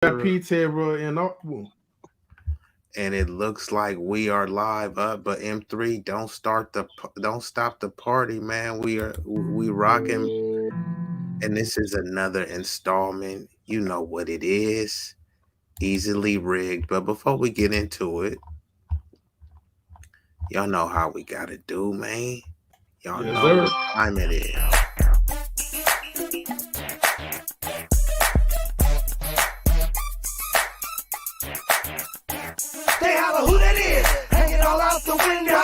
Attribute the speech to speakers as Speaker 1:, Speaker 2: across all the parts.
Speaker 1: That P-Terra and
Speaker 2: and it looks like we are live up, but M3, don't stop the party, man. We rocking, and this is another installment. You know what it is, easily rigged. But before we get into it, y'all know how we gotta do, man. Y'all know what time it is.
Speaker 3: They holler who that is, hanging all out the window.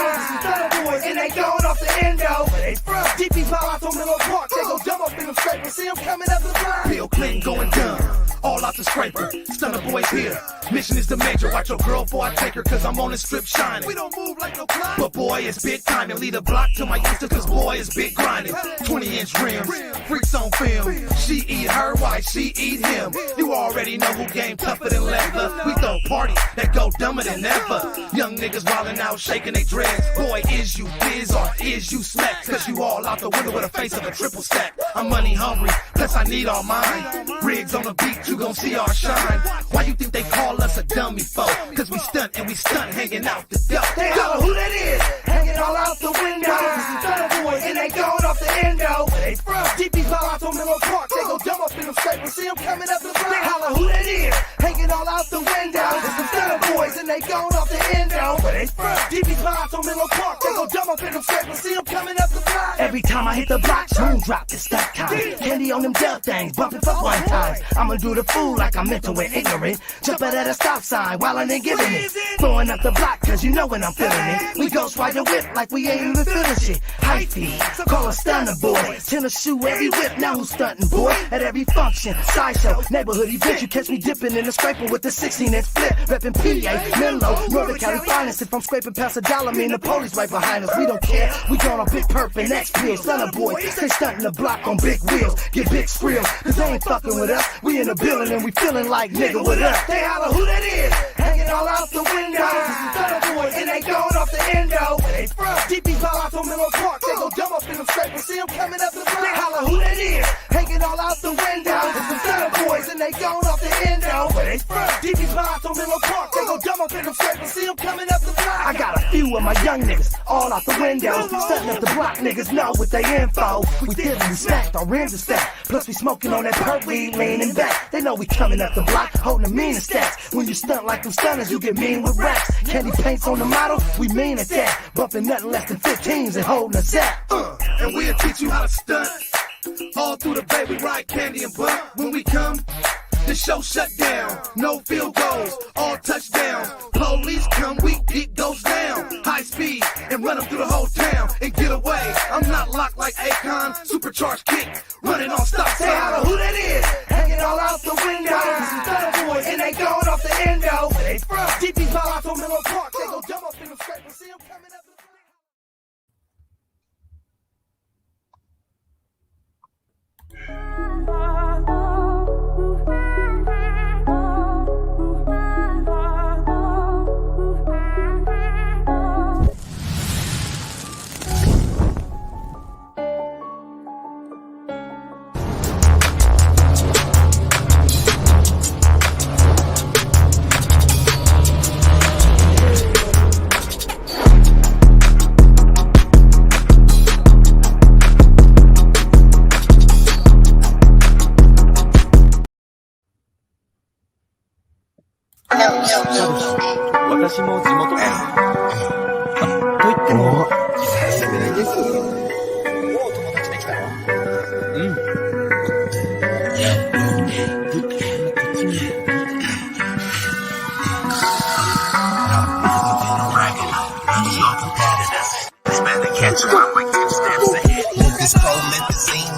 Speaker 3: Boys and they going off the endo. Where they from? DP Pile out on Miller Park. They go dumb up in them scrapers. See them coming up the block. Bill Clinton going dumb. All out the scraper. Stunner boys here. Mission is the major. Watch your girl before I take her, cause I'm on the strip shining. We don't move like no clock. But boy, it's big time. And lead a block to my Insta, cause boy, it's big grinding. 20-inch rims. Freaks on film. She eat her, why she eat him? You already know who game tougher than leather. We throw parties that go dumber than ever. Young niggas wildin' out, shaking they dreads. Boy, is you biz or is you smack? Cause you all out the window with a face of a triple stack. I'm money hungry, plus I need all mine. Rigs on the beat, you gon' see our shine. Why you think they call us a dummy foe? Cause we stunt and we stunt hanging out the dope. They holler who that is, hanging all out the window. Boys and they going off the endo. Where they from? DP Pile out on Miller Park. They go dumb up in them scrapers. See them coming up the block. They holler who that is, hanging all out the window. Boys and they going off the endo. Where they from? DP Pile out on Miller Park. They go dumb up in them scrapers. See them coming up the block. Every time I hit the block, boom, drop this stuff time. Candy on them dumb things, bumping for one time. I'ma do the fool like I'm mental and ignorant. Jumping at a stop sign while I ain't giving it. Throwing up the block cause you know when I'm feeling it. We ghost ride the whip like we ain't even feeling shit. High feed, call a stunner boy. Tennis shoe every whip, now who's stunting boy? At every function, sideshow, neighborhood event. You catch me dipping in the scraper with the 16-inch flip. Reppin' PA, Menlo, Northern Cali finest. If I'm scraping past $1, mean the police right behind us. We don't care, we going on big perp and X pills. Stunner boys, they stunting the block on big wheels. Get big skrills, cause they ain't fucking with us. We in the building and we feeling like nigga with us. They holler who that is, hanging all out the window. Stunner boys and they going off the endo. Where they from? DP Pile out on Miller Park. They go dumb up in them scrapers. See them coming up the block. They holler who that is, hanging all out the window. Stunner boys and they going off the endo. Where they from? DP Pile out on Miller Park. They go dumb up in them scrapers. See them coming up the block. I got a few of my young niggas all out the window. Stunting up the block, niggas know with their info. We dipping, we stacked, our rims are stacked. Plus we smoking on that perp weed, leaning back. They know we coming up the block, holding the meanest stats. When you stunt like them stunners, you get mean with raps. Candy paints on the model, we mean at that. Bumping nothing less than 15s and holding us at. And we'll teach you how to stunt. All through the bay, we ride candy and blunt. When we come, the show shut down. No field goals, all touchdowns. Police come, we get goes down. High speed and run them through the whole town and get away. I'm not locked like Akon, supercharged kick, running on stop sign. They holler who that is, hanging all out the window. Stunner boys and they going off the endo. Where they from? DP Pile out on Miller Park. They go dumb up in them scrapers. See them coming up.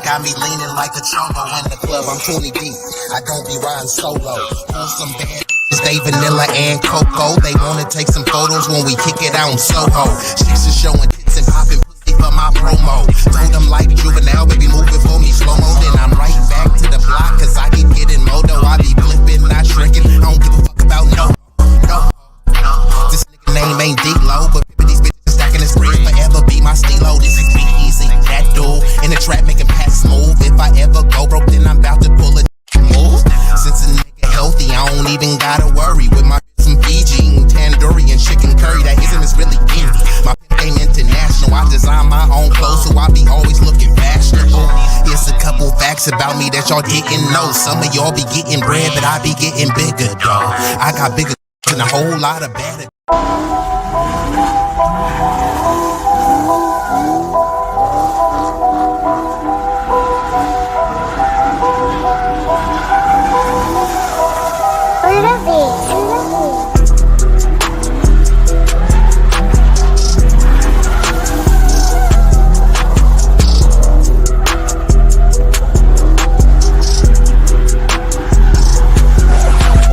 Speaker 4: Got me leaning like a chobo in the club, I'm 20 deep. I don't be riding solo. Pull some bad bitches, they vanilla and cocoa. They wanna take some photos when we kick it out in Soho. Chicks are showing tits and popping pussy for my promo. Told them like juvenile, baby move it for me slow-mo. Then I'm right back to the block, cause I keep getting moto. I be flipping, not shrinking, I don't give a fuck about no. This nigga name ain't D-Lo, but these bitches stacking this bread forever be my stilo. This is B-Eazy Dat Dude, in the trap making pass smooth. If I ever go broke, then I'm about to pull a move. Since a nigga healthy, I don't don't even gotta worry with my some Fiji eating tandoori and chicken curry. That isn't is really envy. My game international. I design my own clothes, so I be always looking fashionable. Here's a couple facts about me that y'all didn't know. Some of y'all be getting bread, but I be getting bigger, dog. I got bigger and a whole lot of better.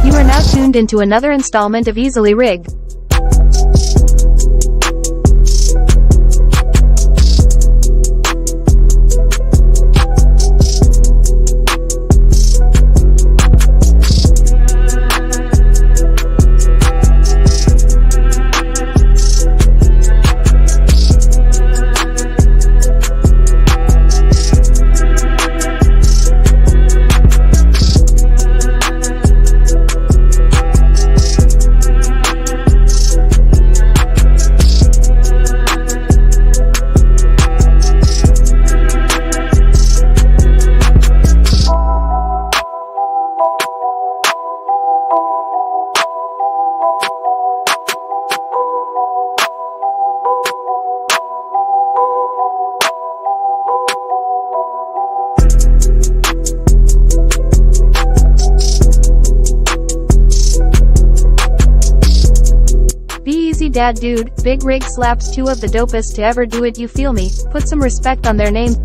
Speaker 1: You are now tuned into another installment of Easily Rigged. B-Eazy Dat Dude, Big Rig slaps two of the dopest to ever do it, you feel me? Put some respect on their name.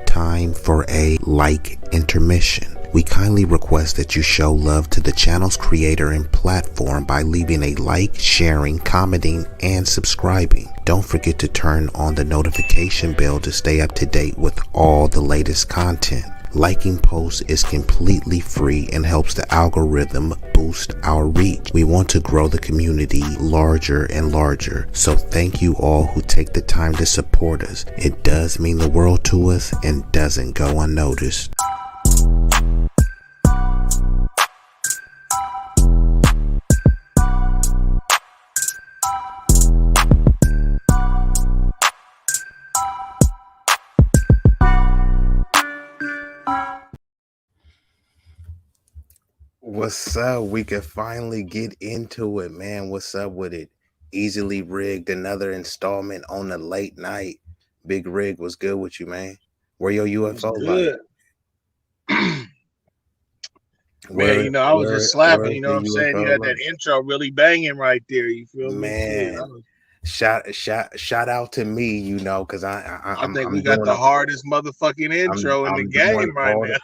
Speaker 2: Time for a like intermission. We kindly request that you show love to the channel's creator and platform by leaving a like, sharing, commenting, and subscribing. Don't forget to turn on the notification bell to stay up to date with all the latest content. Liking posts is completely free and helps the algorithm boost our reach. We want to grow the community larger and larger, so thank you all who take the time to support us. It does mean the world to us and doesn't go unnoticed. What's up? We can finally get into it, man. What's up with it? Easily Rigged, another installment on the late night. Big Rig, what's good with you, man? Where your UFO
Speaker 5: Good.
Speaker 2: like?
Speaker 5: Man, I was just slapping,
Speaker 2: where's
Speaker 5: you know
Speaker 2: the
Speaker 5: what I'm saying? You
Speaker 2: UFO
Speaker 5: had
Speaker 2: like?
Speaker 5: that intro really banging right there, you feel me?
Speaker 2: Man, shout out to me, you know, because
Speaker 5: I think
Speaker 2: I'm
Speaker 5: we got
Speaker 2: doing
Speaker 5: the hardest motherfucking intro in the
Speaker 2: I'm
Speaker 5: game
Speaker 2: doing
Speaker 5: right
Speaker 2: all
Speaker 5: now.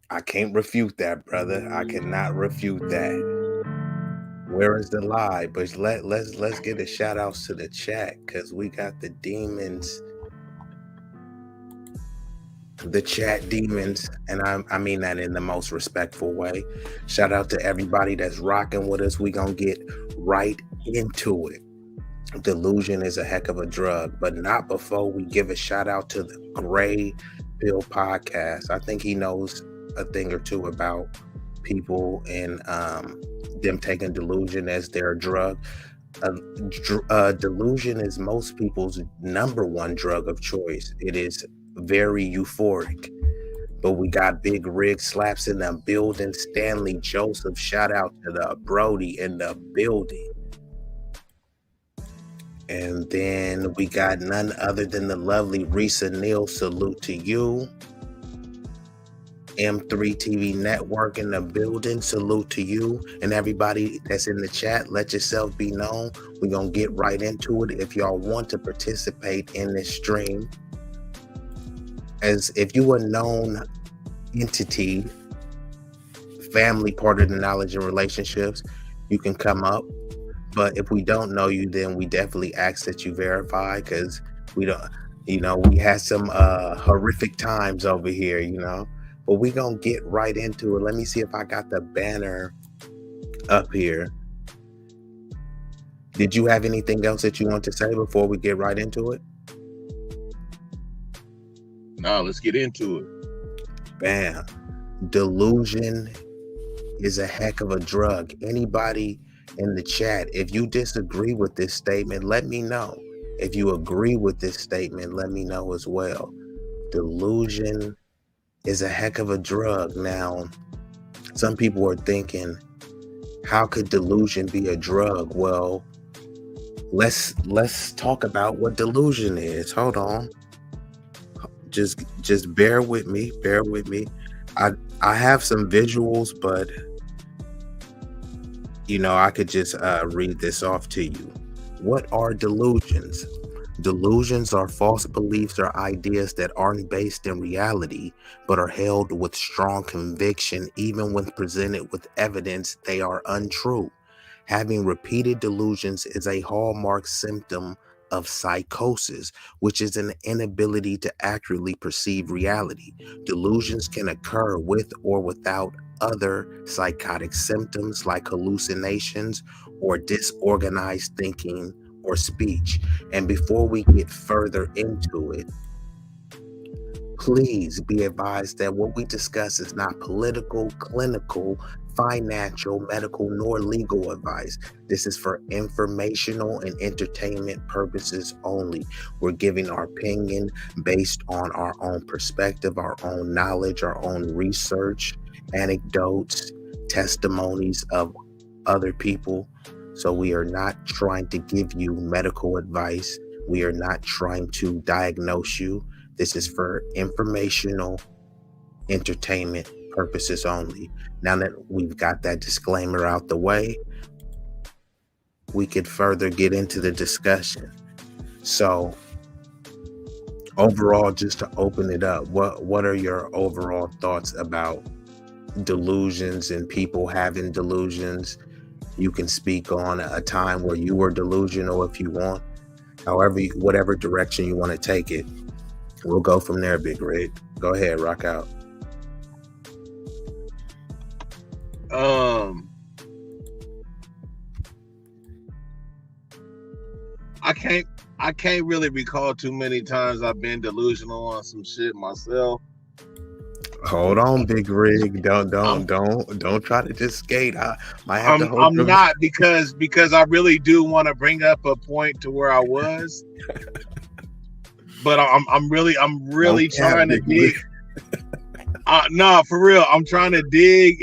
Speaker 2: I can't refute that, brother. I cannot refute that. Where is the lie? But let's get a shout outs to the chat, because we got the demons, the chat demons, and I mean that in the most respectful way. Shout out to everybody that's rocking with us. We gonna get right into it. Delusion is a heck of a drug, but not before we give a shout out to the Gray Pill podcast. I think he knows a thing or two about people and them taking delusion as their drug. Delusion is most people's number one drug of choice. It is very euphoric. But we got Big Rig Slaps in the building. Stanley Joseph, shout out to the Brody in the building. And then we got none other than the lovely Risa Neal. Salute to you. M3 TV Network in the building. Salute to you. And everybody that's in the chat, let yourself be known. We're going to get right into it. If y'all want to participate in this stream, as if you a known entity, family part of the knowledge and relationships, you can come up. But if we don't know you, then we definitely ask that you verify, because we don't, we had some horrific times over here, But we gonna get right into it. Let me see if I got the banner up here. Did you have anything else that you want to say before we get right into it?
Speaker 5: No, let's get into it.
Speaker 2: Bam. Delusion is a heck of a drug. Anybody in the chat, if you disagree with this statement, let me know. If you agree with this statement, let me know as well. Delusion is a heck of a drug. Now, some people are thinking, how could delusion be a drug? Well, let's talk about what delusion is. Hold on. Just bear with me. Bear with me. I have some visuals, but I could just read this off to you. What are delusions? Delusions are false beliefs or ideas that aren't based in reality, but are held with strong conviction, even when presented with evidence they are untrue. Having repeated delusions is a hallmark symptom of psychosis, which is an inability to accurately perceive reality. Delusions can occur with or without other psychotic symptoms like hallucinations or disorganized thinking or speech. And before we get further into it, please be advised that what we discuss is not political, clinical, financial, medical, nor legal advice. This is for informational and entertainment purposes only. We're giving our opinion based on our own perspective, our own knowledge, our own research, anecdotes, testimonies of other people. So we are not trying to give you medical advice. We are not trying to diagnose you. This is for informational, entertainment purposes only. Now that we've got that disclaimer out the way, we could further get into the discussion. So overall, just to open it up, what are your overall thoughts about delusions and people having delusions? You can speak on a time where you were delusional if you want. However, whatever direction you want to take it. We'll go from there, Big Rig. Go ahead, rock out.
Speaker 5: I can't really recall too many times I've been delusional on some shit myself.
Speaker 2: Hold on, Big Rig. Don't try to just skate.
Speaker 5: I'm not because I really do want to bring up a point to where I was. But I'm really trying to dig. No, for real. I'm trying to dig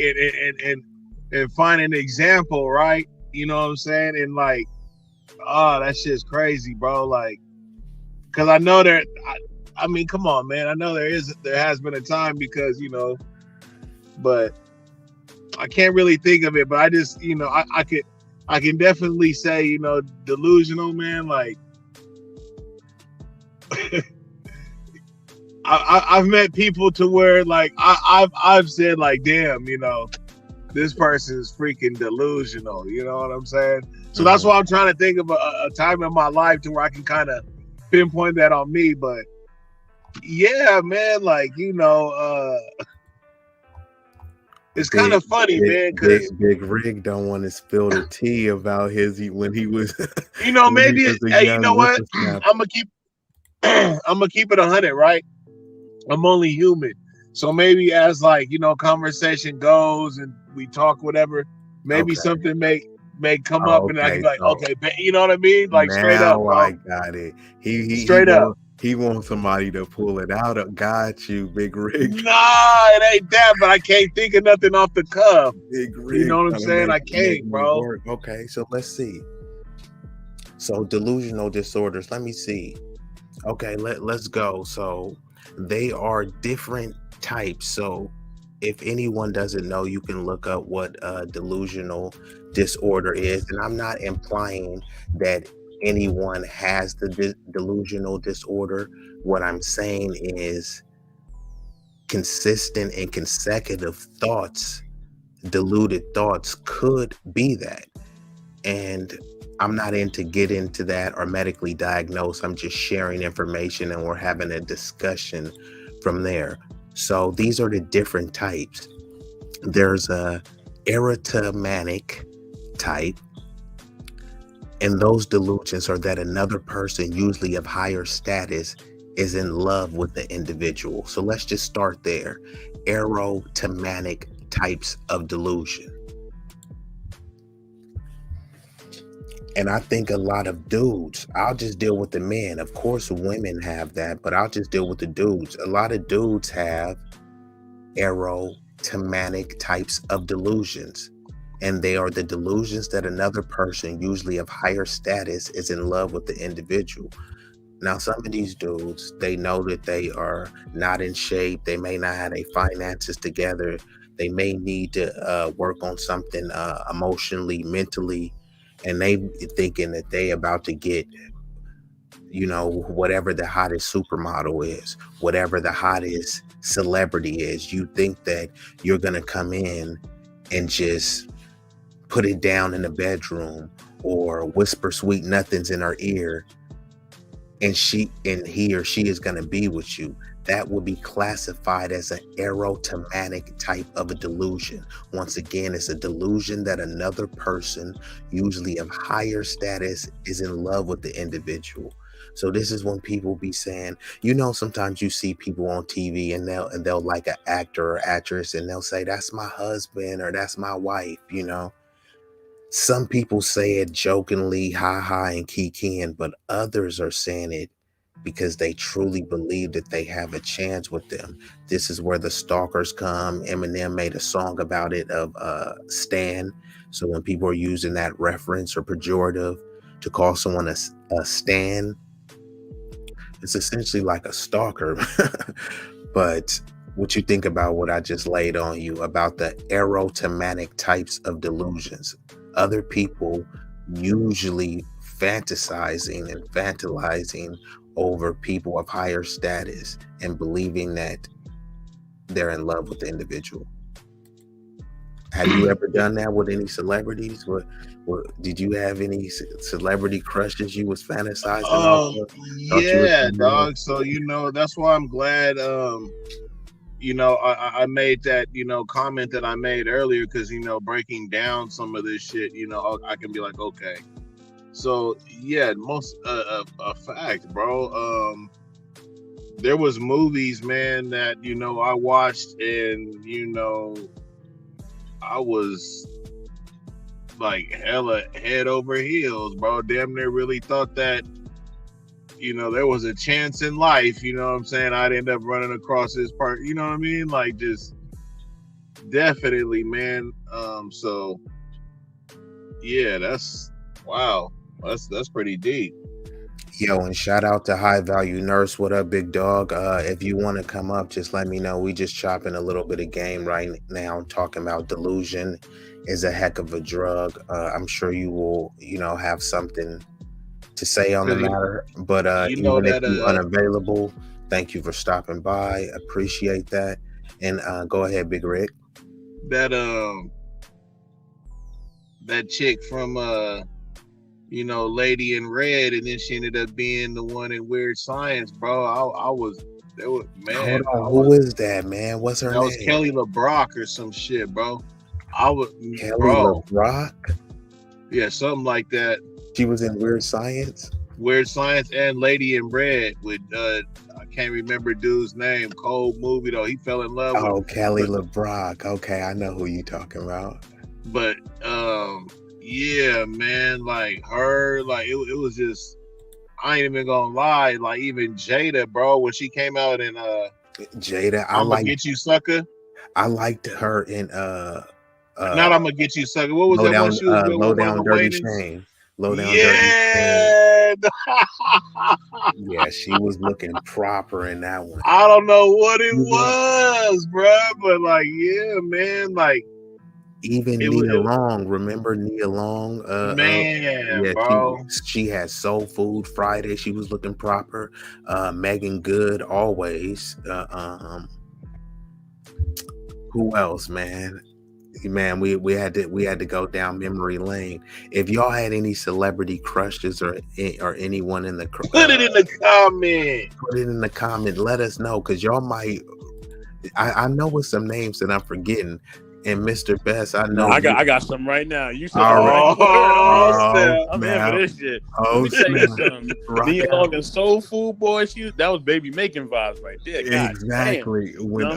Speaker 5: and find an example, right? You know what I'm saying? And like, that shit's crazy, bro. Like, because I know there. I mean, come on, man. I know there has been a time because but I can't really think of it. But I just I can definitely say delusional, man. Like. I've met people to where like I've said like, damn, this person is freaking delusional. You know what I'm saying? So that's why I'm trying to think of a time in my life to where I can kind of pinpoint that on me. But yeah, man, like it's kind of funny, man. Because
Speaker 2: Big Rig don't want to spill the tea about when he was.
Speaker 5: Maybe. Hey, you know what? I'm gonna keep it 100, right? I'm only human, so maybe as conversation goes and we talk whatever, maybe something may come up and I can be like, okay, you know what I mean? Like straight up, bro.
Speaker 2: I got it. He
Speaker 5: straight up.
Speaker 2: He wants somebody to pull it out. Got you, Big Rig.
Speaker 5: Nah, it ain't that, but I can't think of nothing off the cuff.
Speaker 2: Big Rig.
Speaker 5: You know what I'm saying? I can't, bro.
Speaker 2: Okay, so let's see. So delusional disorders. Let me see. Okay, let's go. So they are different types. So if anyone doesn't know, you can look up what delusional disorder is. And I'm not implying that anyone has the delusional disorder. What I'm saying is consistent and consecutive thoughts, deluded thoughts could be that. And I'm not get into that or medically diagnose. I'm just sharing information and we're having a discussion from there. So these are the different types. There's a erotomanic type, and those delusions are that another person, usually of higher status, is in love with the individual. So let's just start there. Erotomanic types of delusion. And I think a lot of dudes, I'll just deal with the men. Of course, women have that, but I'll just deal with the dudes. A lot of dudes have erotomanic types of delusions. And they are the delusions that another person, usually of higher status, is in love with the individual. Now, some of these dudes, they know that they are not in shape. They may not have their finances together. They may need to work on something emotionally, mentally, and they thinking that they about to get, you know, whatever the hottest supermodel is, whatever the hottest celebrity is. You think that you're going to come in and just put it down in the bedroom or whisper sweet nothings in her ear, and he or she is going to be with you. That will be classified as an erotomanic type of a delusion. Once again, it's a delusion that another person, usually of higher status, is in love with the individual. So this is when people be saying, you know, sometimes you see people on TV and they'll like an actor or actress and they'll say, that's my husband or that's my wife, you know. Some people say it jokingly, ha ha, and kikiing, but others are saying it because they truly believe that they have a chance with them. This is where the stalkers come. Eminem made a song about it of Stan. So when people are using that reference or pejorative to call someone a Stan, it's essentially like a stalker. But what you think about what I just laid on you about the erotomanic types of delusions? Other people usually fantasizing and fantilizing over people of higher status and believing that they're in love with the individual. Have you ever done that with any celebrities? What did you have any celebrity crushes you was fantasizing over?
Speaker 5: Yeah, dog. So, you know, that's why I'm glad you know, I made that, you know, comment that I made earlier, because, you know, breaking down some of this shit, you know, I can be like, okay. So, yeah, most a fact, bro. There was movies, man, that, you know, I watched and, you know, I was like hella head over heels, bro. Damn near really thought that, you know, there was a chance in life, you know what I'm saying, I'd end up running across this part, you know what I mean? Like, just definitely, man. So yeah, that's wow. That's pretty deep.
Speaker 2: Yo, and shout out to High Value Nurse. What up, big dog? If you want to come up, just let me know. We just chopping a little bit of game right now, talking about delusion is a heck of a drug. I'm sure you will, you know, have something to say on the matter. But
Speaker 5: you know
Speaker 2: even
Speaker 5: that,
Speaker 2: if you're unavailable, thank you for stopping by. Appreciate that. And go ahead, Big Rick.
Speaker 5: That chick from you know, Lady in Red, and then she ended up being the one in Weird Science, bro. I was there was man.
Speaker 2: Hold on, who is that, man? What's her name?
Speaker 5: That was Kelly LeBrock or some shit, bro.
Speaker 2: Kelly LeBrock?
Speaker 5: Yeah, something like that.
Speaker 2: She was in Weird Science?
Speaker 5: Weird Science and Lady in Red with I can't remember dude's name. Cold movie though. He fell in love with
Speaker 2: Kelly LeBrock. Okay, I know who you talking about.
Speaker 5: But yeah, man, like her, like it was just, I ain't even gonna lie, like even Jada, bro, when she came out in
Speaker 2: Jada,
Speaker 5: I'm gonna get you, sucker.
Speaker 2: I liked her in
Speaker 5: not I'm gonna get you, sucker. What was that one she was with?
Speaker 2: Low Down Dirty Chain. Low Down Dirty
Speaker 5: Chain.
Speaker 2: Yeah, she was looking proper in that one.
Speaker 5: I don't know what it was, bro, but like, yeah, man, like
Speaker 2: even Nia Long, remember Nia Long?
Speaker 5: Man, yeah, bro.
Speaker 2: She had Soul Food Friday. She was looking proper. Megan Good, always. Who else, man? Man, we had to go down memory lane. If y'all had any celebrity crushes or anyone in the
Speaker 5: put it in the comment.
Speaker 2: Put it in the comment. Let us know, because y'all I know what some names that I'm forgetting. And Mr. Best, I know.
Speaker 6: I got some right now. You said
Speaker 2: All right.
Speaker 6: I'm here for this shit. Let me tell you something. Nia Long and Soul Food Boy, that was baby making vibes right there. God
Speaker 2: exactly.
Speaker 6: Damn.
Speaker 2: When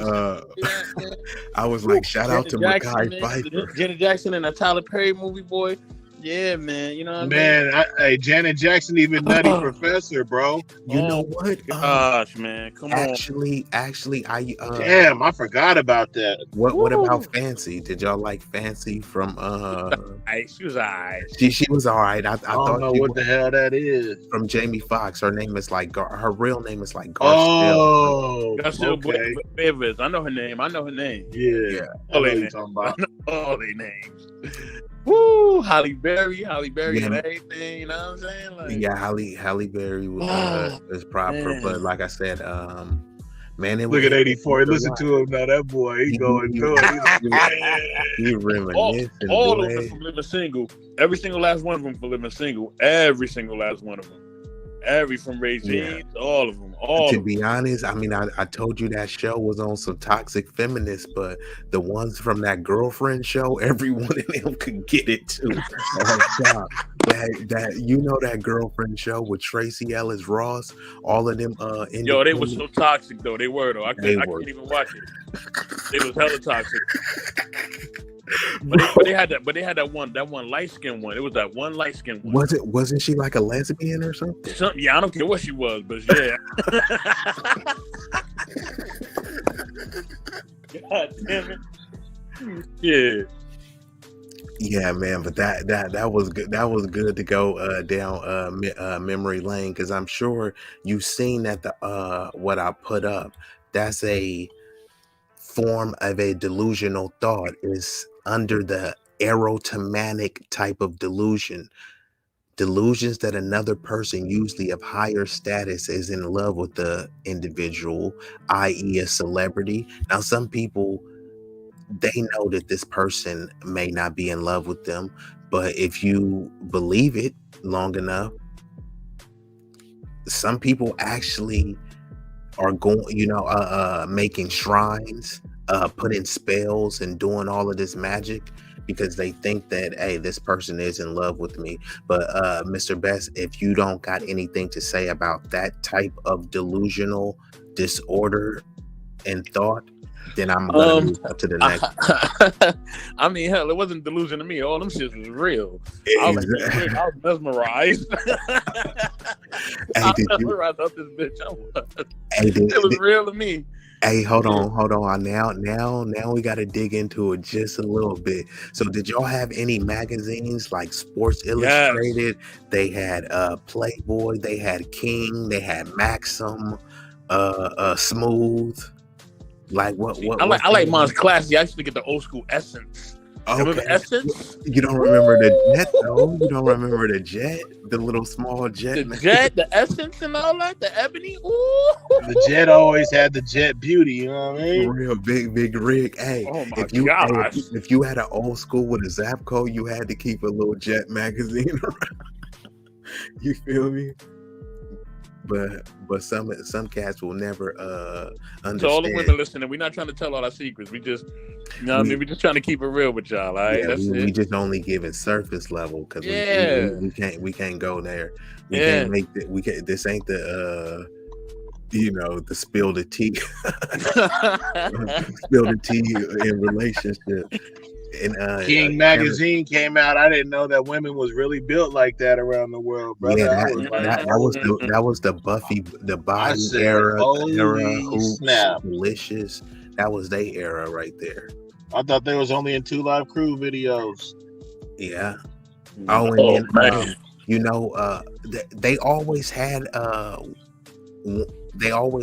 Speaker 2: I was like, shout out to Mackay Pfeiffer.
Speaker 6: Janet Jackson and a Tyler Perry movie, boy. Yeah, man. You know what
Speaker 5: I mean? Janet Jackson, even Nutty Professor, bro.
Speaker 2: You know what?
Speaker 6: Gosh, man. Come on.
Speaker 2: Actually,
Speaker 5: damn, I forgot about that.
Speaker 2: What about Fancy? Did y'all like Fancy from
Speaker 6: She was alright.
Speaker 2: She was alright. I
Speaker 5: don't know what the hell that is.
Speaker 2: From Jamie Foxx. Her name is like her real name is like
Speaker 5: Garcelle.
Speaker 6: Oh, okay. I know her name.
Speaker 5: Yeah.
Speaker 6: All their names. Woo, Halle Berry and everything, you know what I'm saying? Like,
Speaker 2: yeah, Halle Berry was proper, but like I said, man,
Speaker 5: look at 84. Listen to him now. That boy, he going through it.
Speaker 2: He reminiscing.
Speaker 6: All of them from Living Single. Every single last one of them from Living Single. Every single last one of them. From Regine, all of them. To
Speaker 2: be honest, I mean, I told you that show was on some toxic feminists, but the ones from that girlfriend show, every one of them could get it too. that you know that girlfriend show with Tracy Ellis Ross, all of them.
Speaker 6: Yo, they were so toxic though. They were though. I couldn't even watch it. It was hella toxic. But they had that one light skinned one. It was that one light skinned one.
Speaker 2: Wasn't she like a lesbian or something?
Speaker 6: Yeah, I don't care what she was, but yeah. God damn it. Yeah.
Speaker 2: Yeah, man, but that was good. That was good to go down memory lane, because I'm sure you've seen that what I put up. That's a form of a delusional thought, is under the erotomanic type of delusions that another person, usually of higher status, is in love with the individual, i.e. a celebrity. Now, some people, they know that this person may not be in love with them, but if you believe it long enough, some people actually are going, making shrines, putting spells and doing all of this magic because they think that, hey, this person is in love with me. But Mr. Best, if you don't got anything to say about that type of delusional disorder and thought, then I'm gonna move up to the next.
Speaker 6: I mean, hell, it wasn't delusion to me. All them shits was real. I was mesmerized. I was mesmerized off this bitch. It was real to me.
Speaker 2: Hey, hold on. Now we got to dig into it just a little bit. So, did y'all have any magazines like Sports Illustrated? Yes. They had Playboy. They had King. They had Maxim. Smooth. Like what?
Speaker 6: I like mine's classy. I used to get the old school Essence.
Speaker 2: Okay.
Speaker 6: Remember Essence?
Speaker 2: You don't remember the Jet though? You don't remember the Jet? The little small Jet?
Speaker 6: The Jet, the Essence and all that? The Ebony? Ooh.
Speaker 5: The Jet always had the Jet beauty, you know what I mean?
Speaker 2: Real big rig. Hey, if you had an old school with a Zapco, you had to keep a little Jet magazine around. You feel me? But some cats will never understand.
Speaker 6: To all the women listening, we're not trying to tell all our secrets. We just, we're just trying to keep it real with y'all. All right,
Speaker 2: yeah, we just only giving surface level because we can't go there. We can't make that. We can't. This ain't the the spill the tea, spill the tea in relationship. And
Speaker 5: King magazine came out. I didn't know that women was really built like that around the world, brother.
Speaker 2: Yeah, that was the Buffy, the body era.
Speaker 5: Snap.
Speaker 2: Delicious. That was their era right there.
Speaker 5: I thought they was only in 2 Live Crew videos.
Speaker 2: Yeah. Oh, and then they always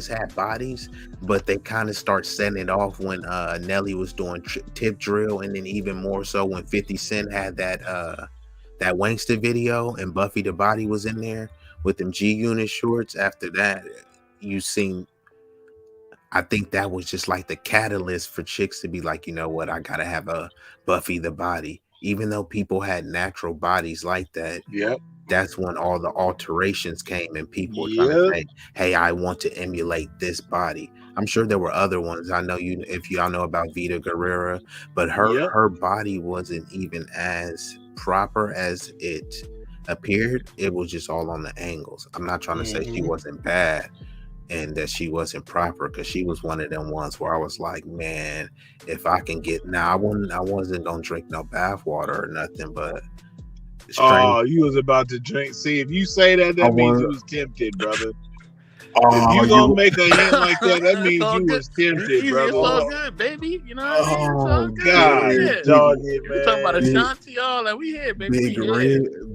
Speaker 2: had bodies, but they kind of start setting it off when Nelly was doing Tip Drill, and then even more so when 50 Cent had that Wankster video and Buffy the Body was in there with them G-Unit shorts. After that, I think that was just like the catalyst for chicks to be like, you know what, I gotta have a Buffy the Body. Even though people had natural bodies like that,
Speaker 5: yep,
Speaker 2: that's when all the alterations came and people were trying to
Speaker 5: Yep.
Speaker 2: say, hey, I want to emulate this body. I'm sure there were other ones. I know you, if y'all know about Vita Guerrera, but
Speaker 5: Yep.
Speaker 2: her body wasn't even as proper as it appeared. It was just all on the angles. I'm not trying to say she wasn't bad and that she wasn't proper, because she was one of them ones where I was like, man, if I can get, now I wasn't gonna drink no bath water or nothing, but
Speaker 5: Oh, you was about to drink. See, if you say that, that means you was tempted, brother. If you gonna make a hint like that means you was tempted, brother.
Speaker 6: It's all good, baby. You know what I mean? It's all good.
Speaker 5: God, dog it, man.
Speaker 6: You talking about Ashanti, all that? We here, baby.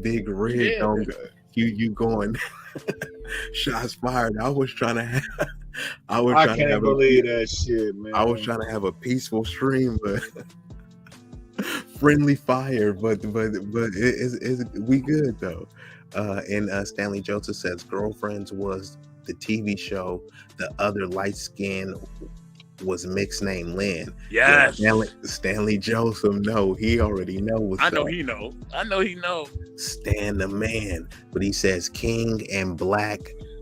Speaker 2: Big red. Don't go. You going? Shots fired. I
Speaker 5: can't believe that shit, man.
Speaker 2: I was trying to have a peaceful stream, but friendly fire. But it's we good though. And Stanley Joseph says Girlfriends was the TV show. The other light skin was mixed name Lynn.
Speaker 6: Yes.
Speaker 2: Yeah, Stanley Joseph. No, he already knows.
Speaker 6: I know he know.
Speaker 2: Stan the man. But he says King and Black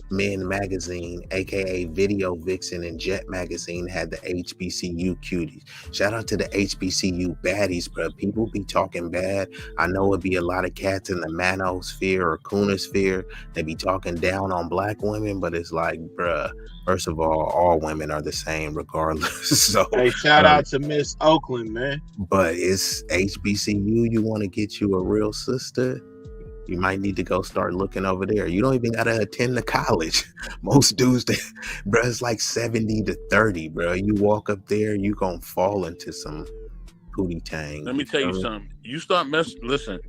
Speaker 2: Men magazine, aka Video Vixen and Jet magazine, had the HBCU cuties. Shout out to the HBCU baddies, bro. People be talking bad. I know it'd be a lot of cats in the manosphere or coonosphere. They be talking down on black women, but it's like, bruh, first of all women are the same regardless. So
Speaker 5: hey, shout out to Miss Oakland, man.
Speaker 2: But it's HBCU. You want to get you a real sister? You might need to go start looking over there. You don't even gotta attend the college. Most dudes, bro, it's like 70-30, bro. You walk up there, you gonna fall into some pootie tang.
Speaker 6: Let me tell you something. You start listen,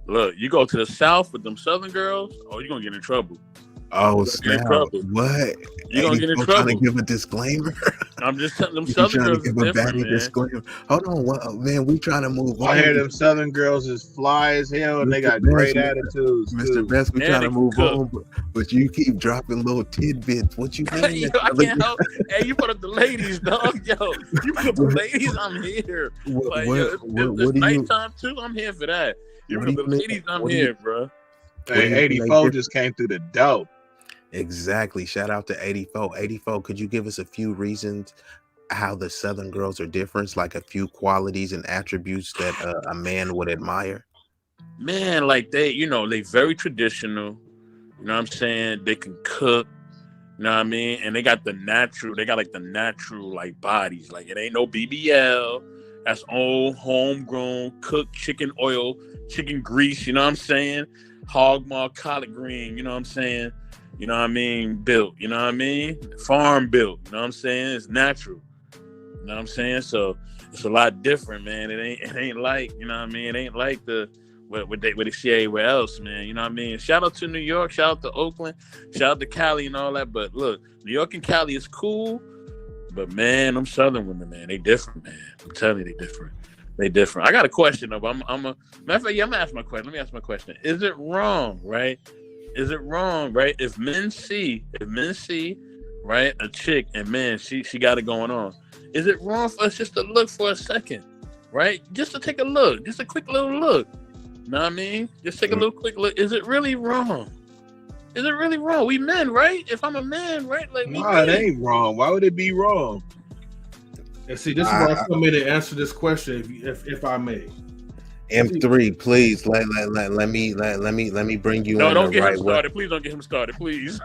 Speaker 6: look, you go to the South with them Southern girls, you're gonna get in trouble.
Speaker 2: Oh, snap. What?
Speaker 6: You're gonna get in trouble.
Speaker 2: Trying to give a disclaimer.
Speaker 6: I'm just telling them Southern girls is different, man.
Speaker 2: Disclaimer. Hold on, man. We trying to move on.
Speaker 5: I hear them Southern girls is fly as hell, and they got great attitudes.
Speaker 2: Mr. Best, we trying to move on, but you keep dropping little tidbits. What you mean?
Speaker 6: Yo, I can't help. Hey, you put up the ladies, dog. Yo, you put up the ladies. I'm here. It's nighttime too. I'm here for that. You put up the ladies. I'm here, bro.
Speaker 5: Hey, 84 just came through the dope.
Speaker 2: Exactly. Shout out to 84. 84, could you give us a few reasons how the Southern girls are different? Like a few qualities and attributes that a man would admire?
Speaker 6: Man, like they very traditional. You know what I'm saying? They can cook. You know what I mean? And they got like the natural like bodies. Like it ain't no BBL. That's old homegrown cooked chicken oil, chicken grease. You know what I'm saying? Hog maw, collard green. You know what I'm saying? You know what I mean? Built, you know what I mean? Farm built, you know what I'm saying? It's natural. You know what I'm saying? So it's a lot different, man. It ain't like, you know what I mean? It ain't like what they see everywhere else, man. You know what I mean? Shout out to New York, shout out to Oakland, shout out to Cali and all that. But look, New York and Cali is cool, but man, them Southern women, man, they different, man. I'm telling you, they different. I got a question though. I'm gonna ask my question. Let me ask my question. Is it wrong, right? Is it wrong, right? If men see, right, a chick and man, she got it going on. Is it wrong for us just to look for a second, right? Just to take a look, just a quick little look. You know what I mean? Just take a little quick look. Is it really wrong? Is it really wrong? We men, right? If I'm a man, right? Like,
Speaker 5: no, it ain't wrong. Why would it be wrong?
Speaker 7: And see, this is where I come in and answer this question, if I may.
Speaker 2: M3, please let me bring you in.
Speaker 6: Don't get him started. Please don't get him started, please.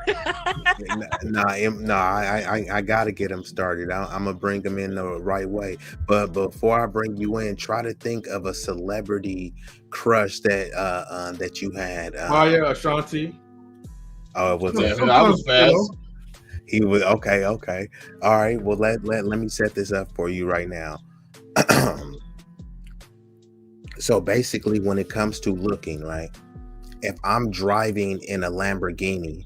Speaker 2: I gotta get him started. I'm gonna bring him in the right way. But before I bring you in, try to think of a celebrity crush that you had.
Speaker 7: Ashanti.
Speaker 2: Oh, it was
Speaker 5: I was fast.
Speaker 2: He was okay. All right. Well, let me set this up for you right now. So basically, when it comes to looking, right? If I'm driving in a Lamborghini,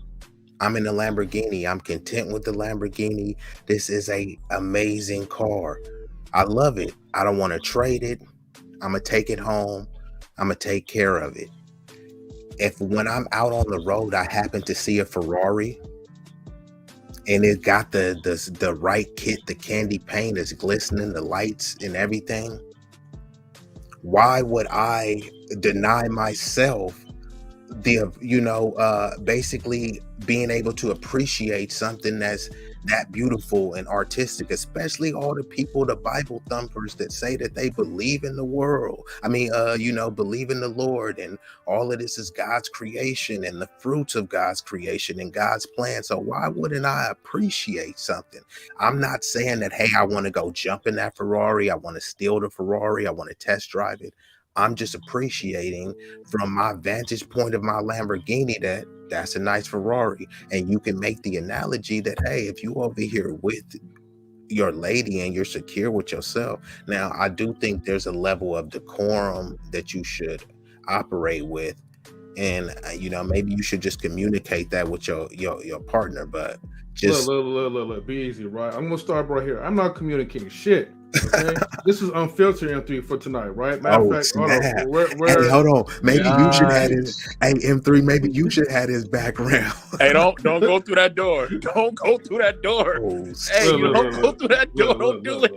Speaker 2: I'm in a Lamborghini. I'm content with the Lamborghini. This is a amazing car. I love it. I don't want to trade it. I'm gonna take it home. I'm gonna take care of it. If when I'm out on the road, I happen to see a Ferrari and it got the right kit, the candy paint is glistening, the lights and everything, why would I deny myself basically being able to appreciate something that's that beautiful and artistic, especially all the people, the Bible thumpers that say that they believe in the world. I mean, believe in the Lord, and all of this is God's creation and the fruits of God's creation and God's plan. So why wouldn't I appreciate something? I'm not saying that, hey, I want to go jump in that Ferrari, I want to steal the Ferrari, I want to test drive it. I'm just appreciating from my vantage point of my Lamborghini that's a nice Ferrari. And you can make the analogy that, hey, if you over here with your lady and you're secure with yourself. Now, I do think there's a level of decorum that you should operate with. And, maybe you should just communicate that with your partner, but just
Speaker 7: look, be easy, right? I'm going to start right here. I'm not communicating shit. Okay, this is unfiltered M3 for tonight, right? Matter of fact, hold on.
Speaker 2: Maybe you should have his. Hey, M3, maybe you should have his background.
Speaker 6: Hey, don't go through that door. Don't go through that door. Don't go through that door. Don't do it.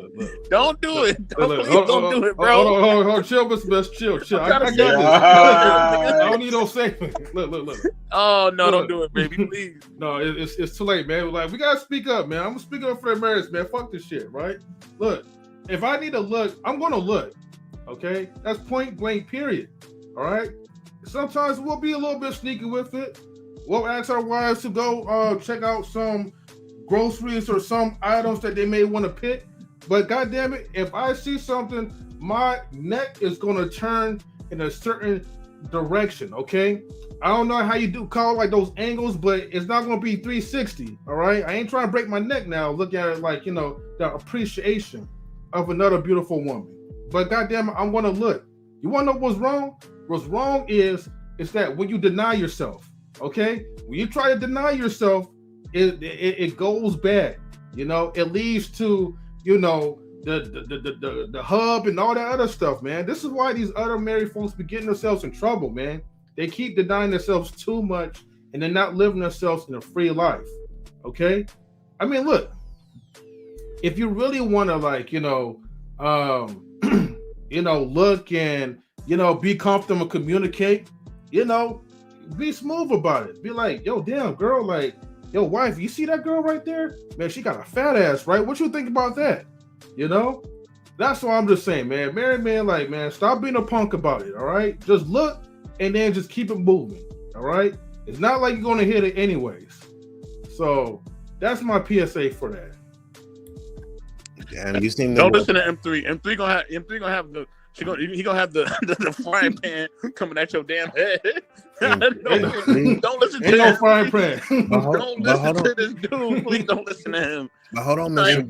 Speaker 6: Don't do it. Don't do it, bro.
Speaker 7: Hold on. Chill, Mr. Best. Chill. I got this. I don't need no saving. Look.
Speaker 6: Oh no, don't do it, baby, please.
Speaker 7: No, it's too late, man. Like, we gotta speak up, man. I'm gonna speak up for marriage, man. Fuck this shit, right? Look. If I need to look, I'm going to look, okay? That's point blank, period, all right? Sometimes we'll be a little bit sneaky with it. We'll ask our wives to go check out some groceries or some items that they may want to pick. But goddamn it, if I see something, my neck is going to turn in a certain direction, okay? I don't know how you call like those angles, but it's not going to be 360, all right? I ain't trying to break my neck now. Look at it like, the appreciation of another beautiful woman. But goddamn it, I'm gonna look. You wanna know what's wrong? What's wrong is that when you deny yourself, okay? When you try to deny yourself, it goes bad. It leads to the hub and all that other stuff, man. This is why these other married folks be getting themselves in trouble, man. They keep denying themselves too much and they're not living themselves in a free life. Okay? I mean, look. If you really want to, like, look and, be comfortable and communicate, be smooth about it. Be like, yo, damn, girl, like, yo, wife, you see that girl right there? Man, she got a fat ass, right? What you think about that? That's what I'm just saying, man. Married man, like, man, stop being a punk about it, all right? Just look and then just keep it moving, all right? It's not like you're going to hit it anyways. So that's my PSA for that.
Speaker 2: Damn, you seem
Speaker 6: don't listen to M3. M3 gonna have the he gonna have the frying pan coming at your damn head. Don't listen to
Speaker 7: no frying pan.
Speaker 6: Don't listen to this dude. Please don't listen to him.
Speaker 2: But hold on, Mr.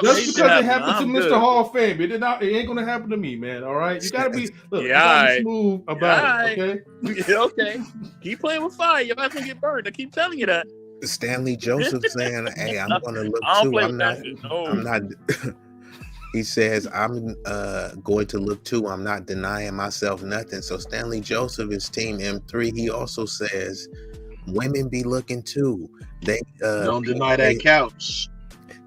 Speaker 7: Just because it happened to Mr. Hall of Fame, it ain't gonna happen to me, man. All right, you gotta be smooth about it. Okay.
Speaker 6: Okay. Keep playing with fire. Your ass gonna get burned. I keep telling you that.
Speaker 2: Stanley Joseph saying, "Hey, I'm gonna look too. I'm not." He says, "I'm going to look too. I'm not denying myself nothing." So Stanley Joseph is Team M3. He also says, "Women be looking too. They
Speaker 5: don't deny that couch.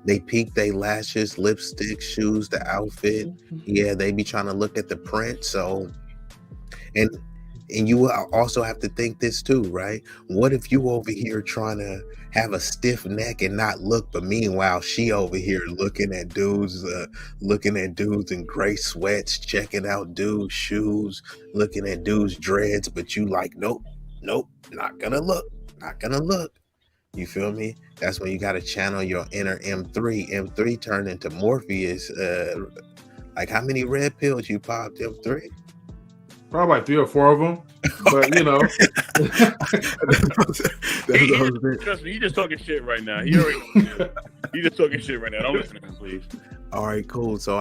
Speaker 2: They peek their lashes, lipstick, shoes, the outfit. Yeah, they be trying to look at the print. So, and you also have to think this too, right? What if you over here trying to have a stiff neck and not look, but meanwhile she over here looking at dudes in gray sweats, checking out dudes' shoes, looking at dudes' dreads, but you like, nope, not gonna look. You feel me? That's when you got to channel your inner M3. M3 turned into Morpheus. Like, how many red pills you popped, M3?
Speaker 7: Probably like 3 or 4 of them, but
Speaker 6: Trust me, he just talking shit right now. He just talking shit right now. Don't listen to him, please.
Speaker 2: All right, cool. So,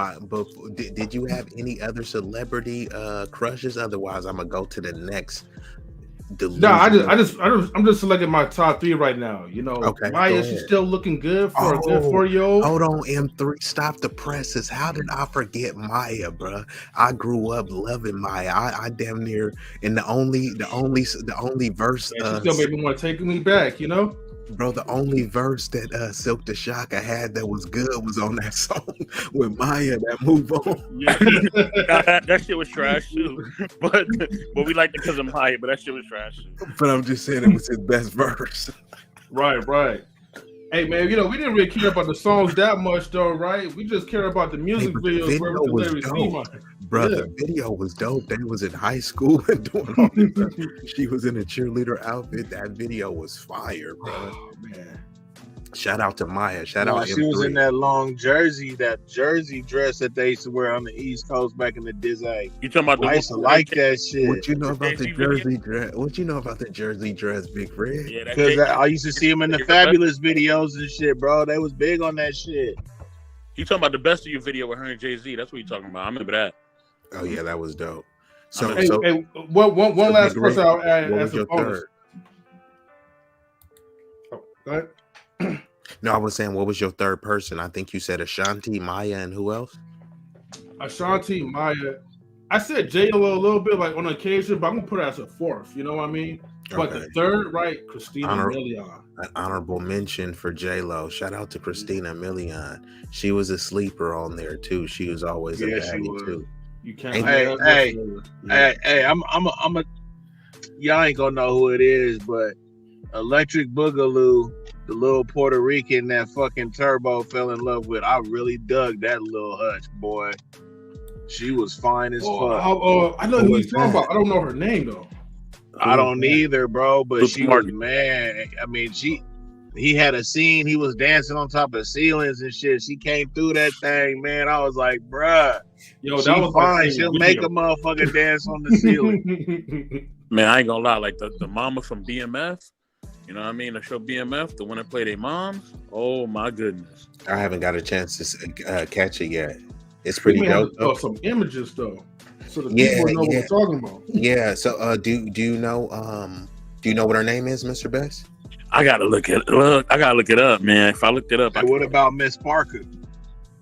Speaker 2: did you have any other celebrity crushes? Otherwise, I'm gonna go to the next. Delusion.
Speaker 7: No, I'm just selecting my top 3 right now.
Speaker 2: Okay,
Speaker 7: why is she still looking good for a good 4-year-old?
Speaker 2: Hold on, M3, stop the presses. How did I forget Maya, bro? I grew up loving Maya. I damn near, and the only verse.
Speaker 7: She still made me want to take me back.
Speaker 2: Bro, the only verse that Silk the Shocker had that was good was on that song with Maya, that Move On.
Speaker 6: Yeah, that shit was trash too. But we liked it because of Maya, but that shit was trash too.
Speaker 2: But I'm just saying it was his best verse.
Speaker 7: Right. Hey man, we didn't really care about the songs that much though, right? We just care about the music videos where the lyrics came.
Speaker 2: Bro, the video was dope. They was in high school and doing all this stuff. She was in a cheerleader outfit. That video was fire, bro.
Speaker 7: Oh man.
Speaker 2: Shout out to Maya. Shout out.
Speaker 5: She
Speaker 2: M3.
Speaker 5: was in that long jersey, that jersey dress that they used to wear on the East Coast back in the day.
Speaker 6: You talking about the
Speaker 5: I used to like that shit.
Speaker 2: What you know about the jersey dress? What you know about the jersey dress, Big Red?
Speaker 6: Yeah,
Speaker 5: because I used to see him in the Fabulous videos and shit, bro. They was big on that shit.
Speaker 6: You talking about the Best of You video with her and Jay-Z? That's what you talking about. I remember that.
Speaker 2: Oh yeah, that was dope. So,
Speaker 7: one last question I'll add
Speaker 2: what
Speaker 7: as
Speaker 2: was
Speaker 7: a
Speaker 2: your
Speaker 7: bonus.
Speaker 2: third?
Speaker 7: Go ahead.
Speaker 2: No, I was saying, what was your third person? I think you said Ashanti, Maya, and who else?
Speaker 7: Ashanti, Maya. I said J-Lo a little bit, like on occasion, but I'm gonna put it as a fourth. You know what I mean? But the third, right? Christina Milian.
Speaker 2: An honorable mention for J-Lo. Shout out to Christina Milian. She was a sleeper on there too. She was always a baddie too.
Speaker 7: You can't.
Speaker 5: Hey, y'all ain't gonna know who it is, but Electric Boogaloo, the little Puerto Rican that fucking Turbo fell in love with. I really dug that little hutch, boy. She was fine as fuck.
Speaker 7: I know who he's talking about. I don't know her name though.
Speaker 5: I don't either, bro. But she was, man. I mean, he had a scene. He was dancing on top of ceilings and shit. She came through that thing, man. I was like, bruh,
Speaker 7: yo,
Speaker 5: that was fine. She'll make a motherfucker dance on the ceiling.
Speaker 6: Man, I ain't gonna lie. Like the mama from BMF. You know what I mean? The show BMF, the one that played their moms. Oh my goodness!
Speaker 2: I haven't got a chance to catch it yet. It's pretty dope.
Speaker 7: Some images though, so the people know what we're talking about.
Speaker 2: Yeah. So, do you know what her name is, Mr. Best?
Speaker 6: I gotta look it up, man. If I looked it up,
Speaker 5: what about Miss Parker?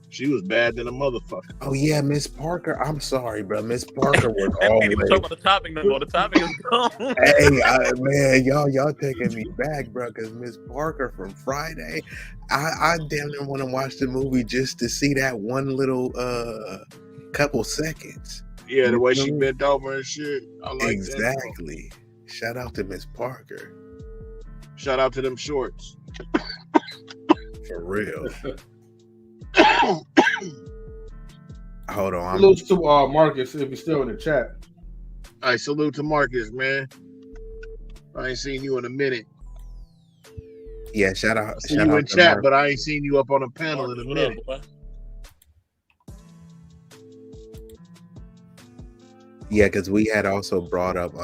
Speaker 5: She was bad than a motherfucker.
Speaker 2: Oh yeah, Miss Parker. I'm sorry, bro. Miss Parker was always.
Speaker 6: Even talk about the topic no more. The topic is gone.
Speaker 2: Hey, man, y'all taking me back, bro. Because Miss Parker from Friday, I damn near want to watch the movie just to see that one little couple seconds.
Speaker 5: Yeah, the way she bent over and shit. I like
Speaker 2: exactly. That. Shout out to Miss Parker.
Speaker 5: Shout out to them shorts.
Speaker 2: For real. Hold on.
Speaker 7: Salute to Marcus if he's still in the chat.
Speaker 5: All right, salute to Marcus, man. I ain't seen you in a minute.
Speaker 2: Yeah, shout out.
Speaker 5: I see you in chat, but I ain't seen you up on a panel in a minute.
Speaker 2: Yeah, because we had also brought up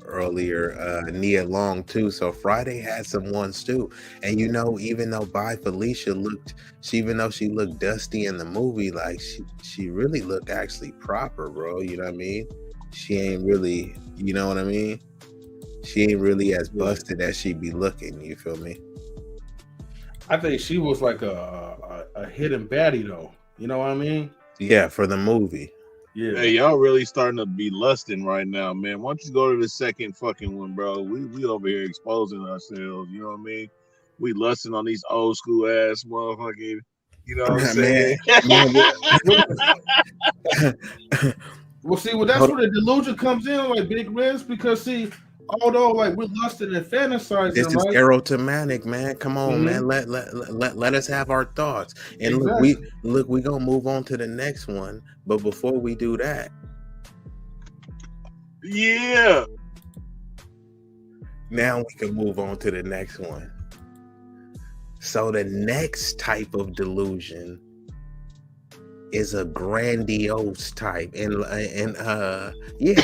Speaker 2: earlier Nia Long too. So Friday had some ones too. And even though Bye Felicia even though she looked dusty in the movie, like she really looked actually proper, bro. You know what I mean? She ain't really, you know what I mean? She ain't really as busted as she be looking. You feel me?
Speaker 7: I think she was like a hidden baddie though. You know what I mean?
Speaker 2: Yeah, for the movie.
Speaker 7: Yeah.
Speaker 5: Hey, y'all really starting to be lusting right now, man. Why don't you go to the second fucking one, bro? We over here exposing ourselves, you know what I mean? We lusting on these old school ass motherfucking, you know what I'm saying?
Speaker 7: Well, see, that's where the delusion comes in, like Big Riz, because see, although like we're lusting and fantasizing,
Speaker 2: this is erotomanic, man. Come on, man. Let us have our thoughts. And exactly. look, we gonna move on to the next one. But before we do that,
Speaker 5: yeah.
Speaker 2: Now we can move on to the next one. So the next type of delusion is a grandiose type, and you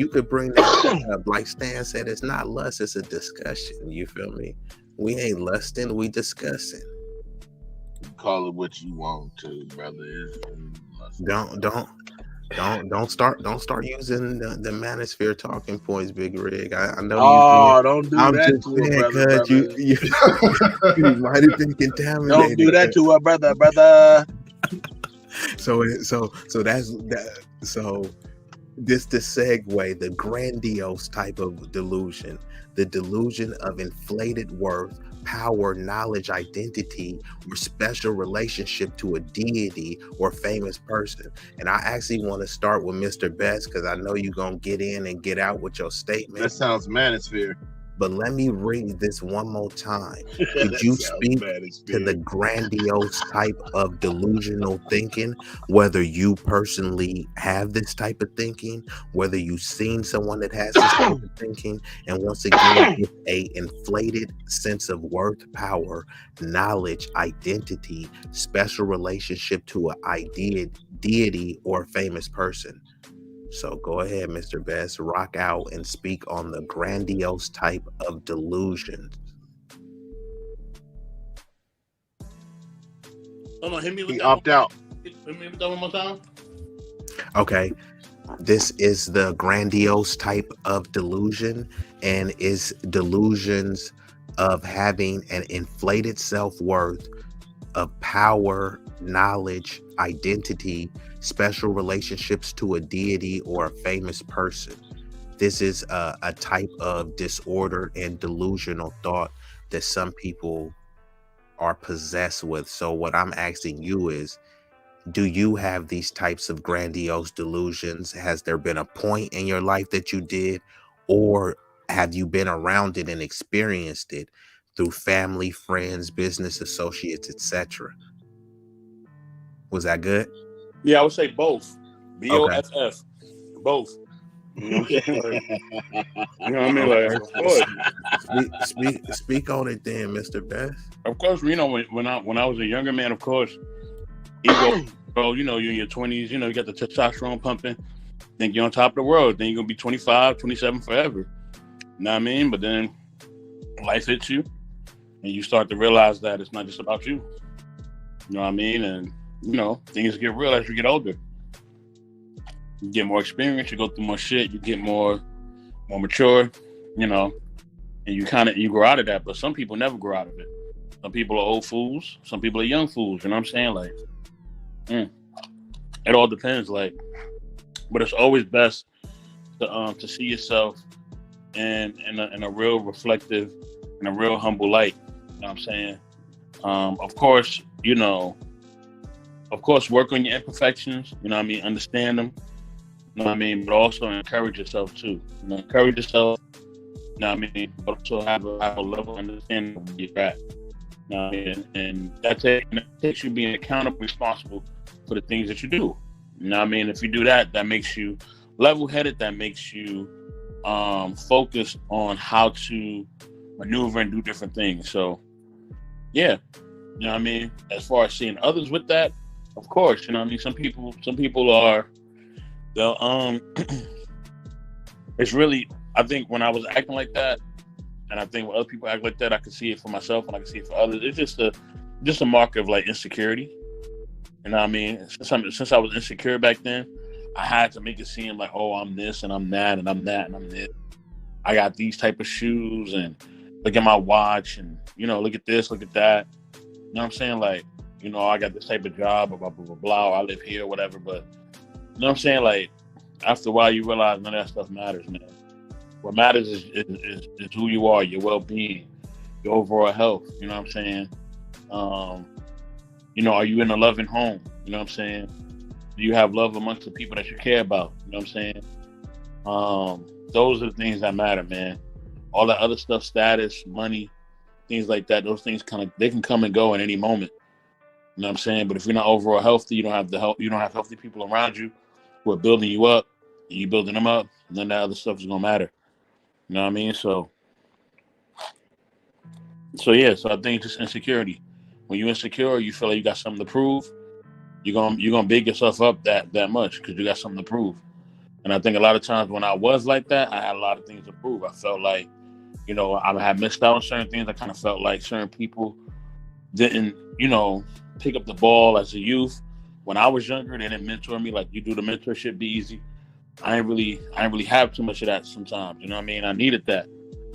Speaker 2: could bring that up. Like Stan said, it's not lust, it's a discussion. You feel me? We ain't lusting, we discussing.
Speaker 5: Call it what you want to, brother.
Speaker 2: Don't start using the manosphere talking points, Big Rig. I know.
Speaker 5: Oh, don't do that to a brother.
Speaker 2: You might have been contaminated.
Speaker 5: Don't do that to a brother.
Speaker 2: So that's that. So This the segue, the grandiose type of delusion, the delusion of inflated worth, power, knowledge, identity, or special relationship to a deity or famous person. And I actually want to start with Mr. Best because I know you're gonna get in and get out with your statement.
Speaker 5: That sounds manosphere.
Speaker 2: But let me read this one more time. Could you speak to the grandiose type of delusional thinking, whether you personally have this type of thinking, whether you've seen someone that has this type of thinking, and once again, with a inflated sense of worth, power, knowledge, identity, special relationship to an deity or famous person? So go ahead, Mr. Best, rock out and speak on the grandiose type of delusions.
Speaker 6: Hold on, hit me with
Speaker 5: He
Speaker 6: that.
Speaker 5: opt out.
Speaker 6: Hit me with that one more time.
Speaker 2: Okay, this is the grandiose type of delusion, and is delusions of having an inflated self-worth, of power, knowledge, identity, special relationships to a deity or a famous person. This is a type of disorder and delusional thought that some people are possessed with. So what I'm asking you is, do you have these types of grandiose delusions? Has there been a point in your life that you did, or have you been around it and experienced it through family, friends, business associates, etc.? Was that good?
Speaker 6: Yeah, I would say both. BOFF.
Speaker 2: Okay.
Speaker 6: Both. You know what I mean? Like, of course.
Speaker 2: Speak on it then, Mr. Best.
Speaker 6: Of course, you know, when I was a younger man, of course, ego, bro, you know, you're in your 20s, you know, you got the testosterone pumping, think you're on top of the world, then you're going to be 25, 27 forever. You know what I mean? But then life hits you, and you start to realize that it's not just about you. You know what I mean? And, you know, things get real as you get older. You get more experience, you go through more shit, you get more mature, you know, and you grow out of that. But some people never grow out of it. Some people are old fools, some people are young fools, you know what I'm saying? Like, it all depends, like, but it's always best to see yourself in a real reflective and a real humble light. You know what I'm saying? Of course, you know, work on your imperfections, you know what I mean? Understand them, you know what I mean? But also encourage yourself too. You know, encourage yourself, you know what I mean? But also have a level of understanding of where you're at. You know what I mean? And that takes you being accountable, responsible for the things that you do. You know what I mean? If you do that, that makes you level-headed, that makes you focused on how to maneuver and do different things. So, yeah, you know what I mean? As far as seeing others with that, of course, you know what I mean? Some people are, they'll, it's really, I think when I was acting like that, and I think when other people act like that, I can see it for myself and I can see it for others. It's just a mark of like insecurity. You know what I mean? Since I was insecure back then, I had to make it seem like, oh, I'm this and I'm that and I'm that and I'm this. I got these type of shoes and look at my watch and, you know, look at this, look at that. You know what I'm saying? Like, you know, I got this type of job, blah, blah, blah, blah, or I live here, whatever. But, you know what I'm saying? Like, after a while, you realize none of that stuff matters, man. What matters is who you are, your well-being, your overall health. You know what I'm saying? You know, are you in a loving home? You know what I'm saying? Do you have love amongst the people that you care about? You know what I'm saying? Those are the things that matter, man. All that other stuff, status, money, things like that, those things they can come and go at any moment. You know what I'm saying? But if you're not overall healthy, you don't have healthy people around you who are building you up, and you building them up, and then that other stuff is gonna matter. You know what I mean? So yeah, so I think it's just insecurity. When you're insecure, you feel like you got something to prove. You're gonna big yourself up that much because you got something to prove. And I think a lot of times when I was like that, I had a lot of things to prove. I felt like, you know, I had missed out on certain things. I kind of felt like certain people didn't, you know, pick up the ball as a youth. When I was younger, they didn't mentor me like you do the mentorship, B-Eazy. I didn't really have too much of that sometimes. You know what I mean? I needed that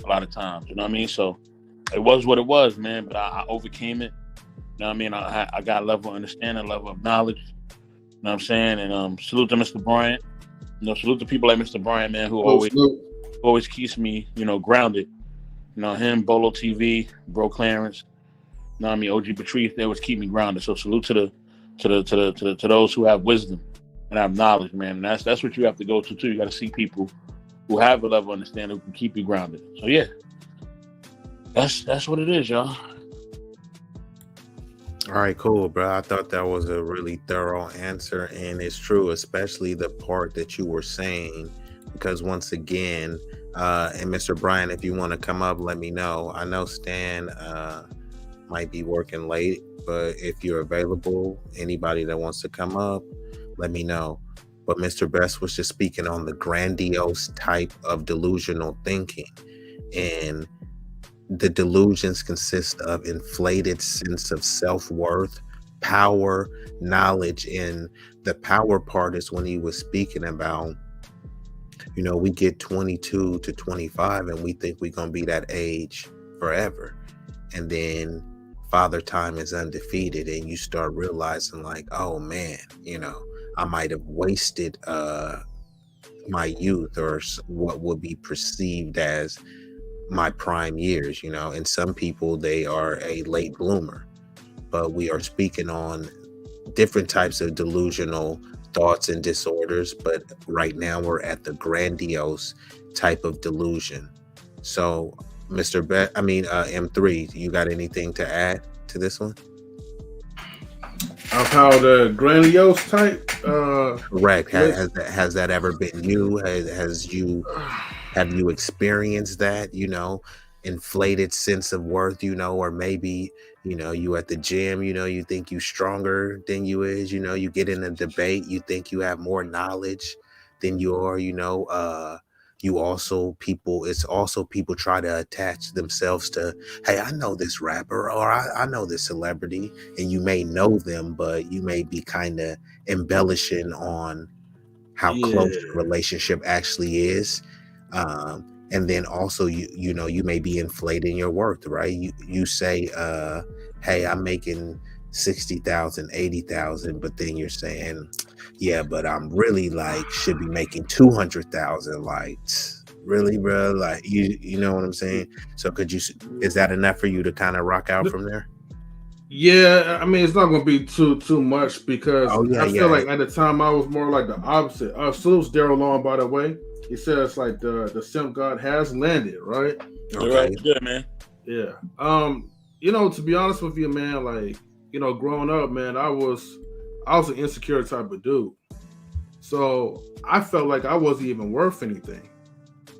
Speaker 6: a lot of times. You know what I mean? So it was what it was, man. But I overcame it. You know what I mean? I got a level of understanding, a level of knowledge. You know what I'm saying? And salute to Mr. Bryant. You Salute to people like Mr. Bryant, man, who always keeps me, grounded. Him, Bolo TV, Bro Clarence, OG Patrice, they always keep me grounded. So salute to those who have wisdom and have knowledge, man. And that's what you have to go to too. You got to see people who have a level of understanding who can keep you grounded. So yeah, that's what it is, y'all.
Speaker 2: All right, cool, bro. I thought that was a really thorough answer, and it's true, especially the part that you were saying, because once again, and Mr. Brian, if you want to come up, let me know. I know Stan might be working late, but if you're available, anybody that wants to come up, let me know. But Mr. Best was just speaking on the grandiose type of delusional thinking, and the delusions consist of inflated sense of self-worth, power, knowledge. And the power part is when he was speaking about, we get 22 to 25 and we think we're going to be that age forever. And then Father Time is undefeated, and you start realizing like, oh man, I might have wasted my youth, or what would be perceived as my prime years. And some people, they are a late bloomer. But we are speaking on different types of delusional thoughts and disorders, but right now we're at the grandiose type of delusion. So M3, you got anything to add to this one?
Speaker 7: Of how the grandiose type?
Speaker 2: Correct. Has that ever been you? Have you experienced that, inflated sense of worth, or maybe, you at the gym, you think you stronger than you is, you get in a debate, you think you have more knowledge than you are, it's also people try to attach themselves to, hey, I know this rapper, or I know this celebrity, and you may know them, but you may be kind of embellishing on how close the relationship actually is. And then also, you may be inflating your worth, right? You say, hey, I'm making 60,000, 80,000, but then you're saying, yeah, but I'm really should be making 200,000. Like, really, bro? Like, you know what I'm saying? So is that enough for you to kind of rock out from there?
Speaker 7: Yeah, I mean, it's not going to be too much, because I feel like at the time I was more like the opposite. Salutes Daryl Long, by the way. He says like the simp god has landed, right?
Speaker 6: Okay. Good, man.
Speaker 7: Yeah. To be honest with you, man, like, growing up, man, I was an insecure type of dude. So I felt like I wasn't even worth anything.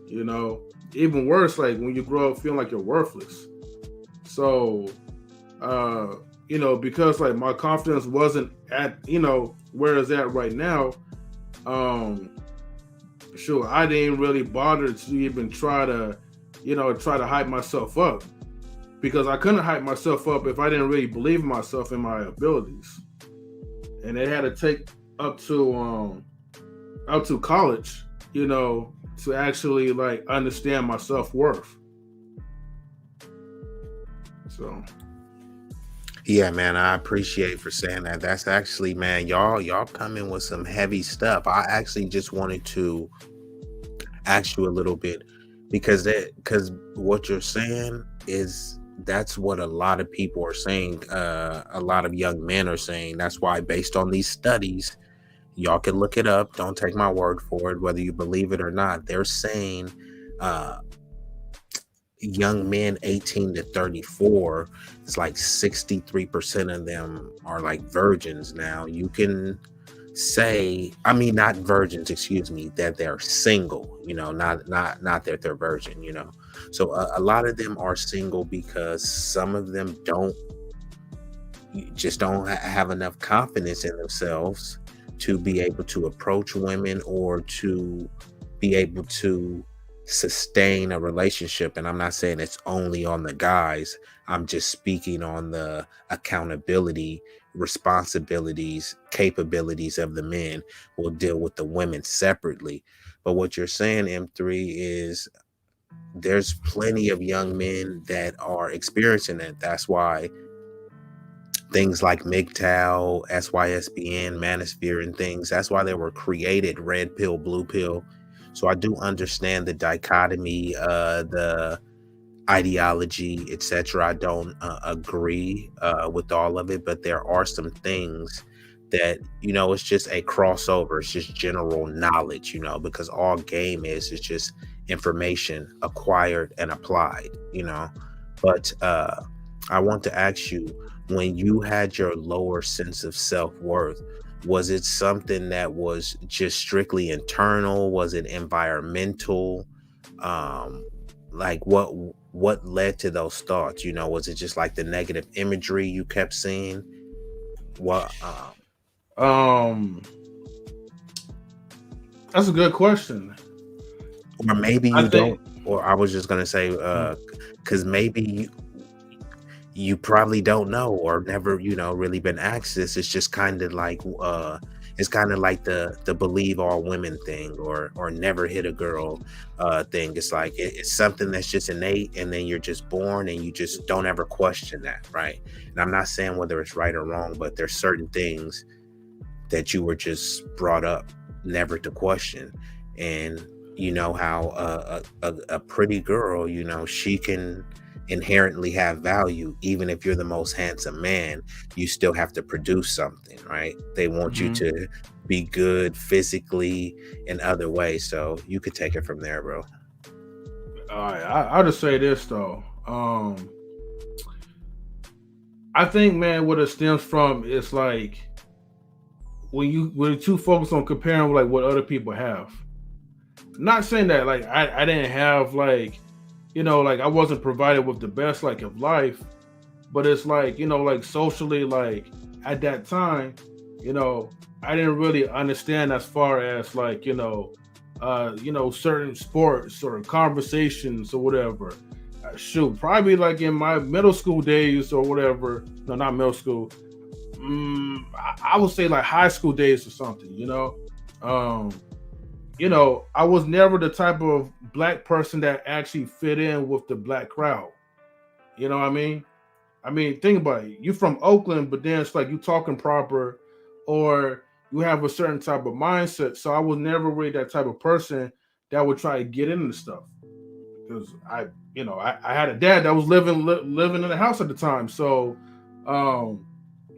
Speaker 7: Even worse, like when you grow up feeling like you're worthless. So because like my confidence wasn't at, where it's at right now, sure, I didn't really bother to even try to hype myself up, because I couldn't hype myself up if I didn't really believe in myself and my abilities. And it had to take up to college, to actually like understand my self-worth. So
Speaker 2: yeah, man, I appreciate for saying that. That's actually, man, y'all come in with some heavy stuff. I actually just wanted to ask you a little bit, because what you're saying is, that's what a lot of people are saying. A lot of young men are saying. That's why, based on these studies, y'all can look it up. Don't take my word for it, whether you believe it or not. They're saying young men 18 to 34, it's like 63% of them are like virgins. Now you can say, not virgins, excuse me, that they're single, not that they're virgin, So a lot of them are single because some of them don't have enough confidence in themselves to be able to approach women, or to be able to sustain a relationship. And I'm not saying it's only on the guys. I'm just speaking on the accountability, responsibilities, capabilities of the men. We'll deal with the women separately. But what you're saying, M3, is there's plenty of young men that are experiencing it. That's why things like MGTOW, SYSBN, Manosphere, and things. That's why they were created, red pill, blue pill. So I do understand the dichotomy, the ideology, etc. I don't agree with all of it, but there are some things that, you know, it's just a crossover. It's just general knowledge, you know, because all game is just information acquired and applied, you know. But I want to ask you, when you had your lower sense of self-worth, was it something that was just strictly internal? Was it environmental? Like what led to those thoughts? You know, was it just like the negative imagery you kept seeing? What
Speaker 7: That's a good question.
Speaker 2: or maybe you don't, or I was just gonna say because maybe you probably don't know or never, you know, really been asked this. It's just kind of like it's kind of like the believe all women thing, or never hit a girl thing. It's like it's something that's just innate, and then you're just born and you just don't ever question that, right? And I'm not saying whether it's right or wrong, but there's certain things that you were just brought up never to question. And you know how a pretty girl, you know, she can inherently have value. Even if you're the most handsome man, you still have to produce something, right? They want you to be good physically in other ways. So you could take it from there, bro.
Speaker 7: All right, I'll just say this though. I think, man, what it stems from is like when you're too focused on comparing like what other people have. Not saying that like I didn't have like, you know, like I wasn't provided with the best like of life, but it's like, you know, like socially, like at that time, you know, I didn't really understand as far as like, you know, certain sports or conversations or whatever. Shoot, probably like in my middle school days or whatever. No, not middle school. I would say like high school days or something, you know. You know, I was never the type of black person that actually fit in with the black crowd. You know what I mean? I mean, think about it. You're from Oakland, but then it's like you talking proper, or you have a certain type of mindset. So I was never really that type of person that would try to get into stuff, because I had a dad that was living in the house at the time. So,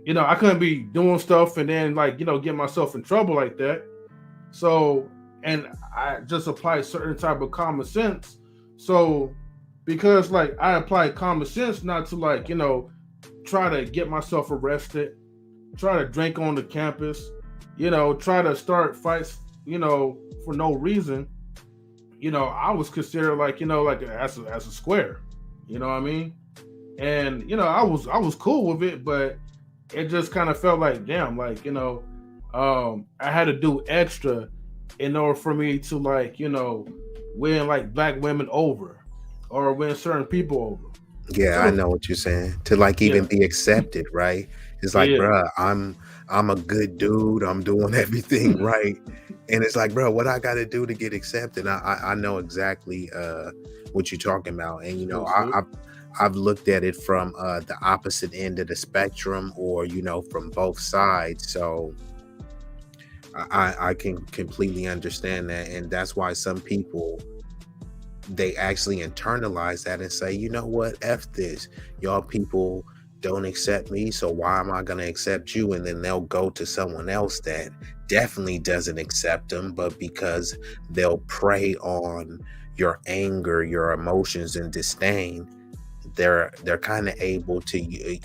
Speaker 7: you know, I couldn't be doing stuff and then like, you know, get myself in trouble like that. So, and I just applied certain type of common sense. So because like I applied common sense not to like, you know, try to get myself arrested, try to drink on the campus, you know, try to start fights, you know, for no reason. You know, I was considered like, you know, like as a square, you know what I mean? And, you know, I was cool with it, but it just kind of felt like, damn, like, you know, I had to do extra in order for me to like, you know, win like black women over or win certain people over.
Speaker 2: Yeah, I know what you're saying. To like even be accepted, right? It's like, bruh, I'm a good dude. I'm doing everything right. And it's like, bro, what I got to do to get accepted? I know exactly what you're talking about. And, you know, I've looked at it from the opposite end of the spectrum, or, you know, from both sides. So I can completely understand that. And that's why some people, they actually internalize that and say, you know what, F this. Y'all people don't accept me, so why am I going to accept you? And then they'll go to someone else that definitely doesn't accept them, but because they'll prey on your anger, your emotions, and disdain, they're kind of able to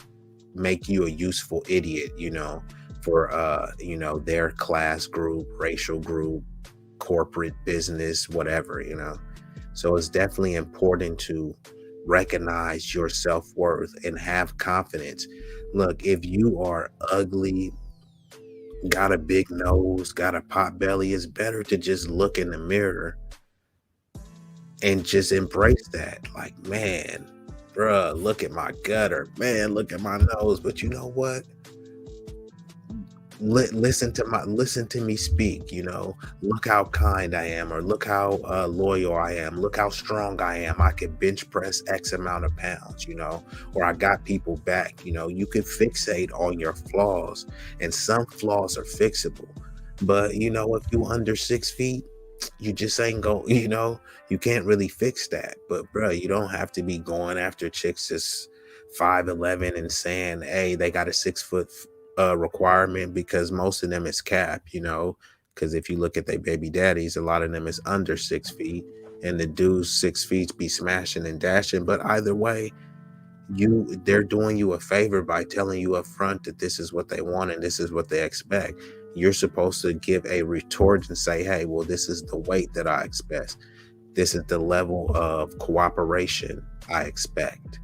Speaker 2: make you a useful idiot, you know, for you know, their class group, racial group, corporate business, whatever, you know. So it's definitely important to recognize your self-worth and have confidence. Look, if you are ugly, got a big nose, got a pot belly, it's better to just look in the mirror and just embrace that. Like, man, bruh, look at my gutter. Man, look at my nose. But you know what? listen to me speak, you know, look how kind I am, or look how loyal I am, look how strong I am, I can bench press X amount of pounds, you know, or I got people back. You know, you can fixate on your flaws, and some flaws are fixable, but you know, if you under 6 feet, you just ain't go, you know, you can't really fix that. But bro, you don't have to be going after chicks that's 5'11" and saying, hey, they got a 6 foot requirement, because most of them is cap, you know, because if you look at their baby daddies, a lot of them is under 6 feet, and the dudes 6 feet be smashing and dashing. But either way, they're doing you a favor by telling you up front that this is what they want and this is what they expect. You're supposed to give a retort and say, hey, well, this is the weight that I expect, this is the level of cooperation I expect.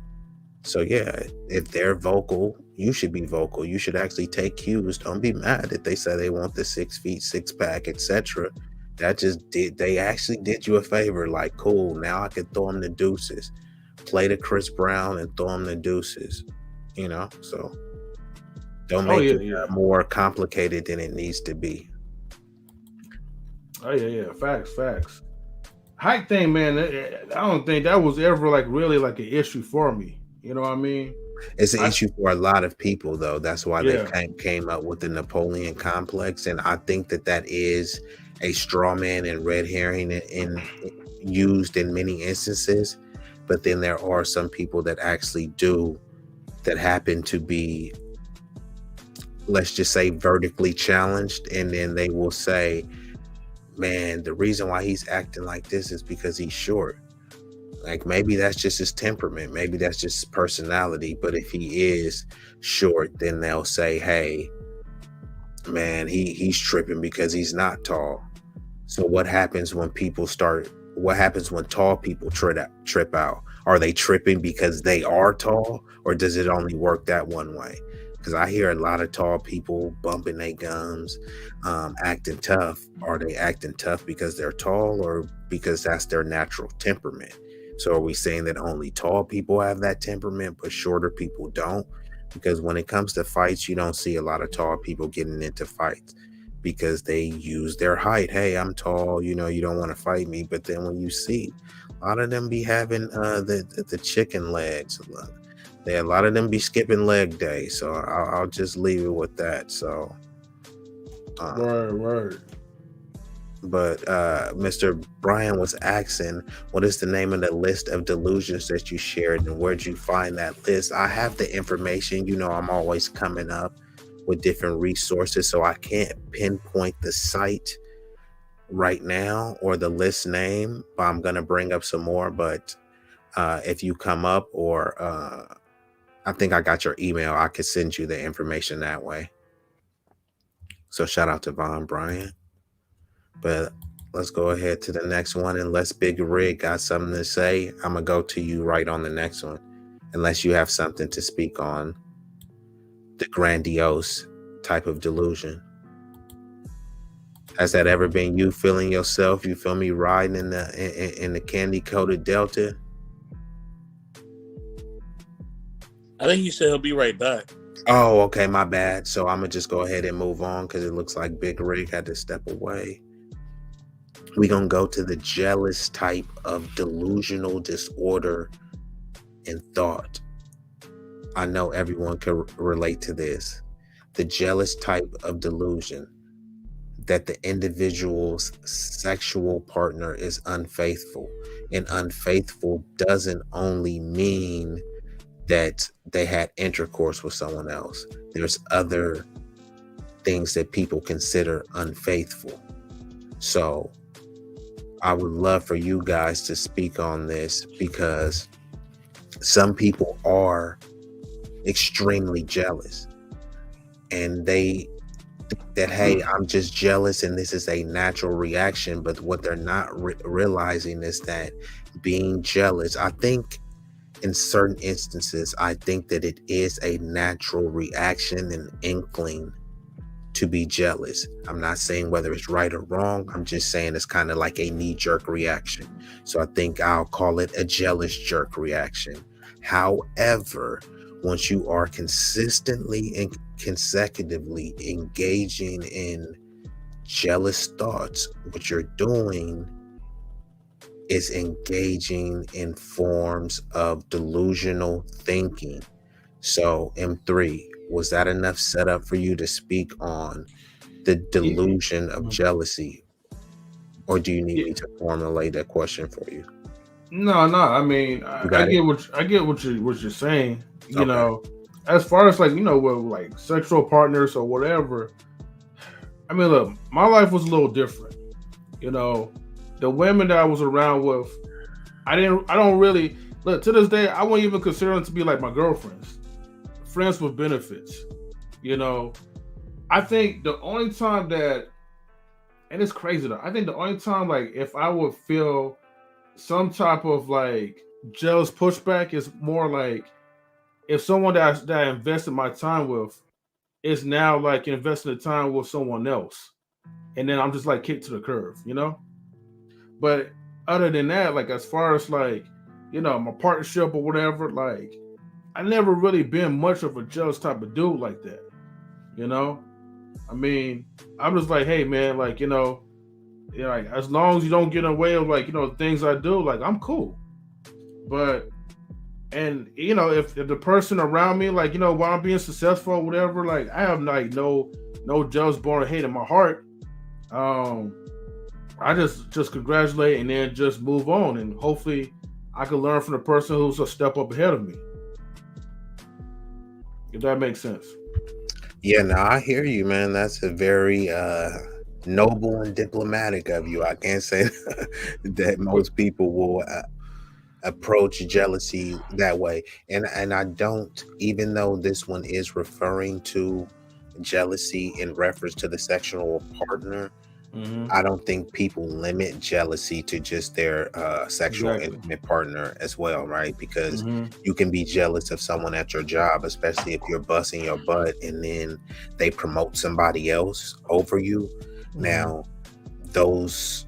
Speaker 2: So yeah, if they're vocal, you should be vocal. You should actually take cues. Don't be mad that they say they want the 6 feet, 6-pack, etc. They actually did you a favor. Like, cool, now I can throw them the deuces. Play the Chris Brown and throw them the deuces. You know, so don't make it more complicated than it needs to be.
Speaker 7: Oh yeah, facts. Height thing, man. I don't think that was ever like really like an issue for me. You know what I mean?
Speaker 2: It's an issue for a lot of people, though. That's why they came up with the Napoleon complex, and I think that is a straw man and red herring used in many instances. But then there are some people that actually that happen to be, let's just say, vertically challenged, and then they will say, man, the reason why he's acting like this is because he's short. Like, maybe that's just his temperament, maybe that's just his personality. But if he is short, then they'll say, hey, man, he's tripping because he's not tall. So what happens when tall people trip out? Are they tripping because they are tall, or does it only work that one way? Because I hear a lot of tall people bumping their gums, acting tough. Are they acting tough because they're tall, or because that's their natural temperament? So are we saying that only tall people have that temperament, but shorter people don't? Because when it comes to fights, you don't see a lot of tall people getting into fights because they use their height. Hey, I'm tall, you know, you don't want to fight me. But then when you see, a lot of them be having the chicken legs. A lot of them be skipping leg day. So I'll just leave it with that. So
Speaker 7: word.
Speaker 2: But Mr. Brian was asking, what is the name of the list of delusions that you shared, and where'd you find that list? I have the information. You know, I'm always coming up with different resources, so I can't pinpoint the site right now or the list name, but I'm going to bring up some more. But if you come up, or I think I got your email, I could send you the information that way. So shout out to Vouaghn Bryant. But let's go ahead to the next one. Unless Big Rig got something to say, I'm going to go to you right on the next one. Unless you have something to speak on the grandiose type of delusion. Has that ever been you feeling yourself, you feel me, riding in the candy-coated Delta?
Speaker 6: I think he said he'll be right back.
Speaker 2: Oh, okay, my bad. So I'm going to just go ahead and move on because it looks like Big Rig had to step away. We're going to go to the jealous type of delusional disorder in thought. I know everyone can relate to this. The jealous type of delusion that the individual's sexual partner is unfaithful. And unfaithful doesn't only mean that they had intercourse with someone else. There's other things that people consider unfaithful. So I would love for you guys to speak on this, because some people are extremely jealous, and they think that, hey, I'm just jealous and this is a natural reaction. But what they're not realizing is that being jealous, I think in certain instances, I think that it is a natural reaction and inkling to be jealous. I'm not saying whether it's right or wrong. I'm just saying it's kind of like a knee-jerk reaction. So I think I'll call it a jealous jerk reaction. However, once you are consistently consecutively engaging in jealous thoughts, what you're doing is engaging in forms of delusional thinking. So, M3, was that enough setup for you to speak on the delusion of jealousy? Or do you need me to formulate that question for you?
Speaker 7: No. I mean, I get what you're saying. You
Speaker 2: Okay.
Speaker 7: know, as far as like with like sexual partners or whatever. I mean, look, my life was a little different. You know, the women that I was around with, I don't really look to this day. I wouldn't even consider them to be like my girlfriends, friends with benefits. You know, I think the only time that, and it's crazy though, I think the only time like if I would feel some type of like jealous pushback is more like if someone that I invested my time with is now like investing the time with someone else, and then I'm just like kicked to the curb, But other than that, like as far as like my partnership or whatever, like I never really been much of a jealous type of dude like that. I mean, I'm just like, hey man, like like as long as you don't get in the way of like things I do, like I'm cool. But and if the person around me, like while I'm being successful or whatever, like I have like no jealous born hate in my heart. I just congratulate and then just move on, and hopefully I can learn from the person who's a step up ahead of me. If that makes sense.
Speaker 2: Yeah, no, I hear you, man. That's a very noble and diplomatic of you. I can't say that most people will approach jealousy that way. And I don't, even though this one is referring to jealousy in reference to the sexual partner, I don't think people limit jealousy to just their sexual intimate partner as well, right? Because you can be jealous of someone at your job, especially if you're busting your butt and then they promote somebody else over you. Now, those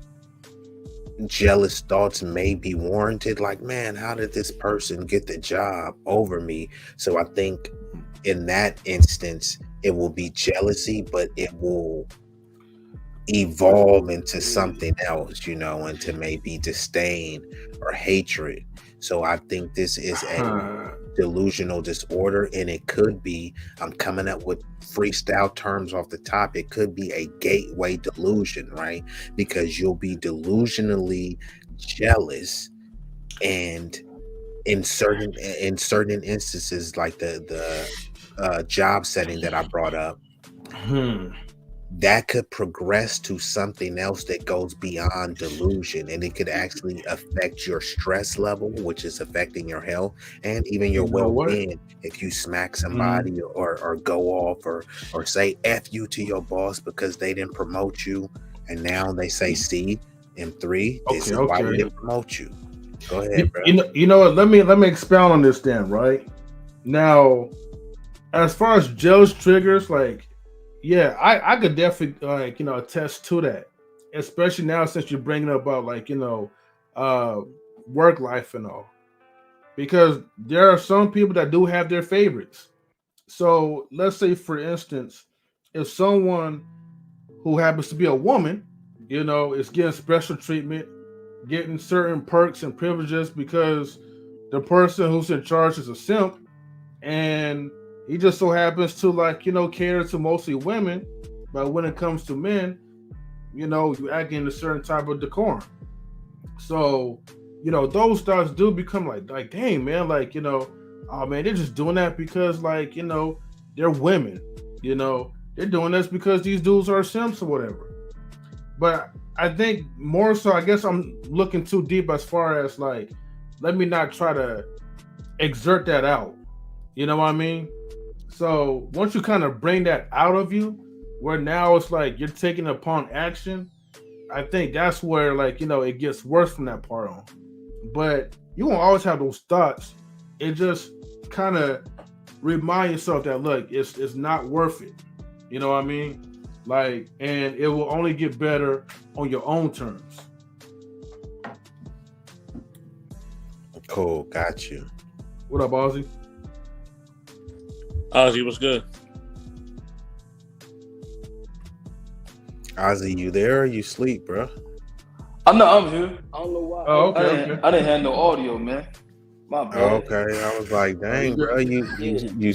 Speaker 2: jealous thoughts may be warranted, like, man, how did this person get the job over me? So I think in that instance, it will be jealousy, but it will evolve into something else, into maybe disdain or hatred. So I think this is a delusional disorder, and it could be, I'm coming up with freestyle terms off the top, it could be a gateway delusion, right? Because you'll be delusionally jealous, and in certain instances, like the job setting that I brought up, that could progress to something else that goes beyond delusion, and it could actually affect your stress level, which is affecting your health and even your well-being. If you smack somebody or go off or say F you to your boss because they didn't promote you, and now they say, see, M3, this is why we didn't promote you. Go ahead, bro.
Speaker 7: You know what? Let me expound on this then, right? Now, as far as jealous triggers, like, yeah, I could definitely attest to that, especially now since you're bringing up about like work life and all, because there are some people that do have their favorites. So let's say, for instance, if someone who happens to be a woman, is getting special treatment, getting certain perks and privileges because the person who's in charge is a simp, and he just so happens to cater to mostly women, but when it comes to men, you act in a certain type of decorum. So, those thoughts do become like, dang man, oh man, they're just doing that because they're women, they're doing this because these dudes are simps or whatever. But I think more so, I guess I'm looking too deep as far as like, let me not try to exert that out. You know what I mean? So once you kind of bring that out of you, where now it's like you're taking upon action, I think that's where it gets worse from that part on. But you won't always have those thoughts. It just kind of remind yourself that look, it's not worth it. You know what I mean? And it will only get better on your own terms.
Speaker 2: Cool, got you.
Speaker 7: What up, Ozzy?
Speaker 6: Ozzy, what's good?
Speaker 2: Ozzy, you there or you sleep, bro?
Speaker 8: I'm here. I don't know why.
Speaker 7: Oh, okay.
Speaker 8: I didn't have no audio, man. My bad.
Speaker 2: Okay, I was like, dang,
Speaker 7: you
Speaker 2: bro, you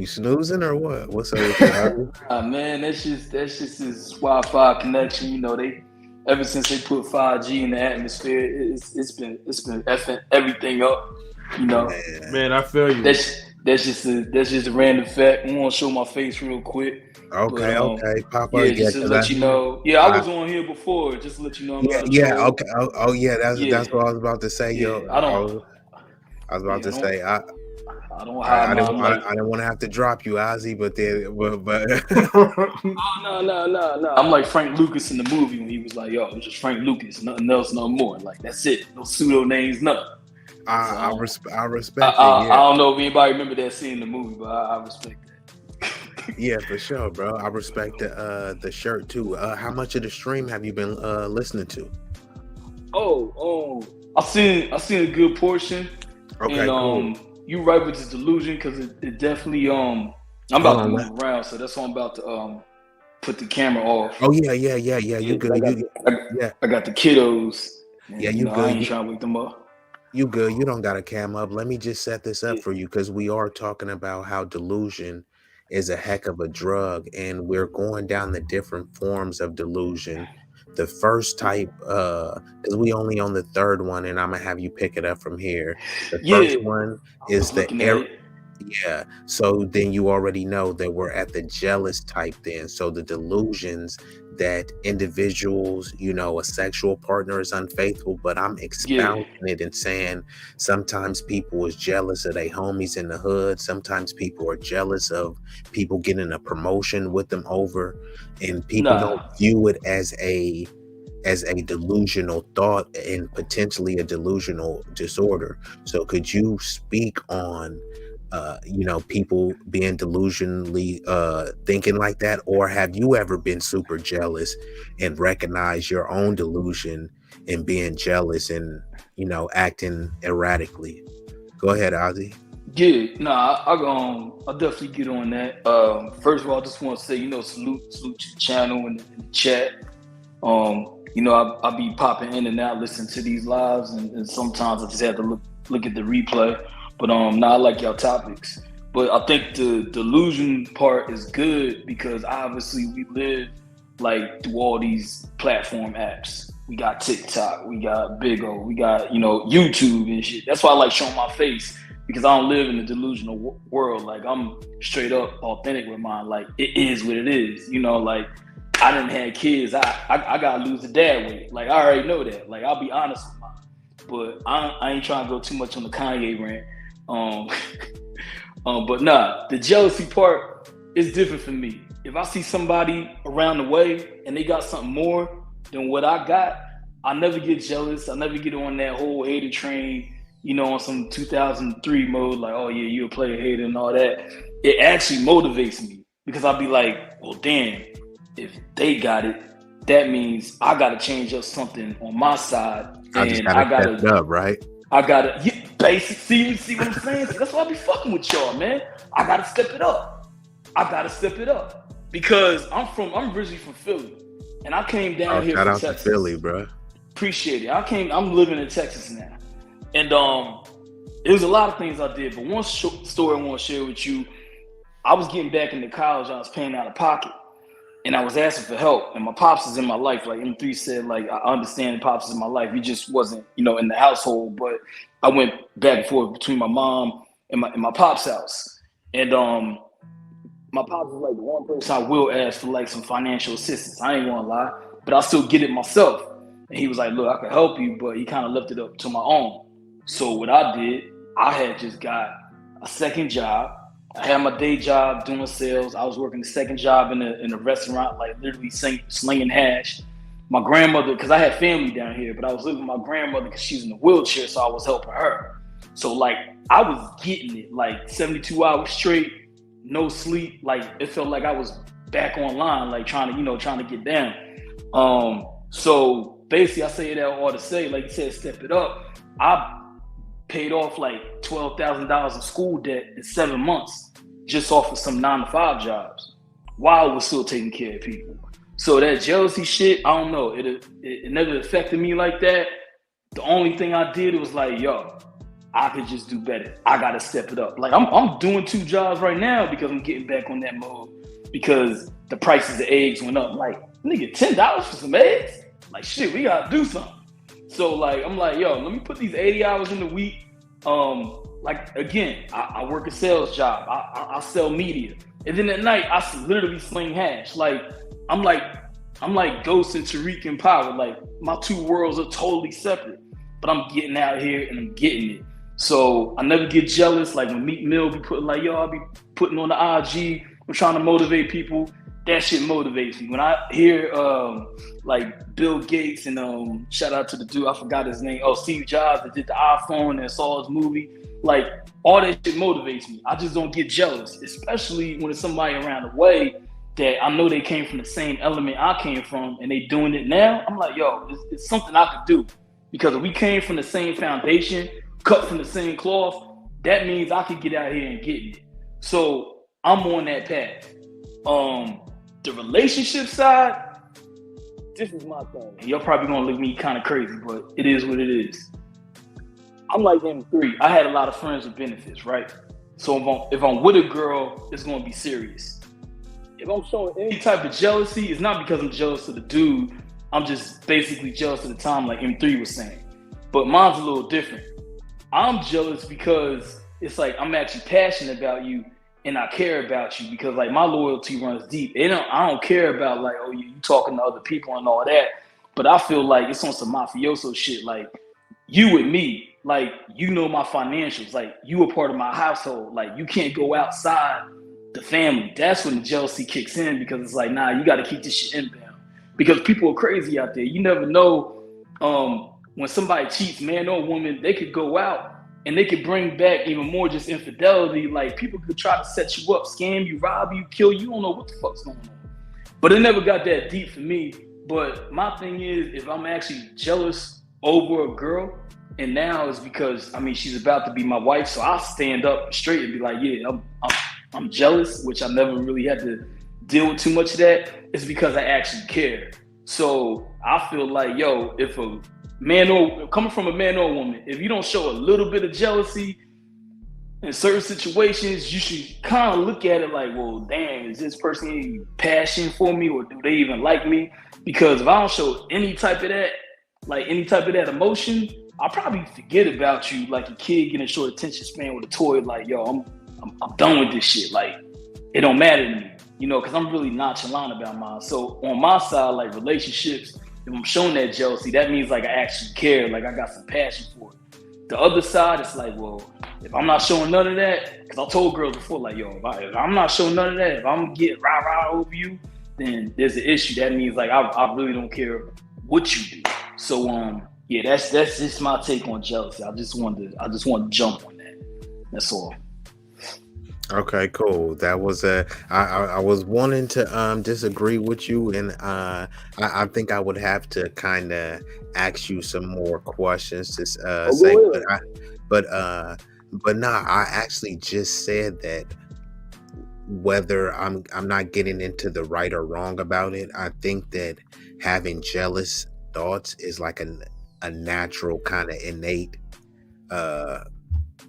Speaker 2: snoozing or what? What's up with you, Ozzy?
Speaker 8: Man, that's just this Wi-Fi connection. You know, they ever since they put 5G in the atmosphere, it's been effing everything up. You know,
Speaker 7: Man, I feel you.
Speaker 8: that's just a random fact. I want to show my face real quick.
Speaker 2: Okay,
Speaker 8: But,
Speaker 2: okay, pop
Speaker 8: Yeah,
Speaker 2: up.
Speaker 8: just to let you know. Yeah, I was on here before. Just to let you know. I'm not a troll.
Speaker 2: Okay. Oh, yeah, that's what I was about to say,
Speaker 8: Yeah,
Speaker 2: yo.
Speaker 8: I don't.
Speaker 2: I was about to say,
Speaker 8: I don't hide my
Speaker 2: I didn't want to have to drop you, Ozzy, but
Speaker 8: No. I'm like Frank Lucas in the movie when he was like, "Yo, it was just Frank Lucas, nothing else, no more." Like that's it, no pseudo names, nothing.
Speaker 2: I respect it.
Speaker 8: I don't know if anybody remember that scene in the movie, but I respect that.
Speaker 2: Yeah, for sure, bro. I respect the shirt too. How much of the stream have you been listening to?
Speaker 8: I seen a good portion.
Speaker 2: Okay,
Speaker 8: and
Speaker 2: cool.
Speaker 8: You right with this delusion because it definitely I'm about to move around, so that's why I'm about to put the camera off.
Speaker 2: Oh yeah. You good?
Speaker 8: I got the kiddos. And,
Speaker 2: Yeah, you
Speaker 8: I
Speaker 2: good.
Speaker 8: ain't trying to wake them up.
Speaker 2: You good. You don't got a cam up. Let me just set this up for you because we are talking about how delusion is a heck of a drug, and we're going down the different forms of delusion. The first type, because we only on the third one, and I'm gonna have you pick it up from here. The first one is yeah. So then you already know that we're at the jealous type then. So the delusions that individuals, a sexual partner is unfaithful, but I'm expounding it and saying sometimes people is jealous of their homies in the hood. Sometimes people are jealous of people getting a promotion with them over, and people don't view it as a delusional thought and potentially a delusional disorder. So could you speak on people being delusionally thinking like that, or have you ever been super jealous and recognize your own delusion and being jealous and acting erratically? Go ahead, Ozzy.
Speaker 8: Yeah, I'll definitely get on that. First of all, I just want to say, salute to the channel and the chat. I be popping in and out, listening to these lives, and sometimes I just have to look at the replay. But I like y'all topics. But I think the delusion part is good because obviously we live like through all these platform apps. We got TikTok, we got Big O, we got YouTube and shit. That's why I like showing my face because I don't live in the delusional world. Like I'm straight up authentic with mine. Like it is what it is. Like I didn't have kids. I gotta lose the dad weight. Like I already know that. Like I'll be honest with mine. But I ain't trying to go too much on the Kanye rant. But the jealousy part is different for me. If I see somebody around the way and they got something more than what I got, I never get jealous. I never get on that whole hater train, on some 2003 mode, like, oh yeah, you're a player hater and all that. It actually motivates me because I'll be like, well, damn, if they got it, that means I got to change up something on my side.
Speaker 2: And I gotta step up, right?
Speaker 8: I gotta see what I'm saying? That's why I be fucking with y'all, man. I gotta step it up. Because I'm originally from Philly, and I came down here.
Speaker 2: Shout out
Speaker 8: Texas.
Speaker 2: to Philly, bro.
Speaker 8: Appreciate it. I'm living in Texas now, and it was a lot of things I did. But one story I want to share with you. I was getting back into college. I was paying out of pocket. And I was asking for help, and my pops is in my life. Like M3 said, like I understand pops is in my life. He just wasn't, in the household. But I went back and forth between my mom and my pop's house. And my pops is like the one person I will ask for like some financial assistance. I ain't gonna lie, but I'll still get it myself. And he was like, "Look, I can help you," but he kind of left it up to my own. So what I did, I had just got a second job. I had my day job doing sales. I was working the second job in a restaurant, like literally slinging hash. My grandmother, because I had family down here, but I was living with my grandmother because she's in a wheelchair, so I was helping her. So like I was getting it, like 72 hours straight, no sleep. Like it felt like I was back online, like trying to get down. So basically, I say that all to say, like you said, step it up. I paid off like $12,000 in school debt in 7 months just off of some 9-to-5 jobs while I was still taking care of people. So that jealousy shit, I don't know. It never affected me like that. The only thing I did was like, yo, I could just do better. I gotta step it up. Like I'm doing 2 jobs right now because I'm getting back on that mode because the prices of eggs went up. Like, nigga, $10 for some eggs? Like, shit, we gotta do something. So like, I'm like, yo, let me put these 80 hours in the week. Like again, I work a sales job. I sell media, and then at night I literally sling hash. Like I'm like Ghost and Tariq and Power. Like my 2 worlds are totally separate. But I'm getting out here and I'm getting it. So I never get jealous. Like when Meek Mill be putting like, yo, I'll be putting on the IG. I'm trying to motivate people. That shit motivates me. When I hear like Bill Gates and shout out to the dude, I forgot his name. Oh, Steve Jobs that did the iPhone and saw his movie. Like all that shit motivates me. I just don't get jealous, especially when it's somebody around the way that I know they came from the same element I came from and they doing it now. I'm like, yo, it's something I could do. Because if we came from the same foundation, cut from the same cloth, that means I could get out here and get it. So I'm on that path. The relationship side, this is my thing. Y'all probably gonna look at me kind of crazy, but it is what it is. I'm like M3. I had a lot of friends with benefits, right? So if I'm with a girl, it's gonna be serious. If I'm showing any type of jealousy, it's not because I'm jealous of the dude. I'm just basically jealous of the time, like M3 was saying. But mine's a little different. I'm jealous because it's like I'm actually passionate about you and I care about you because like my loyalty runs deep. I don't care about like, oh, you talking to other people and all that. But I feel like it's on some mafioso shit. Like you with me, like you know my financials, like you a part of my household. Like you can't go outside the family. That's when the jealousy kicks in because it's like, nah, you got to keep this shit inbound. Because people are crazy out there. You never know when somebody cheats, man or woman, they could go out and they could bring back even more just infidelity. Like people could try to set you up, scam you, rob you, kill you. You don't know what the fuck's going on. But it never got that deep for me. But my thing is, if I'm actually jealous over a girl, and now it's because, I mean, she's about to be my wife, so I'll stand up straight and be like, yeah, I'm jealous, which I never really had to deal with too much of that. It's because I actually care. So I feel like, yo, if a man or coming from a man or a woman, if you don't show a little bit of jealousy in certain situations, you should kind of look at it like, well, damn, is this person any passion for me or do they even like me? Because if I don't show any type of that, like any type of that emotion, I'll probably forget about you like a kid getting a short attention span with a toy. Like, yo, I'm done with this shit. Like, it don't matter to me, you know, because I'm really nonchalant about mine. So on my side, like relationships, if I'm showing that jealousy, that means like I actually care, like I got some passion for it. The other side, it's like, well, if I'm not showing none of that, because I told girls before, like, yo, if I'm not showing none of that, if I'm getting rah-rah over you, then there's an issue. That means like I really don't care what you do. So yeah, that's just my take on jealousy. I just wanted to jump on that. That's all.
Speaker 2: Okay, cool. That was I was wanting to disagree with you, and I think I would have to kind of ask you some more questions to say, but nah, I actually just said that whether I'm not getting into the right or wrong about it. I think that having jealous thoughts is like a natural kind of innate.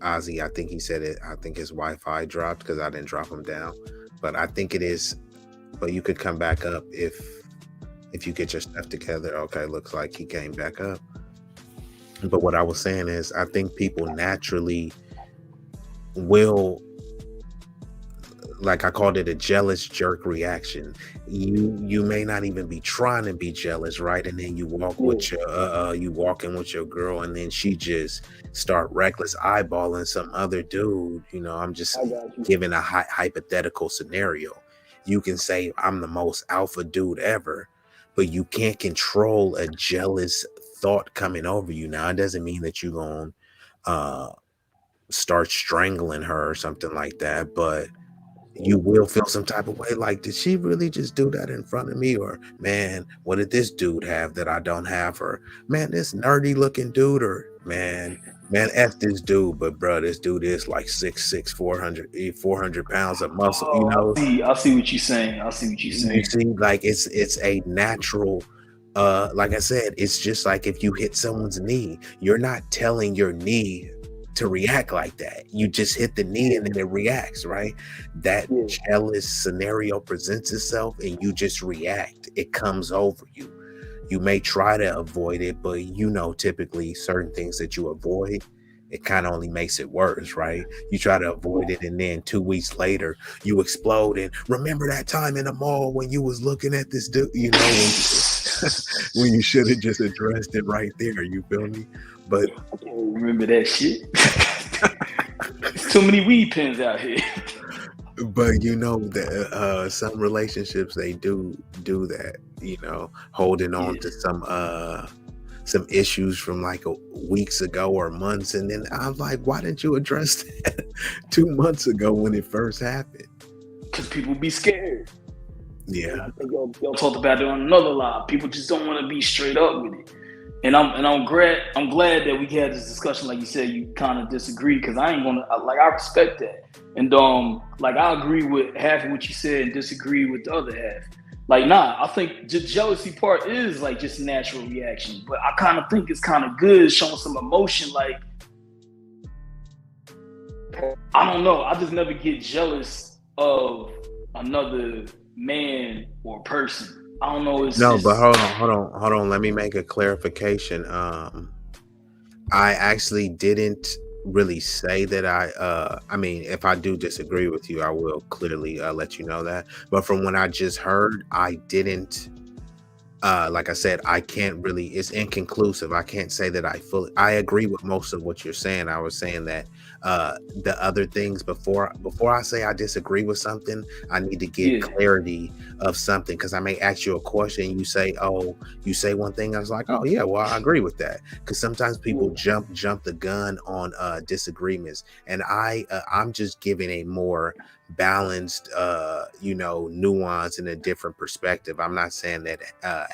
Speaker 2: Ozzy, I think he said it. I think his Wi-Fi dropped because I didn't drop him down, but I think it is. But you could come back up if you get your stuff together. Okay, looks like he came back up. But what I was saying is, I think people naturally will, like I called it, a jealous jerk reaction. You may not even be trying to be jealous, right? And then you walk with your you walking with your girl, and then she just start reckless eyeballing some other dude. You know, I'm just giving a hypothetical scenario. You can say I'm the most alpha dude ever, but you can't control a jealous thought coming over you. Now, it doesn't mean that you're gonna start strangling her or something like that, but you will feel some type of way. Like, did she really just do that in front of me? Or, man, what did this dude have that I don't have? Or, man, this nerdy looking dude. Or, man, F this dude. But, bro, this dude is like 6'6", 400 pounds of muscle, you know?
Speaker 8: I see what you're saying.
Speaker 2: You see, like, it's a natural, like I said, it's just like if you hit someone's knee, you're not telling your knee to react like that. You just hit the knee and then it reacts, right? That jealous scenario presents itself and you just react. It comes over you. You may try to avoid it, but you know, typically certain things that you avoid, it kind of only makes it worse, right? You try to avoid it and then 2 weeks later you explode and remember that time in the mall when you was looking at this dude, you know, when you should have just addressed it right there, you feel me? But
Speaker 8: I can't remember that shit. There's too many weed pens out here.
Speaker 2: But you know that some relationships they do that, you know, holding on to some issues from like weeks ago or months, and then I'm like, why didn't you address that 2 months ago when it first happened?
Speaker 8: Because people be scared.
Speaker 2: Yeah,
Speaker 8: I think y'all talked about it on another live. People just don't want to be straight up with it. And I'm glad that we had this discussion. Like you said, you kind of disagree because I ain't gonna I respect that. And like I agree with half of what you said and disagree with the other half. Like, nah, I think the jealousy part is like just natural reaction, but I kind of think it's kind of good showing some emotion. Like, I don't know, I just never get jealous of another man or person. I don't know.
Speaker 2: But hold on. Let me make a clarification. I actually didn't really say that I mean, if I do disagree with you, I will clearly let you know that. But from what I just heard, I didn't. Like I said, I can't really. It's inconclusive. I can't say that I agree with most of what you're saying. I was saying that the other things before I say I disagree with something, I need to get clarity of something, because I may ask you a question, you say one thing, I was like, oh yeah, well, I agree with that, because sometimes people jump the gun on disagreements, and I'm just giving a more balanced nuance and a different perspective. I'm not saying that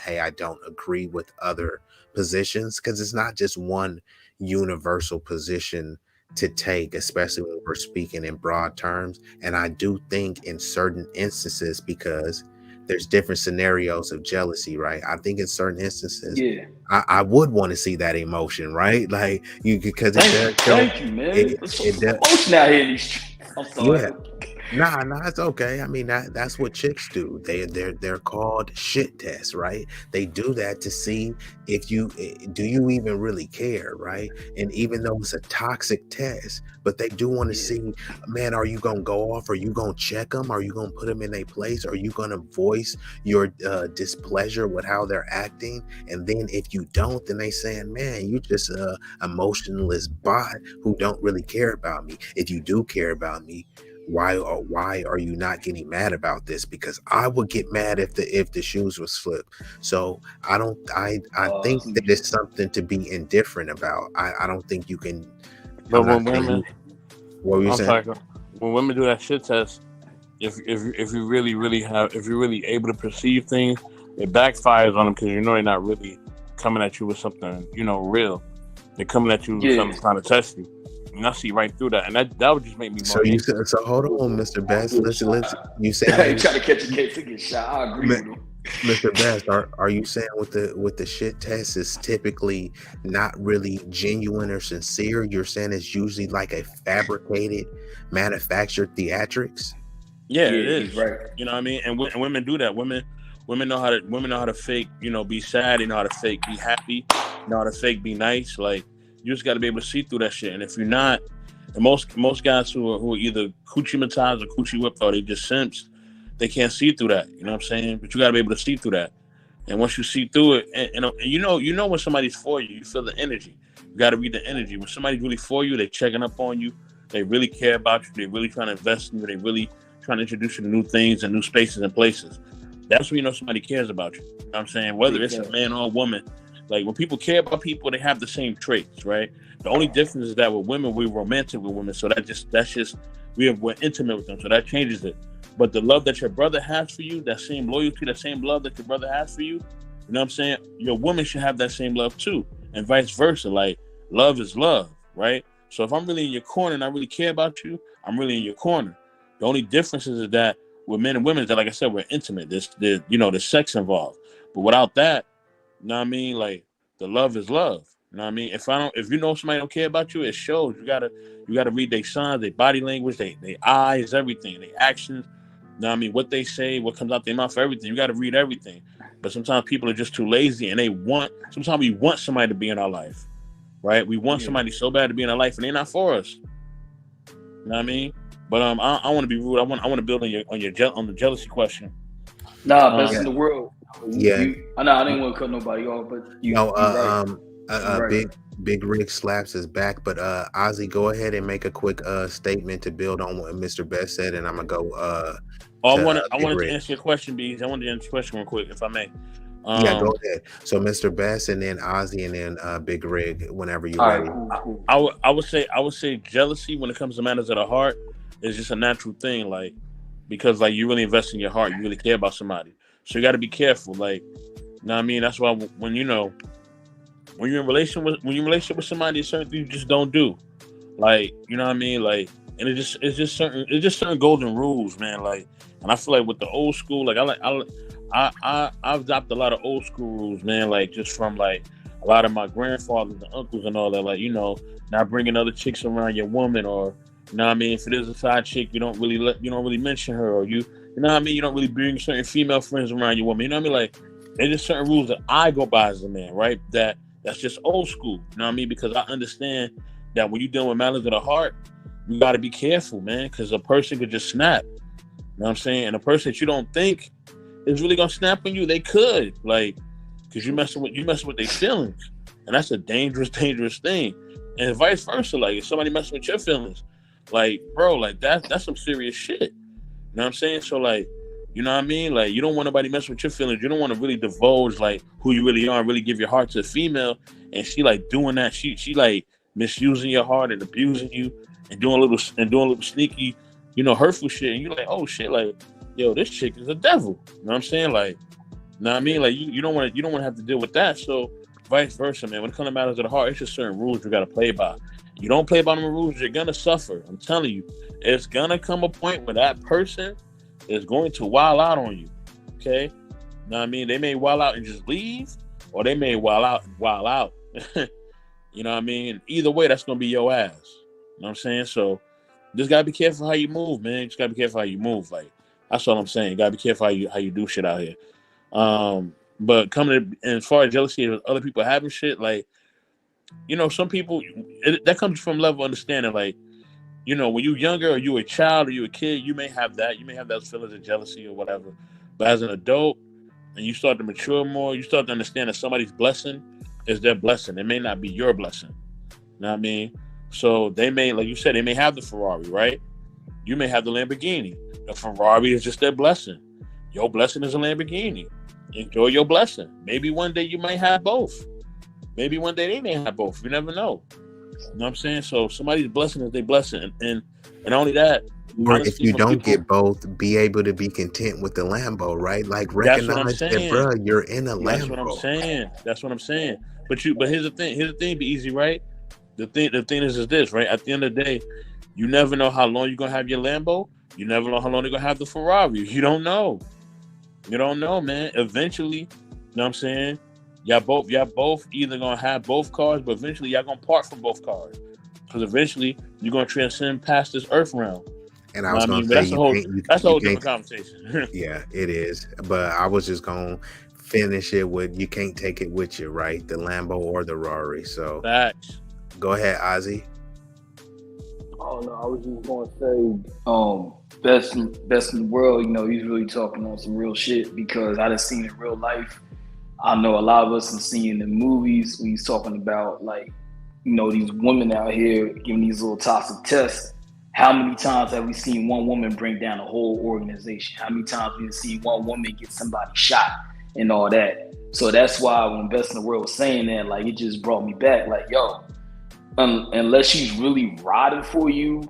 Speaker 2: hey, I don't agree with other positions, because it's not just one universal position to take, especially when we're speaking in broad terms. And I do think in certain instances, because there's different scenarios of jealousy, right? I think in certain instances, I would want to see that emotion, right? Like because
Speaker 8: thank you, man. It emotion out here in these streets. I'm sorry.
Speaker 2: Yeah. Nah, it's okay. I mean, that's what chicks do. They're called shit tests, right? They do that to see if you even really care, right? And even though it's a toxic test, but they do want to see, man, are you gonna go off? Are you gonna check them? Are you gonna put them in a place? Are you gonna voice your displeasure with how they're acting? And then if you don't, then they saying, man, you just a emotionless bot who don't really care about me. If you do care about me, why are you not getting mad about this? Because I would get mad if the shoes was flipped. So I think that it's something to be indifferent about. I don't think you can.
Speaker 6: But when women,
Speaker 2: what were you saying?
Speaker 6: When women do that shit test, if you really able to perceive things, it backfires on them, because they're not really coming at you with something real. They're coming at you with something trying to test you. And I see right through that, and that would just make me more.
Speaker 2: So hold on, Mr. Best. Listen. You said
Speaker 8: I ain't trying to catch a case to get shot. I agree with him.
Speaker 2: Mr. Best, are you saying with the shit test is typically not really genuine or sincere? You're saying it's usually like a fabricated, manufactured theatrics?
Speaker 6: Yeah, it is. Right. You know what I mean? And women do that. Women know how to fake. Be sad. They know how to fake be happy. Know how to fake be nice. Like, you just got to be able to see through that shit. And if you're not, and most guys who are either coochie matized or coochie whipped, or they just simps, they can't see through that. You know what I'm saying? But you got to be able to see through that. And once you see through it, and you know when somebody's for you, you feel the energy. You got to read the energy. When somebody's really for you, they checking up on you. They really care about you. They really trying to invest in you. They really trying to introduce you to new things and new spaces and places. That's when you know somebody cares about you. You know what I'm saying? Whether it's a man or a woman. Like, when people care about people, they have the same traits, right? The only difference is that with women, we're romantic with women, so we're intimate with them, so that changes it. But the love that your brother has for you, that same loyalty, that same love that your brother has for you, you know what I'm saying? Your woman should have that same love too, and vice versa. Like, love is love, right? So if I'm really in your corner and I really care about you, I'm really in your corner. The only difference is that with men and women, that, like I said, we're intimate. There's sex involved. But without that, you know what I mean? Like, the love is love. You know what I mean? If you know somebody don't care about you, it shows. You gotta read their signs, their body language, their eyes, everything, their actions. You know what I mean? What they say, what comes out their mouth, everything. You gotta read everything. But sometimes people are just too lazy, and sometimes we want somebody to be in our life, right? We want somebody so bad to be in our life, and they're not for us. You know what I mean? But I want to be rude. I want to build on the jealousy question.
Speaker 8: Nah, best in the world.
Speaker 2: Yeah.
Speaker 8: I didn't want to cut nobody off, but
Speaker 2: right. Big Rick Slaps is back, but Ozzy, go ahead and make a quick statement to build on what Mr. Best said, and I'm gonna go.
Speaker 6: I wanted to answer your question, B-Eazy. I wanted to answer your question real quick, if I may.
Speaker 2: Yeah, go ahead. So Mr. Best, and then Ozzy, and then Big Rig, whenever you're ready.
Speaker 8: Cool.
Speaker 6: I would say jealousy when it comes to matters of the heart is just a natural thing, like, because like you really invest in your heart, you really care about somebody, so you got to be careful. Like, you know what I mean? That's why when you're in relationship with somebody, there's certain things you just don't do. Like, you know what I mean? Like, and it's just certain golden rules, man. Like, and I feel like with the old school, like I've adopted a lot of old school rules, man. Like, just from like a lot of my grandfathers and uncles and all that. Like, you know, not bringing other chicks around your woman, or, you know what I mean? If it is a side chick, you don't really mention her, or you know what I mean? You don't really bring certain female friends around your woman. You know what I mean? Like, there's just certain rules that I go by as a man, right? That's just old school. You know what I mean? Because I understand that when you're dealing with matters of the heart, you got to be careful, man, because a person could just snap. You know what I'm saying? And a person that you don't think is really gonna snap on you, they could, like, because you messing with their feelings, and that's a dangerous thing. And vice versa, like, if somebody messing with your feelings, like, bro, like that's some serious shit. You know what I'm saying? So, like, you know what I mean? Like, you don't want nobody messing with your feelings. You don't want to really divulge like who you really are and really give your heart to a female, and she like doing that. She like misusing your heart and abusing you and doing a little sneaky, you know, hurtful shit. And you're like, oh shit, like, yo, this chick is a devil. You know what I'm saying? Like, you know what I mean? Like, you don't want to have to deal with that. So vice versa, man. When it comes to matters of the heart, it's just certain rules you got to play by. You don't play by them rules, you're gonna suffer. I'm telling you, it's gonna come a point where that person is going to wild out on you. Okay? You know what I mean? They may wild out and just leave, or they may wild out and wild out. You know what I mean? Either way, that's gonna be your ass. You know what I'm saying? So just gotta be careful how you move, man. Just gotta be careful how you move. Like, that's all I'm saying. You gotta be careful how you do shit out here. But coming to, as far as jealousy of other people having shit, like, you know, some people, that comes from level of understanding. Like, you know, when you're younger, or you a child, or you a kid, you may have that. You may have those feelings of jealousy or whatever. But as an adult, and you start to mature more, you start to understand that somebody's blessing is their blessing. It may not be your blessing. You know what I mean? So they may, like you said, they may have the Ferrari, right? You may have the Lamborghini. The Ferrari is just their blessing. Your blessing is a Lamborghini. Enjoy your blessing. Maybe one day you might have both. Maybe one day they may have both. You never know. You know what I'm saying? So somebody's blessing is their blessing. And only that.
Speaker 2: Or honestly, if you don't get both, be able to be content with the Lambo, right? Like, recognize that, bro, you're in a Lambo.
Speaker 6: That's what I'm saying. But here's the thing, B-Eazy, right? The thing is this, right? At the end of the day, you never know how long you're gonna have your Lambo. You never know how long you're gonna have the Ferrari. You don't know. You don't know, man. Eventually, you know what I'm saying? Y'all both either gonna have both cars, but eventually y'all gonna part from both cars. Because eventually you're gonna transcend past this earth realm.
Speaker 2: And I was gonna say,
Speaker 6: that's a whole different conversation.
Speaker 2: Yeah, it is. But I was just gonna finish it with, you can't take it with you, right? The Lambo or the Rari. So
Speaker 6: facts.
Speaker 2: Go ahead, Ozzy.
Speaker 8: Oh no, I was just gonna say, best in the world. You know, he's really talking on some real shit, because I done seen in real life. I know a lot of us have seen in movies when he's talking about, like, you know, these women out here giving these little toxic tests. How many times have we seen one woman bring down a whole organization? How many times have we seen one woman get somebody shot and all that? So that's why when Best in the World was saying that, like, it just brought me back. Like, yo, unless she's really riding for you,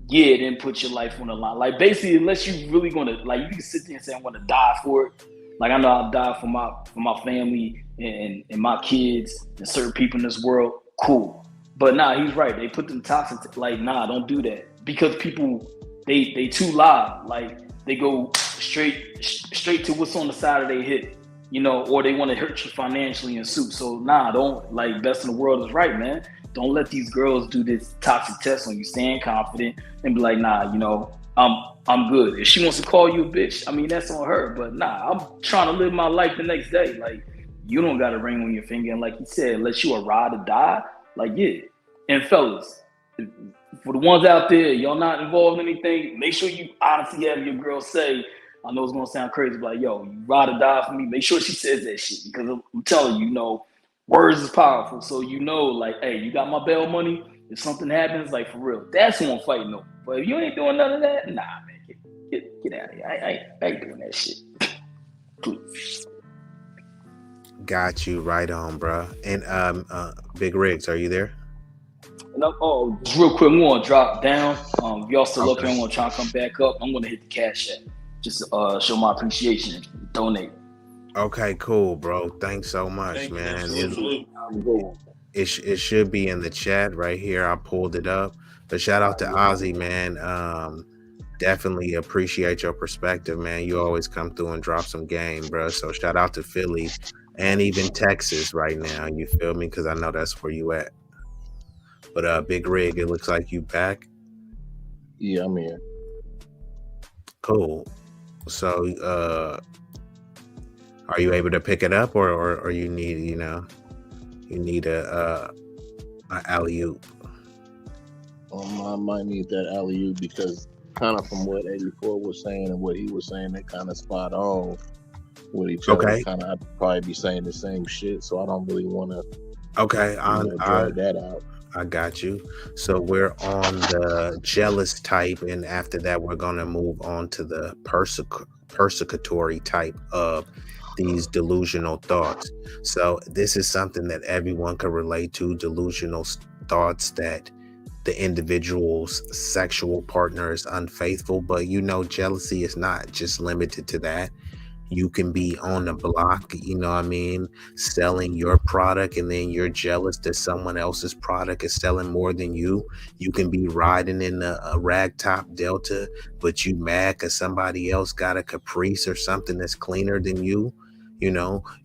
Speaker 8: yeah, then put your life on the line. Like basically, unless you really gonna like, you can sit there and say I'm gonna die for it. Like I know I'll die for my family and my kids and certain people in this world. Cool, but nah, he's right. They put them toxic. Like nah, don't do that because people they too loud. Like they go straight to what's on the side of their hip, you know, or they want to hurt you financially and soup. So nah, don't like best in the world is right, man. Don't let these girls do this toxic test on you. Stand confident and be like, nah, you know, I'm good. If she wants to call you a bitch, I mean, that's on her. But nah, I'm trying to live my life the next day. Like, you don't got a ring on your finger. And like you said, unless you a ride or die, like, yeah. And fellas, for the ones out there, y'all not involved in anything, make sure you honestly have your girl say, I know it's going to sound crazy, but like, yo, you ride or die for me. Make sure she says that shit. Because I'm telling you, you know, words is powerful. So you know, like, hey, you got my bail money. If something happens, like for real, that's who I'm fighting over. But if you ain't doing none of that, nah, man, get out of here. I ain't doing that shit. Please.
Speaker 2: Got you right on, bro. And Big Riggs, are you there?
Speaker 8: No, just real quick, I'm gonna drop down. If y'all still up here, I'm gonna try and come back up. I'm gonna hit the cash app. Just show my appreciation. Donate.
Speaker 2: Okay, cool, bro. Thanks so much, man. It should be in the chat right here. I pulled it up. But shout out to Ozzy, man. Definitely appreciate your perspective, man. You always come through and drop some game, bro. So shout out to Philly and even Texas right now. You feel me? Because I know that's where you at. But Big Rig, it looks like you back.
Speaker 9: Yeah, I'm here.
Speaker 2: Cool. So are you able to pick it up or you need, you need a alley-oop?
Speaker 9: I might need that alley-oop because kind of from what 84 was saying and what he was saying, they kind of spot on with each other.
Speaker 2: Okay.
Speaker 9: Kind of, I'd probably be saying the same shit, so I don't really want to.
Speaker 2: Okay,
Speaker 9: drag that out.
Speaker 2: I got you. So we're on the jealous type, and after that, we're gonna move on to the persecutory type of these delusional thoughts. So this is something that everyone can relate to: delusional thoughts that the individual's sexual partner is unfaithful. But jealousy is not just limited to that. You can be on the block, selling your product, and then you're jealous that someone else's product is selling more than you. You can be riding in a ragtop Delta, but you mad because somebody else got a Caprice or something that's cleaner than you.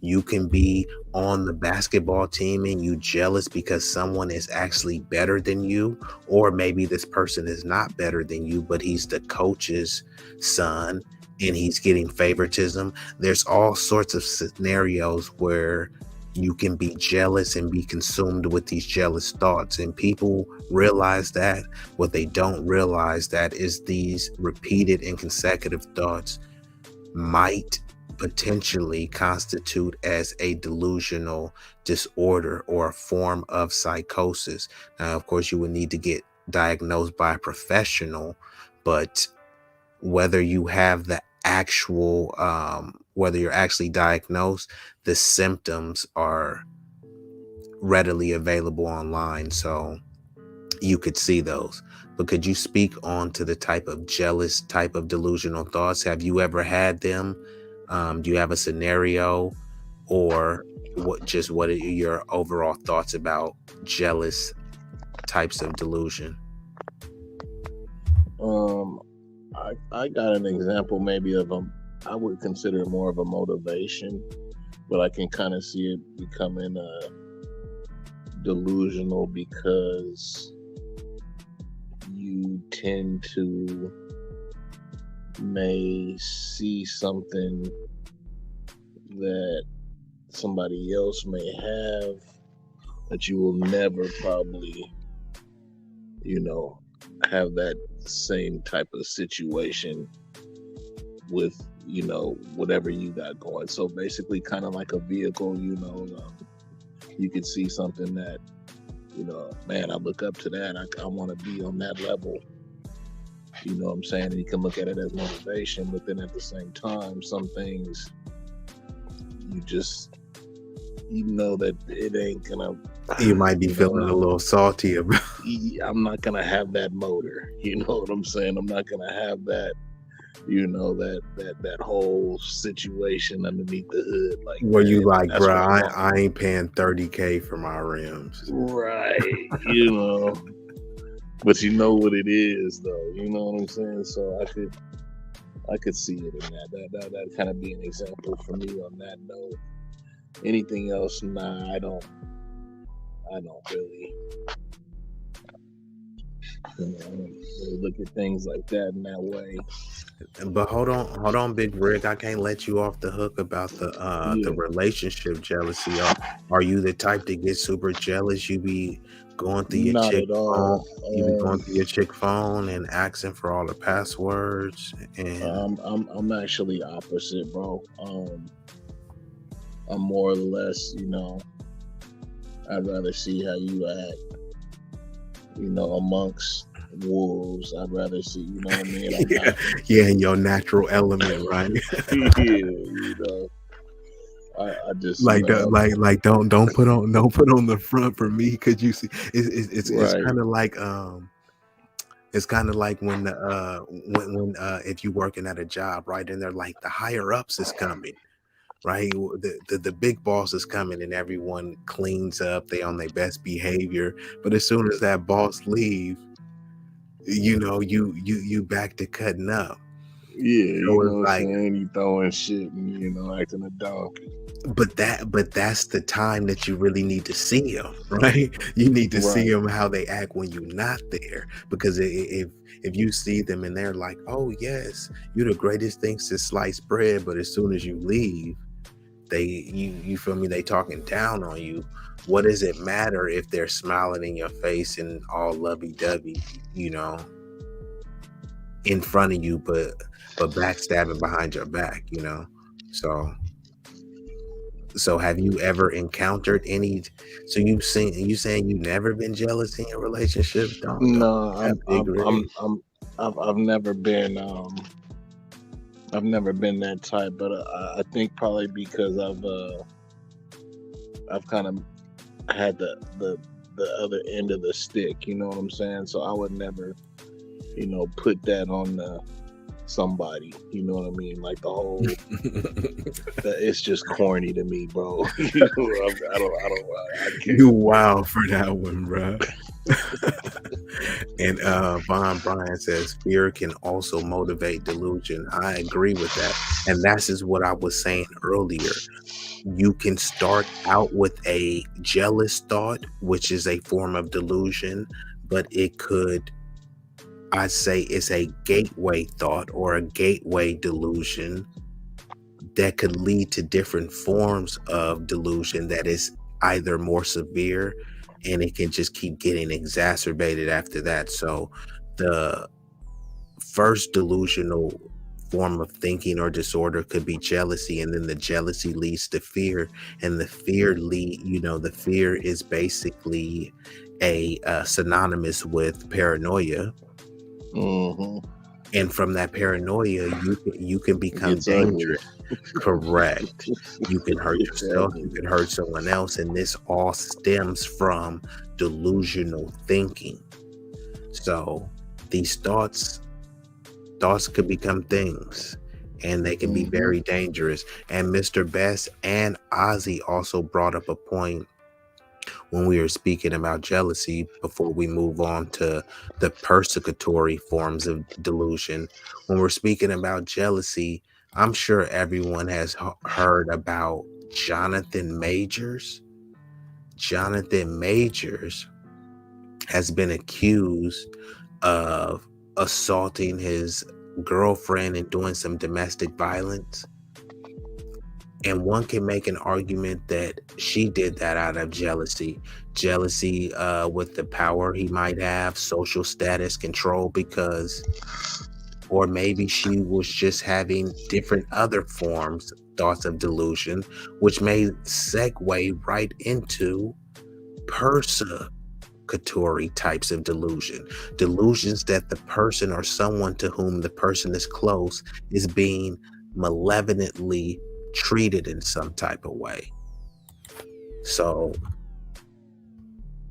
Speaker 2: You can be on the basketball team and you jealous because someone is actually better than you, or maybe this person is not better than you, but he's the coach's son and he's getting favoritism. There's all sorts of scenarios where you can be jealous and be consumed with these jealous thoughts. And people realize that. What they don't realize that is these repeated and consecutive thoughts might potentially constitute as a delusional disorder or a form of psychosis. Now, of course, you would need to get diagnosed by a professional, but whether you have the actual, whether you're actually diagnosed, the symptoms are readily available online, so you could see those. But could you speak on to the type of jealous type of delusional thoughts? Have you ever had them? Do you have a scenario, or what are your overall thoughts about jealous types of delusion?
Speaker 9: I got an example maybe of I would consider it more of a motivation, but I can kind of see it becoming delusional because you tend to may see something that somebody else may have that you will never probably, have that same type of situation with, whatever you got going. So basically kind of like a vehicle, you could see something that, man, I look up to that. I want to be on that level. You know what I'm saying? And you can look at it as motivation, but then at the same time, some things you know that it ain't gonna
Speaker 2: You might be
Speaker 9: You know,
Speaker 2: feeling a little salty about.
Speaker 9: I'm not gonna have that motor. You know what I'm saying? I'm not gonna have that. You know, that whole situation underneath the hood, like
Speaker 2: Where you like,
Speaker 9: that's
Speaker 2: bro,
Speaker 9: what
Speaker 2: I ain't paying $30K for my rims.
Speaker 9: right? You know, but you know what it is, though. You know what I'm saying? So I could see it in that kind of be an example for me on that note. Anything else? Nah, I don't really. You know, I don't really look at things like that in that way.
Speaker 2: But hold on, Big Rig. I can't let you off the hook about the relationship jealousy. Are you the type to get super jealous? You be going through your
Speaker 9: Not
Speaker 2: chick
Speaker 9: at
Speaker 2: phone.
Speaker 9: all.
Speaker 2: You be going through your chick phone and asking for all the passwords. And
Speaker 9: I'm actually opposite, bro. I'm more or less, you know, I'd rather see how you act, you know, amongst wolves. I'd rather see, you know what I mean?
Speaker 2: yeah, in your natural element, right?
Speaker 9: Yeah, you know. I just
Speaker 2: Like
Speaker 9: you know,
Speaker 2: like don't put on the front for me, because you see it's
Speaker 9: right.
Speaker 2: kind of like it's kind of like when if you working at a job, right, and they're like, the higher ups is coming, right, the big boss is coming, and everyone cleans up, they on their best behavior, but as soon as that boss leave, you know, you back to cutting up.
Speaker 9: Yeah,
Speaker 2: So
Speaker 9: you know
Speaker 2: it's
Speaker 9: what I'm
Speaker 2: like,
Speaker 9: saying? You throwing shit and, you know, acting a donkey.
Speaker 2: but that's the time that you really need to see them, right? You need to see them how they act when you're not there, because if you see them and they're like, oh yes, you're the greatest thing since sliced bread, but as soon as you leave, you feel me, they talking down on you. What does it matter if they're smiling in your face and all lovey-dovey, you know, in front of you, but backstabbing behind your back, you know? So have you ever encountered any? So you saying you never been jealous in your relationship? Don't
Speaker 9: No,
Speaker 2: have big rig.
Speaker 9: I've never been I've never been that type, but I think probably because I've kind of had the other end of the stick, you know what I'm saying? So I would never, you know, put that on somebody, you know what I mean? Like the whole, it's just corny to me, bro. You know, I can't.
Speaker 2: You wild for that one, bro. And Vouaghn Bryant says fear can also motivate delusion. I agree with that, and that's just what I was saying earlier. You can start out with a jealous thought, which is a form of delusion, but it could, I say, it's a gateway thought or a gateway delusion that could lead to different forms of delusion that is either more severe, and it can just keep getting exacerbated after that. So the first delusional form of thinking or disorder could be jealousy, and then the jealousy leads to fear, and the fear the fear is basically a synonymous with paranoia.
Speaker 9: Mm-hmm.
Speaker 2: And from that paranoia, you can become dangerous. Correct. You can hurt yourself, you can hurt someone else, and this all stems from delusional thinking. So these thoughts could become things, and they can be very dangerous. And Mr. Best and Ozzy also brought up a point when we were speaking about jealousy before we move on to the persecutory forms of delusion. When we're speaking about jealousy, I'm sure everyone has heard about Jonathan Majors. Jonathan Majors has been accused of assaulting his girlfriend and doing some domestic violence. And one can make an argument that she did that out of jealousy with the power he might have, social status, control, or maybe she was just having different other thoughts of delusion, which may segue right into persecutory types of delusions that the person or someone to whom the person is close is being malevolently treated in some type of way. So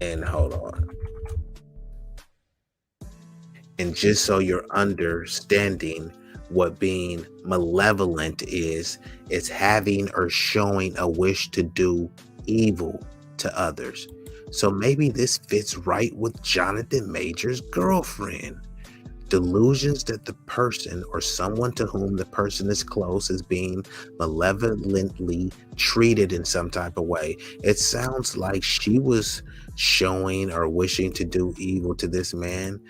Speaker 2: And hold on. And just so you're understanding what being malevolent is, it's having or showing a wish to do evil to others. So maybe this fits right with Jonathan Major's girlfriend. Delusions that the person or someone to whom the person is close is being malevolently treated in some type of way. It sounds like she was showing or wishing to do evil to this man.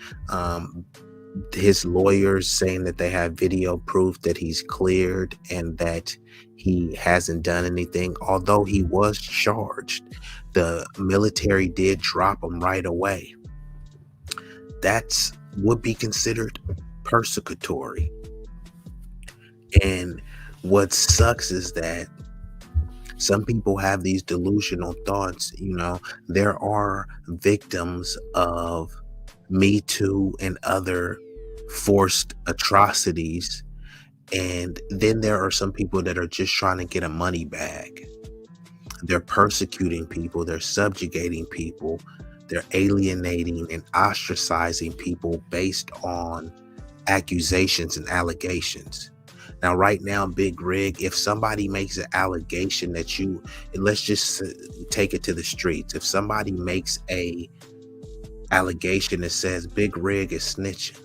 Speaker 2: His lawyers saying that they have video proof that he's cleared and that he hasn't done anything, although he was charged. The military did drop him right away. That's would be considered persecutory. And what sucks is that some people have these delusional thoughts. You know, there are victims of Me Too and other forced atrocities, and then there are some people that are just trying to get a money bag. They're persecuting people, they're subjugating people, they're alienating and ostracizing people based on accusations and allegations. Now, right now, Big Rig, if somebody makes an allegation that you, and let's just take it to the streets. If somebody makes a allegation that says Big Rig is snitching,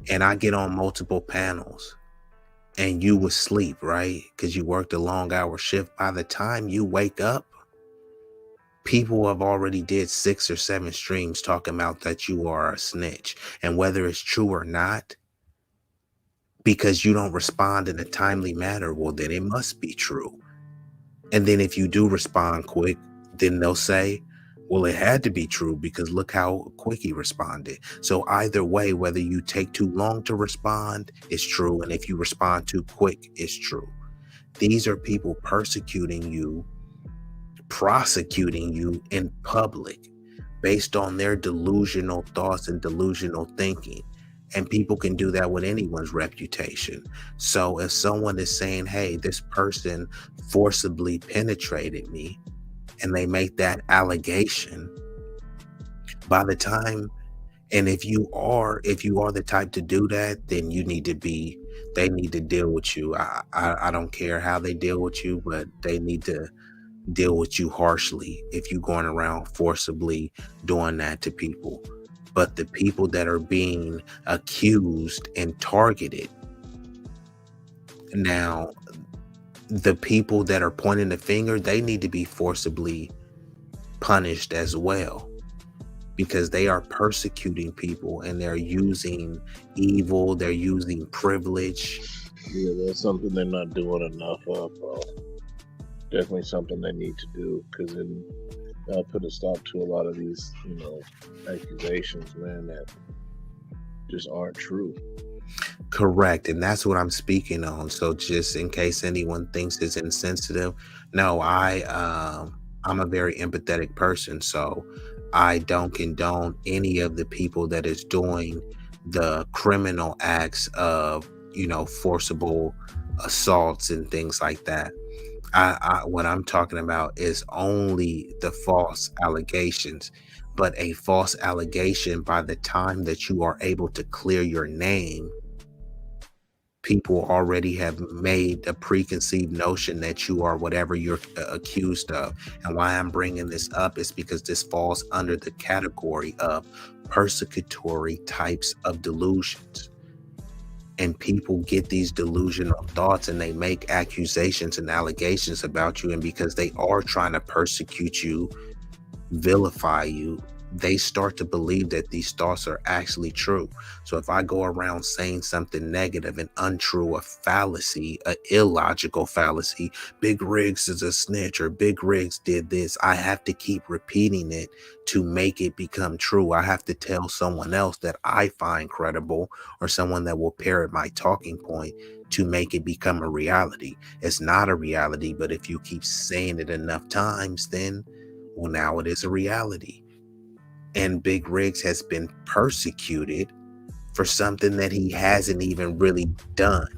Speaker 2: and I get on multiple panels, and you was asleep, right? Because you worked a long hour shift. By the time you wake up, people have already did 6 or 7 streams talking about that you are a snitch. And whether it's true or not, because you don't respond in a timely manner, well, then it must be true. And then if you do respond quick, then they'll say, well, it had to be true because look how quick he responded. So either way, whether you take too long to respond, it's true. And if you respond too quick, it's true. These are people persecuting you, prosecuting you in public based on their delusional thoughts and delusional thinking. And people can do that with anyone's reputation. So if someone is saying, hey, this person forcibly penetrated me, and they make that allegation, by the time, and if you are the type to do that, then they need to deal with you. I don't care how they deal with you, but they need to deal with you harshly if you're going around forcibly doing that to people. But the people that are being accused and targeted, now the people that are pointing the finger, they need to be forcibly punished as well, because they are persecuting people and they're using evil, they're using privilege.
Speaker 9: Yeah, that's something they're not doing enough of, bro. Definitely something they need to do, because then that'll put a stop to a lot of these, accusations, man, that just aren't true.
Speaker 2: Correct. And that's what I'm speaking on. So just in case anyone thinks it's insensitive, no, I'm a very empathetic person. So I don't condone any of the people that is doing the criminal acts of, forcible assaults and things like that. What I'm talking about is only the false allegations. But a false allegation, by the time that you are able to clear your name, people already have made a preconceived notion that you are whatever you're accused of. And why I'm bringing this up is because this falls under the category of persecutory types of delusions. And people get these delusional thoughts and they make accusations and allegations about you. And because they are trying to persecute you, vilify you, they start to believe that these thoughts are actually true. So if I go around saying something negative and untrue, a fallacy, an illogical fallacy, Big Riggs is a snitch or Big Riggs did this, I have to keep repeating it to make it become true. I have to tell someone else that I find credible or someone that will parrot my talking point to make it become a reality. It's not a reality, but if you keep saying it enough times, then, well, now it is a reality. And Big Riggs has been persecuted for something that he hasn't even really done.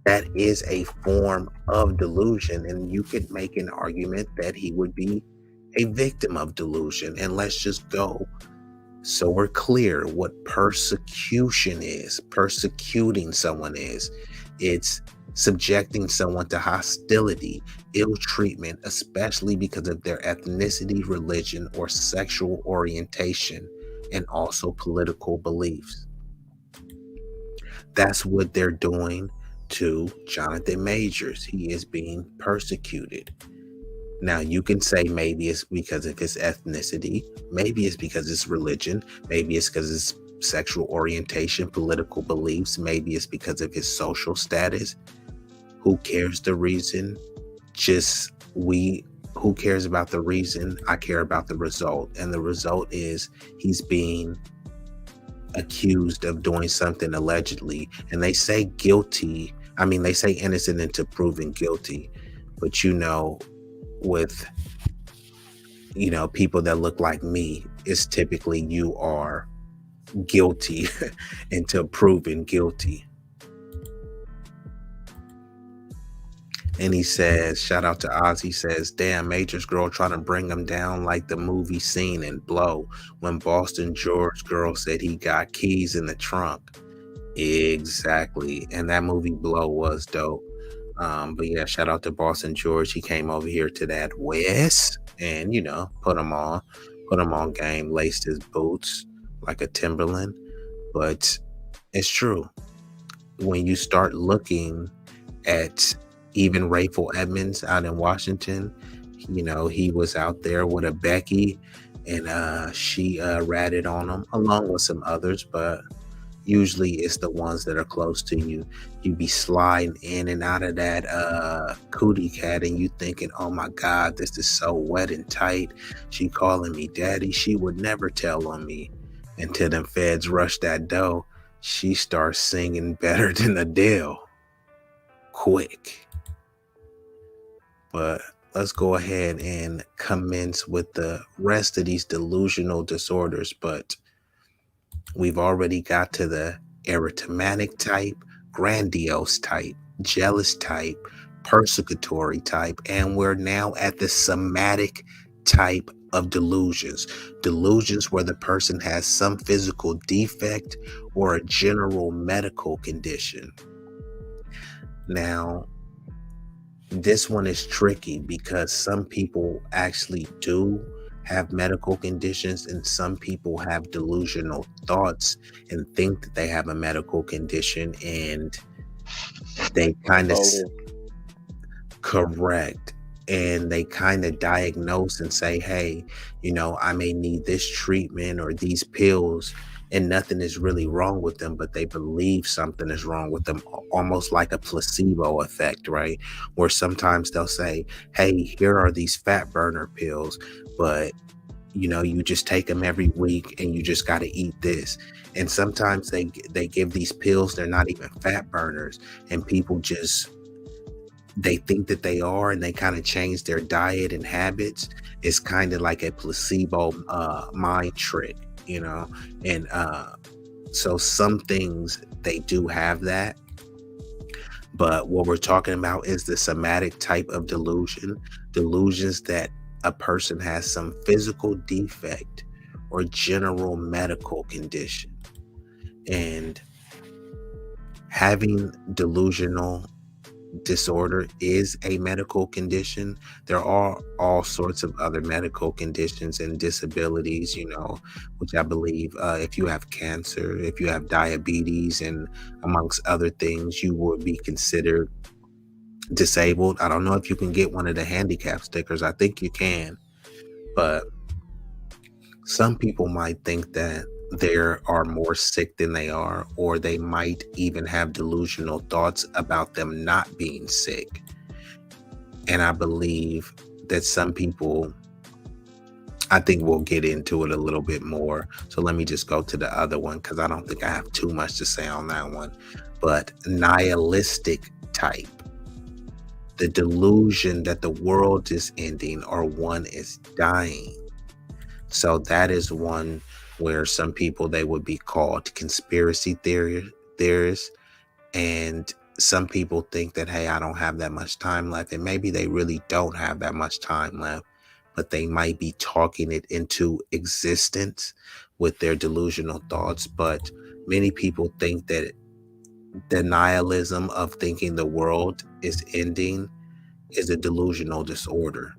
Speaker 2: That is a form of delusion. And you could make an argument that he would be a victim of delusion. And let's just go so we're clear what persecution is. Persecuting someone is. It's subjecting someone to hostility, ill treatment, especially because of their ethnicity, religion, or sexual orientation, and also political beliefs. That's what they're doing to Jonathan Majors. He is being persecuted. Now, you can say maybe it's because of his ethnicity, maybe it's because it's religion, maybe it's because it's sexual orientation, political beliefs, maybe it's because of his social status. Who cares the reason? Who cares about the reason? I care about the result. And the result is he's being accused of doing something allegedly. And they say guilty. I mean, they say innocent until proven guilty. But with people that look like me, it's typically you are guilty until proven guilty. And he says, shout out to Oz, he says, damn, Major's girl trying to bring him down like the movie scene in Blow when Boston George girl said he got keys in the trunk. Exactly. And that movie Blow was dope. But yeah, shout out to Boston George. He came over here to that West and, put him on game, laced his boots like a Timberland. But it's true. When you start looking at even Rayful Edmonds out in Washington, he was out there with a Becky and she ratted on him along with some others, but usually it's the ones that are close to you. You be sliding in and out of that cootie cat and you thinking, oh my God, this is so wet and tight. She calling me daddy. She would never tell on me. Until them feds rush that dough, she starts singing better than Adele. Quick. But let's go ahead and commence with the rest of these delusional disorders. But we've already got to the arithmetic type, grandiose type, jealous type, persecutory type, and we're now at the somatic type of delusions. Delusions where the person has some physical defect or a general medical condition. Now, this one is tricky because some people actually do have medical conditions and some people have delusional thoughts and think that they have a medical condition and they kind of correct and they kind of diagnose and say, hey, I may need this treatment or these pills, and nothing is really wrong with them, but they believe something is wrong with them, almost like a placebo effect, right? Where sometimes they'll say, hey, here are these fat burner pills, but you just take them every week and you just got to eat this. And sometimes they give these pills, they're not even fat burners, and people they think that they are, and they kind of change their diet and habits. It's kind of like a placebo mind trick, and so some things they do have that. But what we're talking about is the somatic type of delusions that a person has some physical defect or general medical condition. And having delusional disorder is a medical condition. There are all sorts of other medical conditions and disabilities, which I believe if you have cancer, if you have diabetes, and amongst other things, you would be considered disabled. I don't know if you can get one of the handicap stickers. I think you can, but some people might think that they are more sick than they are, or they might even have delusional thoughts about them not being sick. And I believe that some people, I think we'll get into it a little bit more. So let me just go to the other one because I don't think I have too much to say on that one. But nihilistic type, the delusion that the world is ending or one is dying. So that is one where some people, they would be called conspiracy theorists. And some people think that, hey, I don't have that much time left. And maybe they really don't have that much time left. but they might be talking it into existence with their delusional thoughts. But many people think that the nihilism of thinking the world is ending is a delusional disorder.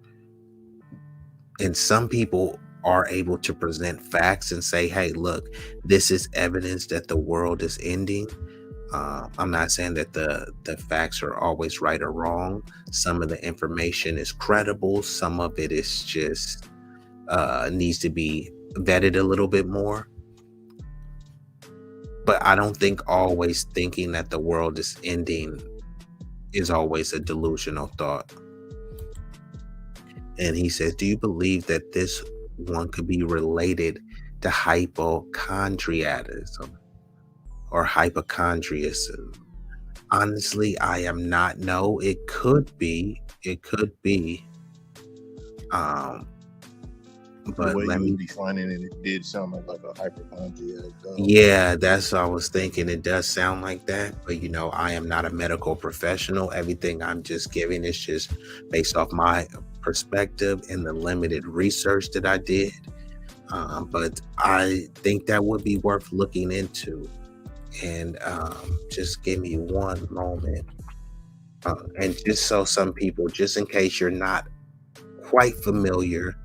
Speaker 2: And some people are able to present facts and say, hey, look, this is evidence that the world is ending. I'm not saying that the facts are always right or wrong. Some of the information is credible. Some of it is just needs to be vetted a little bit more. But I don't think always thinking that the world is ending is always a delusional thought. And he says, do you believe that this one could be related to hypochondriacism or hypochondriacism? Honestly, I am not. No, it could be. It could be. But
Speaker 9: the way
Speaker 2: let
Speaker 9: you
Speaker 2: me
Speaker 9: were defining it, it did sound like a hypochondriac.
Speaker 2: Yeah, that's what I was thinking. It does sound like that, but I am not a medical professional. Everything I'm just giving is just based off my perspective and the limited research that I did. But I think that would be worth looking into. And just give me one moment. And just so some people, just in case you're not quite familiar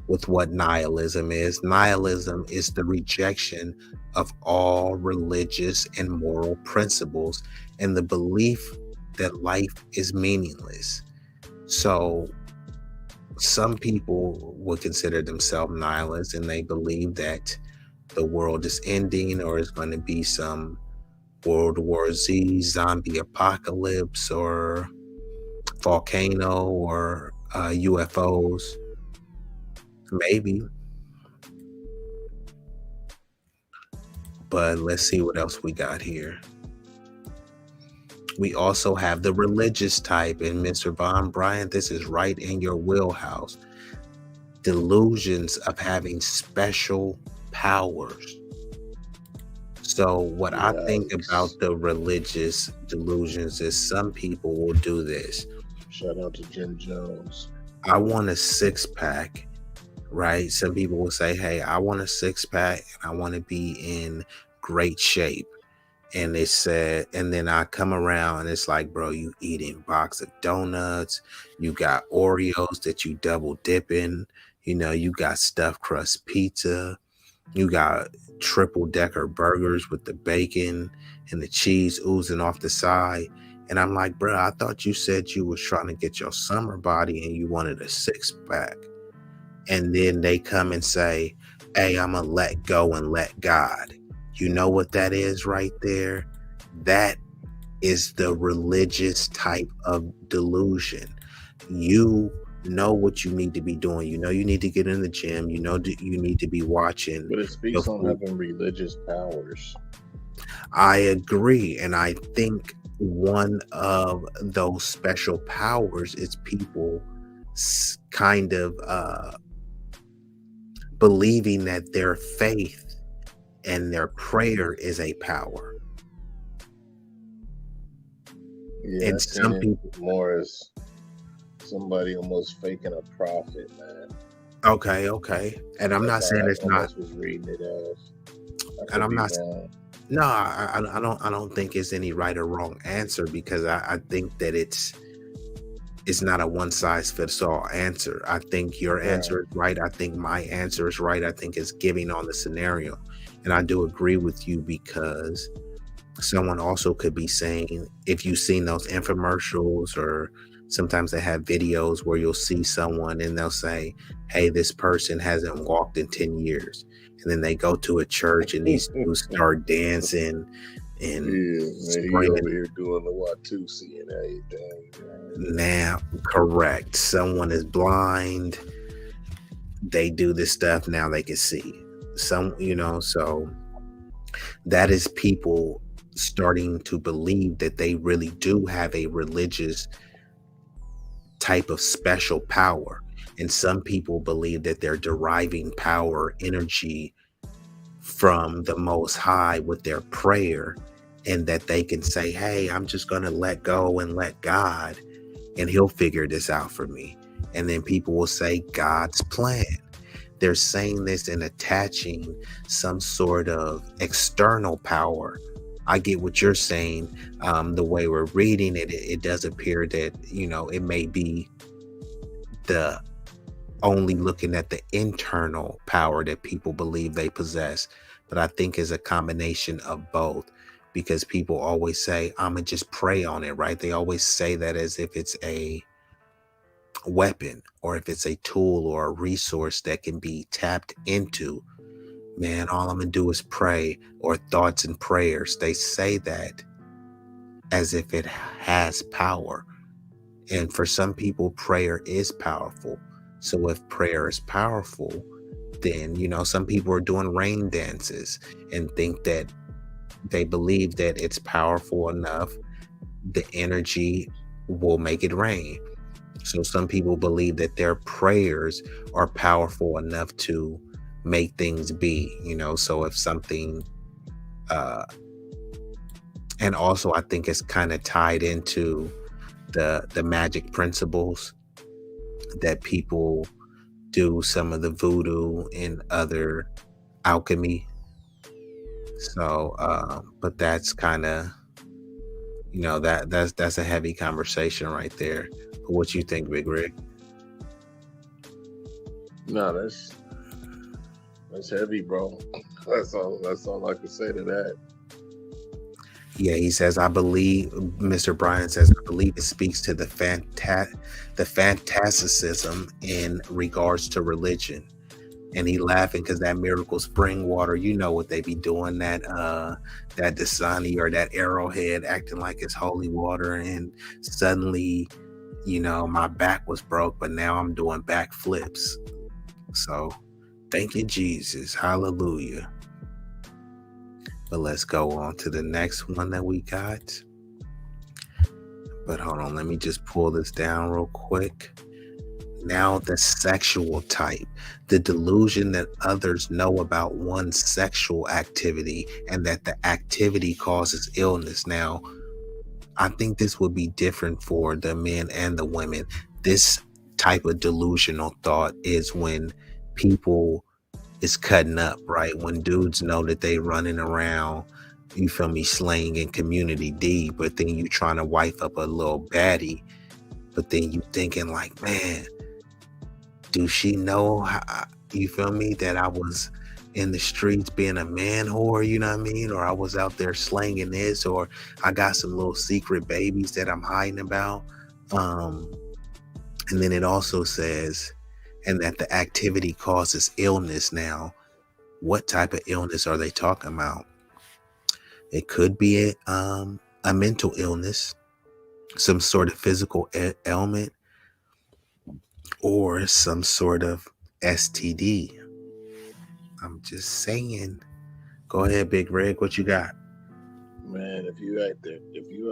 Speaker 2: with what nihilism is the rejection of all religious and moral principles and the belief that life is meaningless. So some people would consider themselves nihilists, and they believe that the world is ending or is going to be some World War Z zombie apocalypse or volcano or UFOs. Maybe. But let's see what else we got here. We also have the religious type, and Mr. Vouaghn Bryant, this is right in your wheelhouse. Delusions of having special powers. So what I think about the religious delusions is some people will do this.
Speaker 9: Shout out to Jim Jones.
Speaker 2: I want a 6-pack. Right? Some people will say, hey, I want a 6-pack and I want to be in great shape. And they said, and then I come around and it's like, bro, you eating box of donuts, you got Oreos that you double dip in, you got stuffed crust pizza, you got triple decker burgers with the bacon and the cheese oozing off the side. And I'm like, bro, I thought you said you was trying to get your summer body and you wanted a 6-pack. And then they come and say, hey, I'm going to let go and let God. You know what that is right there? That is the religious type of delusion. You know what you need to be doing. You need to get in the gym. You need to be watching.
Speaker 9: But it speaks on having religious powers.
Speaker 2: I agree. And I think one of those special powers is people kind of believing that their faith and their prayer is a power.
Speaker 9: Yeah,
Speaker 2: and some people
Speaker 9: more as somebody almost faking a prophet, man.
Speaker 2: Okay. And I'm not saying it's not.
Speaker 9: Was reading it as.
Speaker 2: And I'm not. No, I don't think it's any right or wrong answer, because I think that it's not a one size fits all answer. I think your answer is right. I think my answer is right. I think it's giving on the scenario. And I do agree with you, because someone also could be saying, if you've seen those infomercials, or sometimes they have videos where you'll see someone and they'll say, hey, this person hasn't walked in 10 years. And then they go to a church and these dudes start dancing and
Speaker 9: he over here doing the Watusi and everything.
Speaker 2: Now, correct. Someone is blind. They do this stuff. Now they can see. So that is people starting to believe that they really do have a religious type of special power. And some people believe that they're deriving power, energy from the Most High with their prayer, and that they can say, hey, I'm just going to let go and let God, and he'll figure this out for me. And then people will say God's plan. They're saying this and attaching some sort of external power. I get what you're saying. The way we're reading it, it does appear that, it may be the only looking at the internal power that people believe they possess. But I think is a combination of both, because people always say, I'm going to just pray on it, right? They always say that as if it's a weapon or if it's a tool or a resource that can be tapped into. Man, all I'm gonna do is pray, or thoughts and prayers. They say that as if it has power. And for some people, prayer is powerful. So if prayer is powerful, then, some people are doing rain dances and think that they believe that it's powerful enough, the energy will make it rain. So some people believe that their prayers are powerful enough to make things be, so if something, and also I think it's kind of tied into the magic principles that people do, some of the voodoo and other alchemy. So, but that's kind of, that's a heavy conversation right there. What you think, Big Rig?
Speaker 9: No, that's heavy, bro. That's all I can say to that.
Speaker 2: Yeah, he says, I believe, Mr. Bryant says, I believe it speaks to the fantasticism in regards to religion. And he laughing because that miracle spring water, what they be doing, that Dasani or that Arrowhead acting like it's holy water, and suddenly, my back was broke, but now I'm doing back flips. So thank you, Jesus. Hallelujah. But let's go on to the next one that we got. But hold on, let me just pull this down real quick. Now the sexual type, the delusion that others know about one's sexual activity and that the activity causes illness. Now, I think this would be different for the men and the women. This type of delusional thought is when people is cutting up, right? When dudes know that they running around, you feel me, slaying in community D, but then you trying to wife up a little baddie, but then you thinking like, man, do she know how, you feel me, that I was in the streets being a man whore, you know what I mean? Or I was out there slanging this, or I got some little secret babies that I'm hiding about. And then it also says, and that the activity causes illness. Now, what type of illness are they talking about? It could be a mental illness, some sort of physical ailment, or some sort of STD. I'm just saying. Go ahead, Big Rig. What you got?
Speaker 9: Man, if you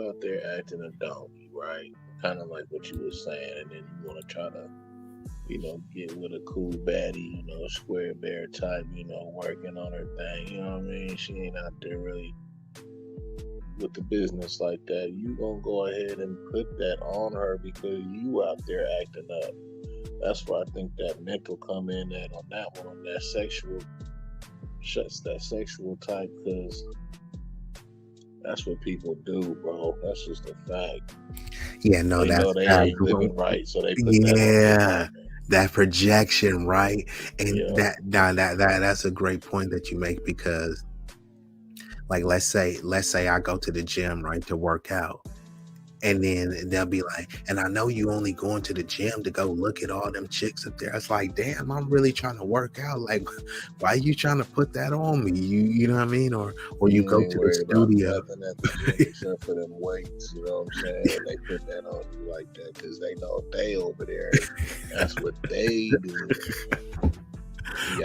Speaker 9: out there acting a donkey, right? Kind of like what you were saying, and then you want to try to, get with a cool baddie, square bear type, working on her thing, you know what I mean? She ain't out there really with the business like that. You gonna go ahead and put that on her because you out there acting up. That's why I think that mental come in at on that one, on that sexual type, because that's what people do, bro. That's just a fact.
Speaker 2: Yeah, no,
Speaker 9: they know they ain't living right, so they put that on.
Speaker 2: That projection, right? And that's a great point that you make, because like let's say I go to the gym, right, to work out. And then they'll be like, and I know you only going to the gym to go look at all them chicks up there. It's like, damn, I'm really trying to work out. Like, why are you trying to put that on me? You know what I mean? Or you go to the studio.
Speaker 9: Nothing at the gym except for them weights, you know what I'm saying? They put that on you like that because they know they over there. That's what they do.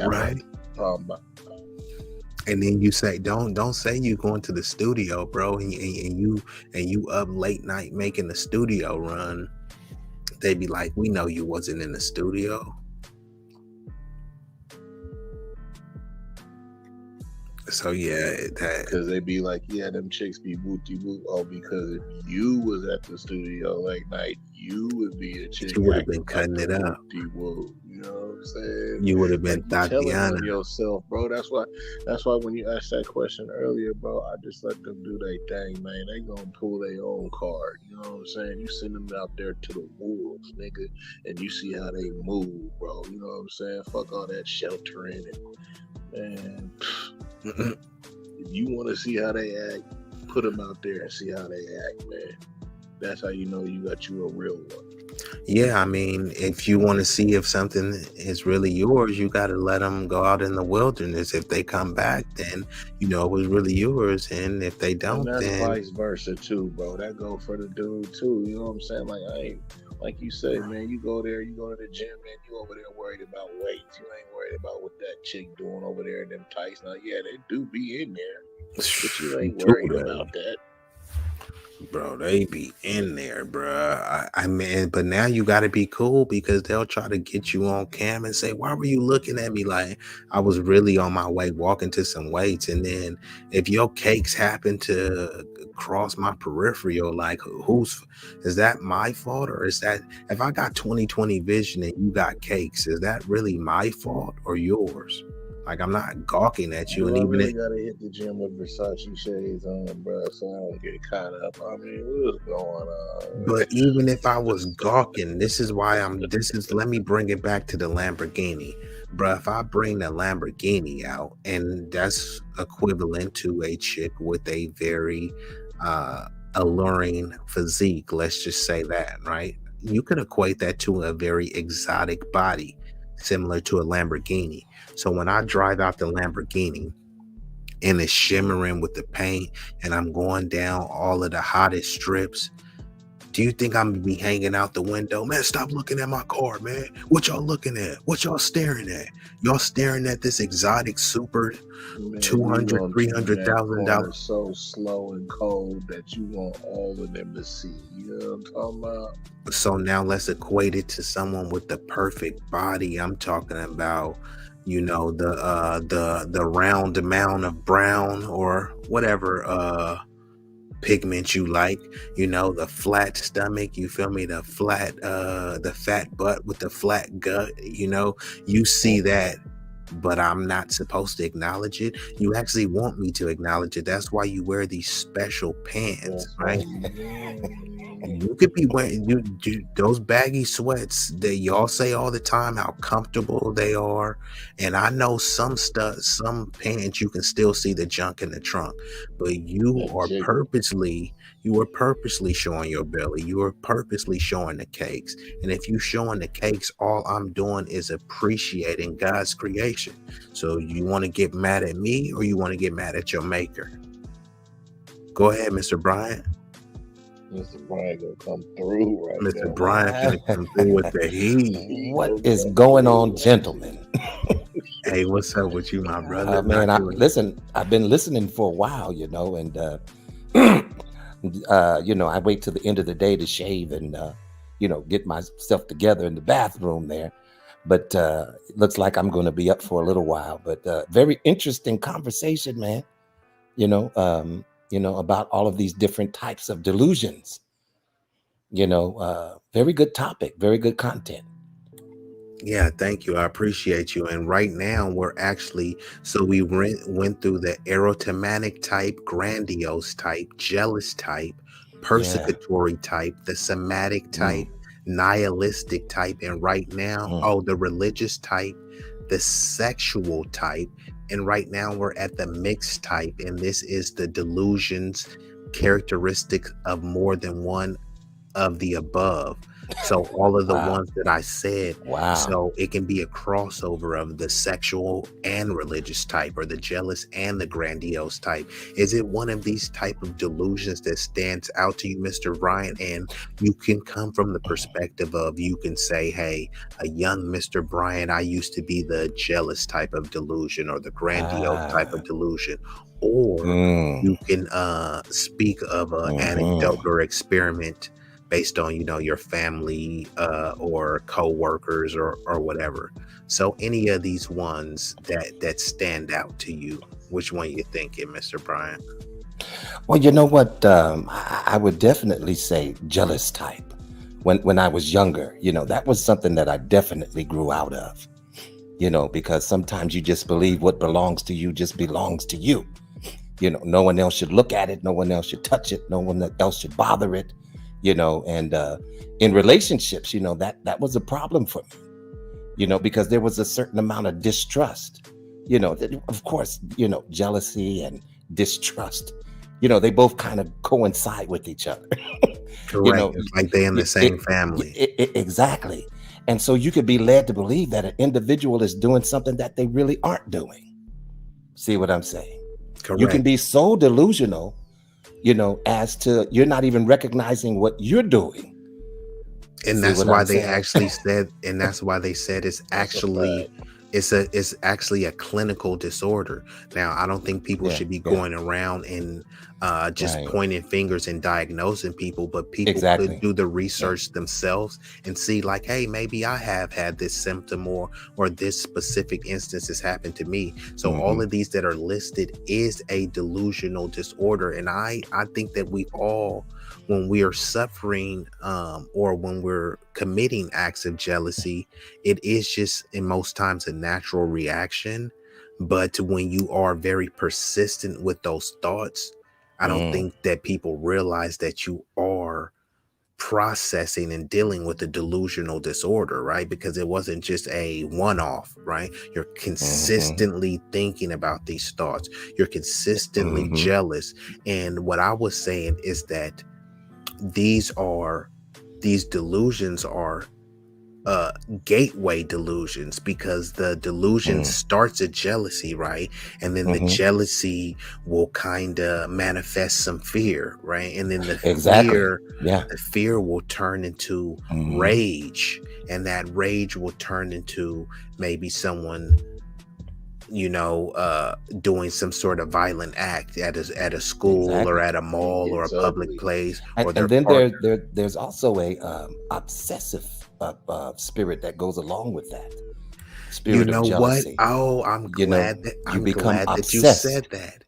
Speaker 2: Right. And then you say, don't say you going to the studio, bro, and you up late night making the studio run. They be like, we know you wasn't in the studio. So yeah,
Speaker 9: because they be like, yeah, them chicks be booty boot. Oh, because if you was at the studio late night, You would be a chick.
Speaker 2: You would have
Speaker 9: acting
Speaker 2: been cutting
Speaker 9: like
Speaker 2: it
Speaker 9: a
Speaker 2: up.
Speaker 9: whoop-de-whoop, you know what I'm saying?
Speaker 2: You would have been
Speaker 9: Like you telling
Speaker 2: Tatiana.
Speaker 9: on yourself, bro. That's why when you asked that question earlier, bro, I just let them do their thing, man. They gonna pull their own card. You know what I'm saying? You send them out there to the wolves, nigga, and you see how they move, bro. You know what I'm saying? Fuck all that sheltering and if you want to see how they act, put them out there and see how they act, man. That's how you know you got you a real one.
Speaker 2: Yeah, I mean, if you want to see if something is really yours, you got to let them go out in the wilderness. If they come back, then you know it was really yours, and if they don't,
Speaker 9: And that's
Speaker 2: then
Speaker 9: vice versa too, bro. That go for the dude too. You know what I'm saying? Like I ain't like you say, man. You go there, you go to the gym, man. You over there worried about weights. You ain't worried about what that chick doing over there in them tights. Now, yeah, they do be in there, but you ain't worried about that.
Speaker 2: bro, they be in there, bro. I mean, but now you got to be cool because they'll try to get you on cam and say, "Why were you looking at me?" Like I was really on my way walking to some weights, and then if your cakes happen to cross my peripheral, like is that my fault or is that if I got 20/20 vision and you got cakes, is that really my fault or yours? Like I'm not gawking at you, and
Speaker 9: I
Speaker 2: even
Speaker 9: really gotta hit the gym with Versace shades on, bro, so I don't get caught up. I mean, what's going on?
Speaker 2: But even if I was gawking, let me bring it back to the Lamborghini. Bruh, if I bring the Lamborghini out, and that's equivalent to a chick with a very alluring physique, let's just say that, right? You could equate that to a very exotic body, similar to a Lamborghini. So when I drive out the Lamborghini, and it's shimmering with the paint, and I'm going down all of the hottest strips, do you think I'm gonna be hanging out the window? Man, stop looking at my car, man. What y'all looking at? What y'all staring at? Y'all staring at this exotic super $200,000, $300,000
Speaker 9: so slow and cold that you want all of them to see. You know what I'm talking about?
Speaker 2: So now let's equate it to someone with the perfect body. I'm talking about, you know, the round amount of brown or whatever pigment you like, you know, the flat stomach, you feel me, the fat butt with the flat gut, you know, you see that, but I'm not supposed to acknowledge it. You actually want me to acknowledge it. That's why you wear these special pants, right? You could be wearing those baggy sweats that y'all say all the time how comfortable they are, and I know some pants you can still see the junk in the trunk, but you are purposely showing your belly. You are purposely showing the cakes, and if you showing the cakes, all I'm doing is appreciating God's creation. So you want to get mad at me or you want to get mad at your maker? Go ahead, Mr. Bryant.
Speaker 9: Mr. Bryant gonna come through right
Speaker 2: Mr.
Speaker 9: now.
Speaker 2: Bryant gonna come through with the heat.
Speaker 10: What is going on, gentlemen?
Speaker 2: Hey, what's up with you, my brother?
Speaker 10: Man, I've been listening for a while, you know, and you know, I wait till the end of the day to shave and you know, get myself together in the bathroom there. But it looks like I'm going to be up for a little while. But very interesting conversation, man. You know, about all of these different types of delusions. You know, very good topic, very good content.
Speaker 2: Yeah, thank you. I appreciate you. And right now we're actually, so we went through the erotomanic type, grandiose type, jealous type, persecutory type, the somatic type, nihilistic type, and right now, the religious type, the sexual type, and right now we're at the mixed type, and this is the delusions, characteristics of more than one of the above. So all of the ones that I said, so it can be a crossover of the sexual and religious type, or the jealous and the grandiose type. Is it one of these type of delusions that stands out to you, Mr. Bryant? And you can come from the perspective of, you can say, hey, a young Mr. Bryant, I used to be the jealous type of delusion or the grandiose type of delusion. Or you can speak of an anecdote or experiment based on, you know, your family or co-workers or whatever. So any of these ones that stand out to you, which one you thinking, Mr. Bryant?
Speaker 10: Well, you know what? I would definitely say jealous type when I was younger. That was something that I definitely grew out of. Because sometimes you just believe what belongs to you just belongs to you. No one else should look at it. No one else should touch it. No one else should bother it. And in relationships, that was a problem for me, because there was a certain amount of distrust, of course, jealousy and distrust, they both kind of coincide with each other.
Speaker 2: Correct. It's like they in the same family.
Speaker 10: Exactly. And so you could be led to believe that an individual is doing something that they really aren't doing. See what I'm saying?
Speaker 2: Correct.
Speaker 10: You can be so delusional, as to you're not even recognizing what you're doing.
Speaker 2: And that's why they actually said, and that's why they said it's actually a clinical disorder. Now, I don't think people should be going around and just pointing fingers and diagnosing people, but people could do the research themselves and see like, hey, maybe I have had this symptom or this specific instance has happened to me. So all of these that are listed is a delusional disorder. And I think that we all, when we are suffering or when we're committing acts of jealousy, it is just in most times a natural reaction. But when you are very persistent with those thoughts, I don't think that people realize that you are processing and dealing with a delusional disorder, right? Because it wasn't just a one-off, right? You're consistently thinking about these thoughts. You're consistently jealous. And what I was saying is that these delusions are gateway delusions, because the delusion starts at jealousy, right? And then the jealousy will kind of manifest some fear, right? And then the fear will turn into rage, and that rage will turn into maybe someone doing some sort of violent act at a school or at a mall or a public place.
Speaker 10: And then there's also a obsessive spirit that goes along with that. Spirit of jealousy.
Speaker 2: What? Oh, I'm glad that you said that.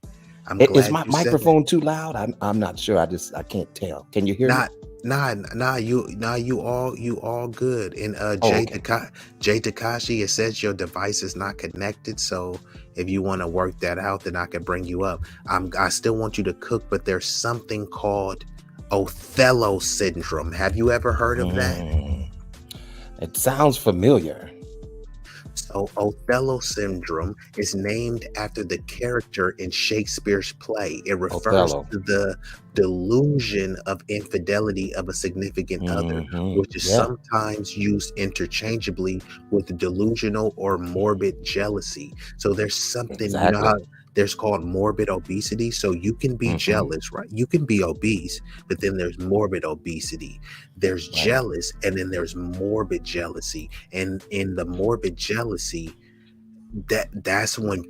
Speaker 10: Is my microphone too loud? I'm not sure. I can't tell. Can you hear me?
Speaker 2: You all good. And Jay Takashi, it says your device is not connected. So if you want to work that out, then I can bring you up. I still want you to cook, but there's something called Othello syndrome. Have you ever heard of that?
Speaker 10: It sounds familiar.
Speaker 2: So Othello syndrome is named after the character in Shakespeare's play. It refers to the delusion of infidelity of a significant other, which is sometimes used interchangeably with delusional or morbid jealousy. So there's something there's called morbid obesity. So you can be jealous, right? You can be obese, but then there's morbid obesity. There's jealous, and then there's morbid jealousy. And in the morbid jealousy, that's when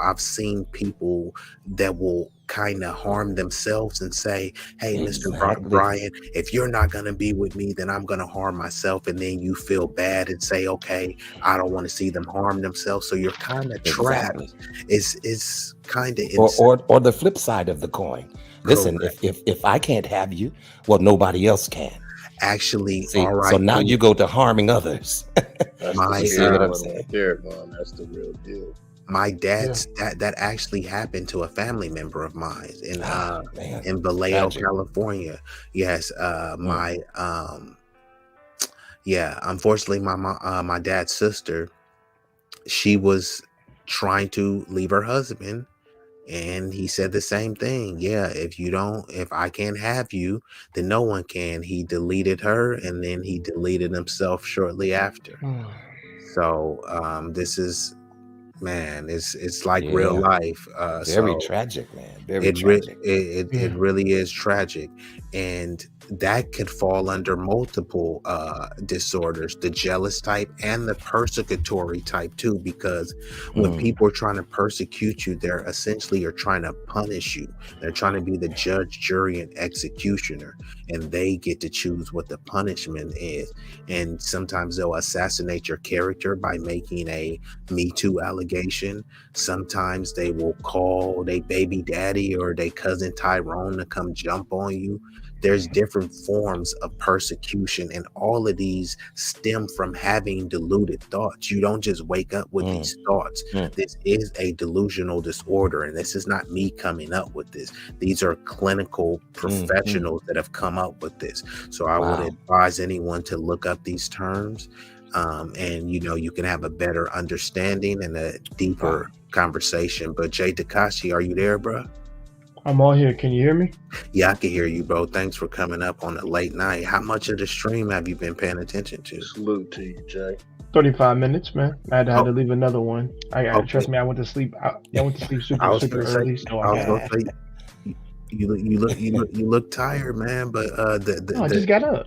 Speaker 2: I've seen people that will kind of harm themselves and say, hey, Mr. Bryant, if you're not going to be with me, then I'm going to harm myself. And then you feel bad and say, okay, I don't want to see them harm themselves. So you're kind of trapped. It's kind of
Speaker 10: or the flip side of the coin. Listen, if I can't have you, well, nobody else can.
Speaker 2: Actually,
Speaker 10: see,
Speaker 2: all right.
Speaker 10: So now you go to harming others.
Speaker 9: That's the real deal.
Speaker 2: My dad's that actually happened to a family member of mine in Vallejo, California. Yes, unfortunately, my dad's sister, she was trying to leave her husband. And he said the same thing. Yeah, if I can't have you, then no one can. He deleted her, and then he deleted himself shortly after. So this is, man, it's like real life.
Speaker 10: Very tragic, man. Very tragic.
Speaker 2: It really is tragic. And that could fall under multiple disorders, the jealous type and the persecutory type too, because when people are trying to persecute you, they're essentially are trying to punish you. They're trying to be the judge, jury, and executioner, and they get to choose what the punishment is. And sometimes they'll assassinate your character by making a Me Too allegation. Sometimes they will call their baby daddy or their cousin Tyrone to come jump on you there's different forms of persecution, and all of these stem from having deluded thoughts. You don't just wake up with these thoughts. This is a delusional disorder, and this is not me coming up with this. These are clinical professionals that have come up with this. So I would advise anyone to look up these terms, and you can have a better understanding and a deeper conversation. But Jay Takashi, are you there, bro?
Speaker 11: I'm all here. Can you hear me?
Speaker 2: Yeah, I can hear you, bro. Thanks for coming up on a late night. How much of the stream have you been paying attention to?
Speaker 9: Salute to you, Jay.
Speaker 11: 35 minutes, man. I had to leave another one. Trust me, I went to sleep. I went to sleep super early.
Speaker 2: You look tired, man. But
Speaker 11: I just got up.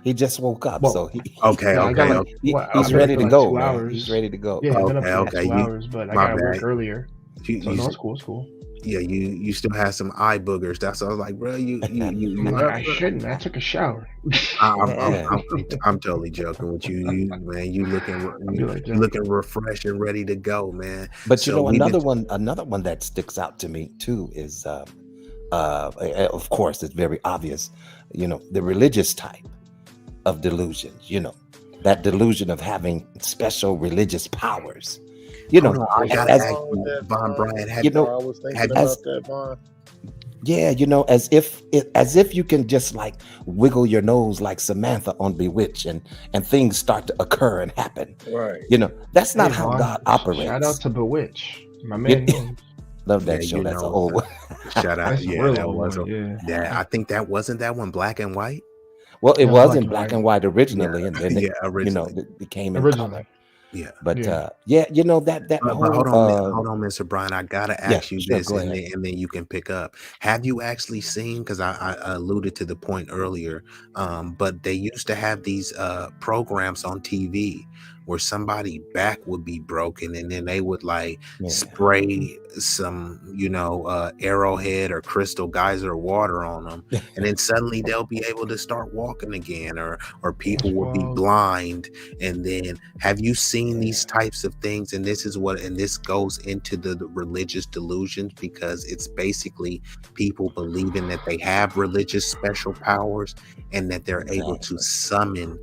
Speaker 10: He just woke up, so he's ready to go. He's ready to go.
Speaker 11: Yeah, I've been up for like 2 hours, but I got to work earlier. It's cool. It's cool.
Speaker 2: Yeah, you still have some eye boogers. That's what I was like, bro.
Speaker 11: I shouldn't. I took a shower.
Speaker 2: I'm totally joking with you, man. You looking refreshed and ready to go, man.
Speaker 10: But another one that sticks out to me too is, of course, it's very obvious. The religious type of delusions. That delusion of having special religious powers.
Speaker 2: I gotta ask you, Vouaghn Bryant.
Speaker 9: I was thinking about that, Vaughn.
Speaker 10: Yeah, as if you can just like wiggle your nose like Samantha on Bewitched, and things start to occur and happen.
Speaker 9: Right.
Speaker 10: That's not how God operates.
Speaker 11: Shout out to Bewitched, my man.
Speaker 10: Love that show. That's an old one.
Speaker 2: Shout out. That was. Yeah, I think that wasn't that one black and white.
Speaker 10: Well, it was in black and white originally, and then it became in color.
Speaker 2: Yeah,
Speaker 10: but that whole,
Speaker 2: hold on, Mr. Brian. I gotta ask you this, and then you can pick up. Have you actually seen? Because I alluded to the point earlier, but they used to have these programs on TV where somebody's back would be broken, and then they would spray some, Arrowhead or Crystal Geyser water on them, and then suddenly they'll be able to start walking again, or people will be blind. And then, have you seen these types of things? And this goes into the religious delusions, because it's basically people believing that they have religious special powers and that they're able to summon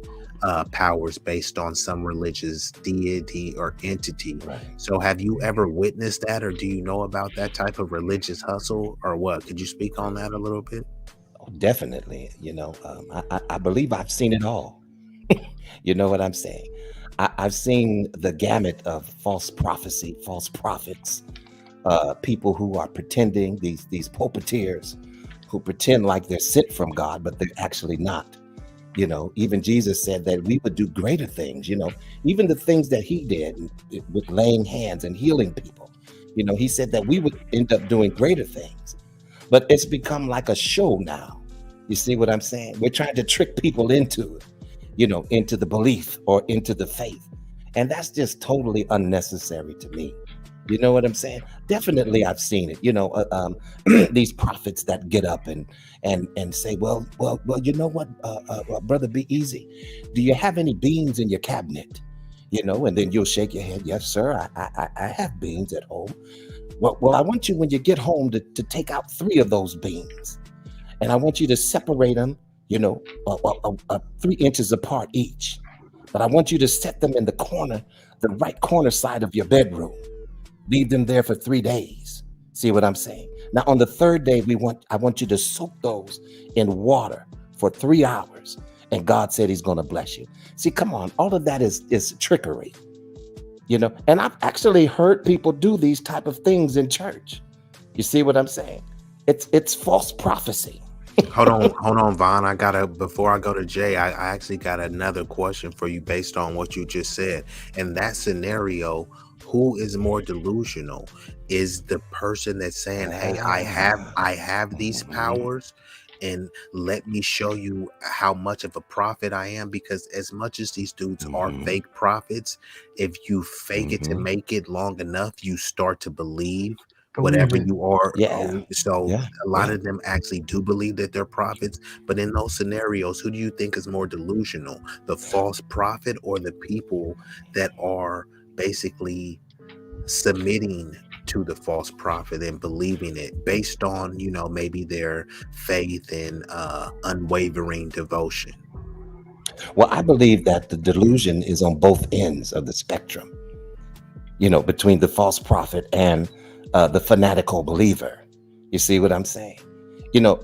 Speaker 2: powers based on some religious deity or entity. Right. So have you ever witnessed that, or do you know about that type of religious hustle, or what? Could you speak on that a little bit?
Speaker 10: Oh, definitely. I believe I've seen it all. You know what I'm saying? I've seen the gamut of false prophecy, false prophets, people who are pretending, these pulpiteers who pretend like they're sent from God, but they're actually not. Even Jesus said that we would do greater things, even the things that he did with laying hands and healing people. He said that we would end up doing greater things, but it's become like a show now. You see what I'm saying? We're trying to trick people into it, into the belief or into the faith. And that's just totally unnecessary to me. You know what I'm saying? Definitely, I've seen it. These prophets that get up and say, well, you know what, brother B-Eazy, do you have any beans in your cabinet? And then you'll shake your head. Yes, sir. I have beans at home. Well, I want you, when you get home, to take out 3 of those beans, and I want you to separate them, 3 inches apart each. But I want you to set them in the corner, the right corner side of your bedroom. Leave them there for 3 days. See what I'm saying? Now, on the 3rd day, I want you to soak those in water for 3 hours. And God said he's going to bless you. See, come on. All of that is trickery, and I've actually heard people do these type of things in church. You see what I'm saying? It's false prophecy.
Speaker 2: Hold on, Vaughn. Before I go to Jay, I actually got another question for you based on what you just said. In that scenario, who is more delusional? Is the person that's saying, hey, I have these powers, and let me show you how much of a prophet I am? Because as much as these dudes are fake prophets, if you fake it to make it long enough, you start to believe whatever you are. A lot of them actually do believe that they're prophets. But in those scenarios, who do you think is more delusional? The false prophet, or the people that are basically submitting to the false prophet and believing it based on, you know, maybe their faith and unwavering devotion?
Speaker 10: Well, I believe that the delusion is on both ends of the spectrum, you know, between the false prophet and the fanatical believer. You see what I'm saying? You know,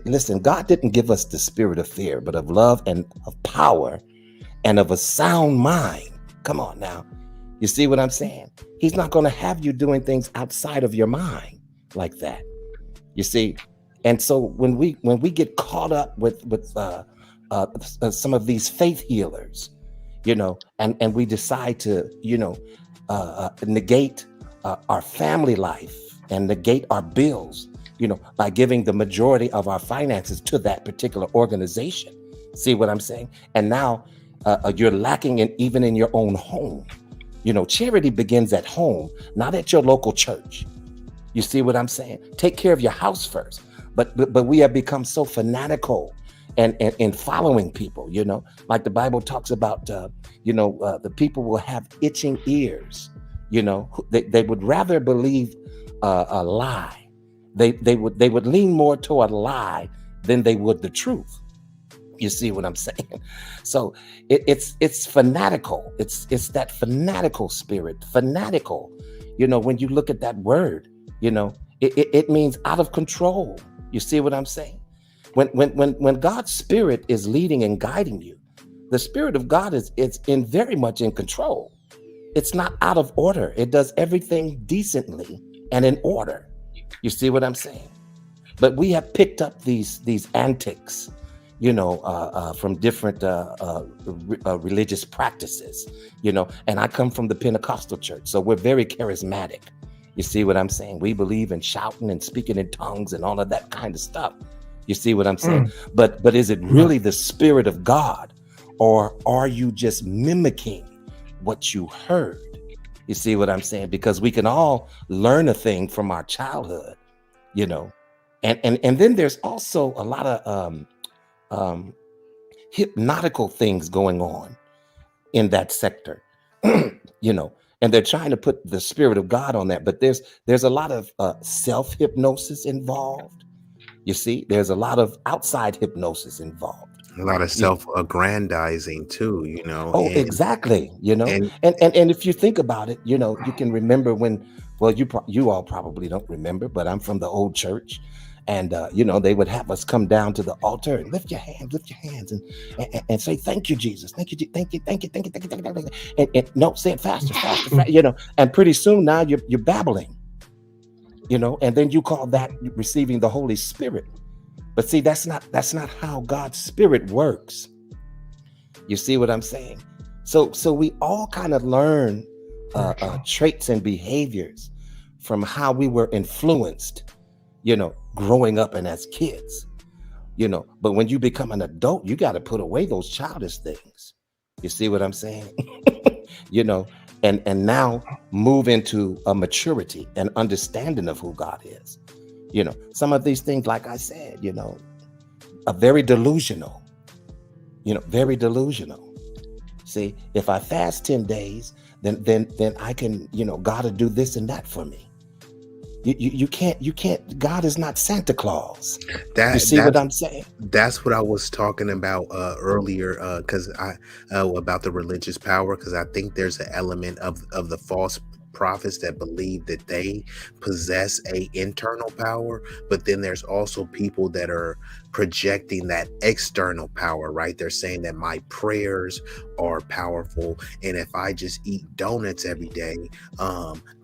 Speaker 10: listen, God didn't give us the spirit of fear, but of love and of power and of a sound mind. Come on now. You see what I'm saying? He's not going to have you doing things outside of your mind like that. You see? And so when we get caught up with some of these faith healers, you know, and we decide to, you know, negate our family life and negate our bills, you know, by giving the majority of our finances to that particular organization. See what I'm saying? And now you're lacking even in your own home. You know, charity begins at home, not at your local church. You see what I'm saying? Take care of your house first. But we have become so fanatical and in following people, you know, like the Bible talks about, you know, the people will have itching ears. You know, they would rather believe a lie. They would lean more toward a lie than they would the truth. You see what I'm saying? So it's fanatical. It's that fanatical spirit, fanatical. You know, when you look at that word, you know, it means out of control. You see what I'm saying? When God's spirit is leading and guiding you, the spirit of God is very much in control. It's not out of order. It does everything decently and in order. You see what I'm saying? But we have picked up these antics, you know, from different religious practices, you know, and I come from the Pentecostal church, so we're very charismatic. You see what I'm saying? We believe in shouting and speaking in tongues and all of that kind of stuff. You see what I'm saying? But is it really the Spirit of God, or are you just mimicking what you heard? You see what I'm saying? Because we can all learn a thing from our childhood, you know, and then there's also a lot of hypnotical things going on in that sector, you know, and they're trying to put the Spirit of God on that. But there's a lot of self-hypnosis involved. You see, there's a lot of outside hypnosis involved.
Speaker 2: A lot of self-aggrandizing too, you know.
Speaker 10: Oh, exactly. You know, and if you think about it, you know, you can remember when, well, you all probably don't remember, but I'm from the old church. And, you know, they would have us come down to the altar and lift your hands and say, thank you, Jesus. Thank you. Thank you. And no, say it faster, you know, and pretty soon now you're babbling, you know, and then you call that receiving the Holy Spirit. But see, that's not how God's Spirit works. You see what I'm saying? So we all kind of learn traits and behaviors from how we were influenced, you know, growing up and as kids, you know. But when you become an adult, you got to put away those childish things. You see what I'm saying? You know, and now move into a maturity and understanding of who God is. You know, some of these things, like I said, you know, are very delusional, you know, very delusional. See, if I fast 10 days, then I can, you know, God will do this and that for me. You can't, God is not Santa Claus. You see what I'm saying?
Speaker 2: That's what I was talking about earlier, because about the religious power, because I think there's an element of the false prophets that believe that they possess a internal power, but then there's also people that are projecting that external power, right? They're saying that my prayers are powerful, and if I just eat donuts every day,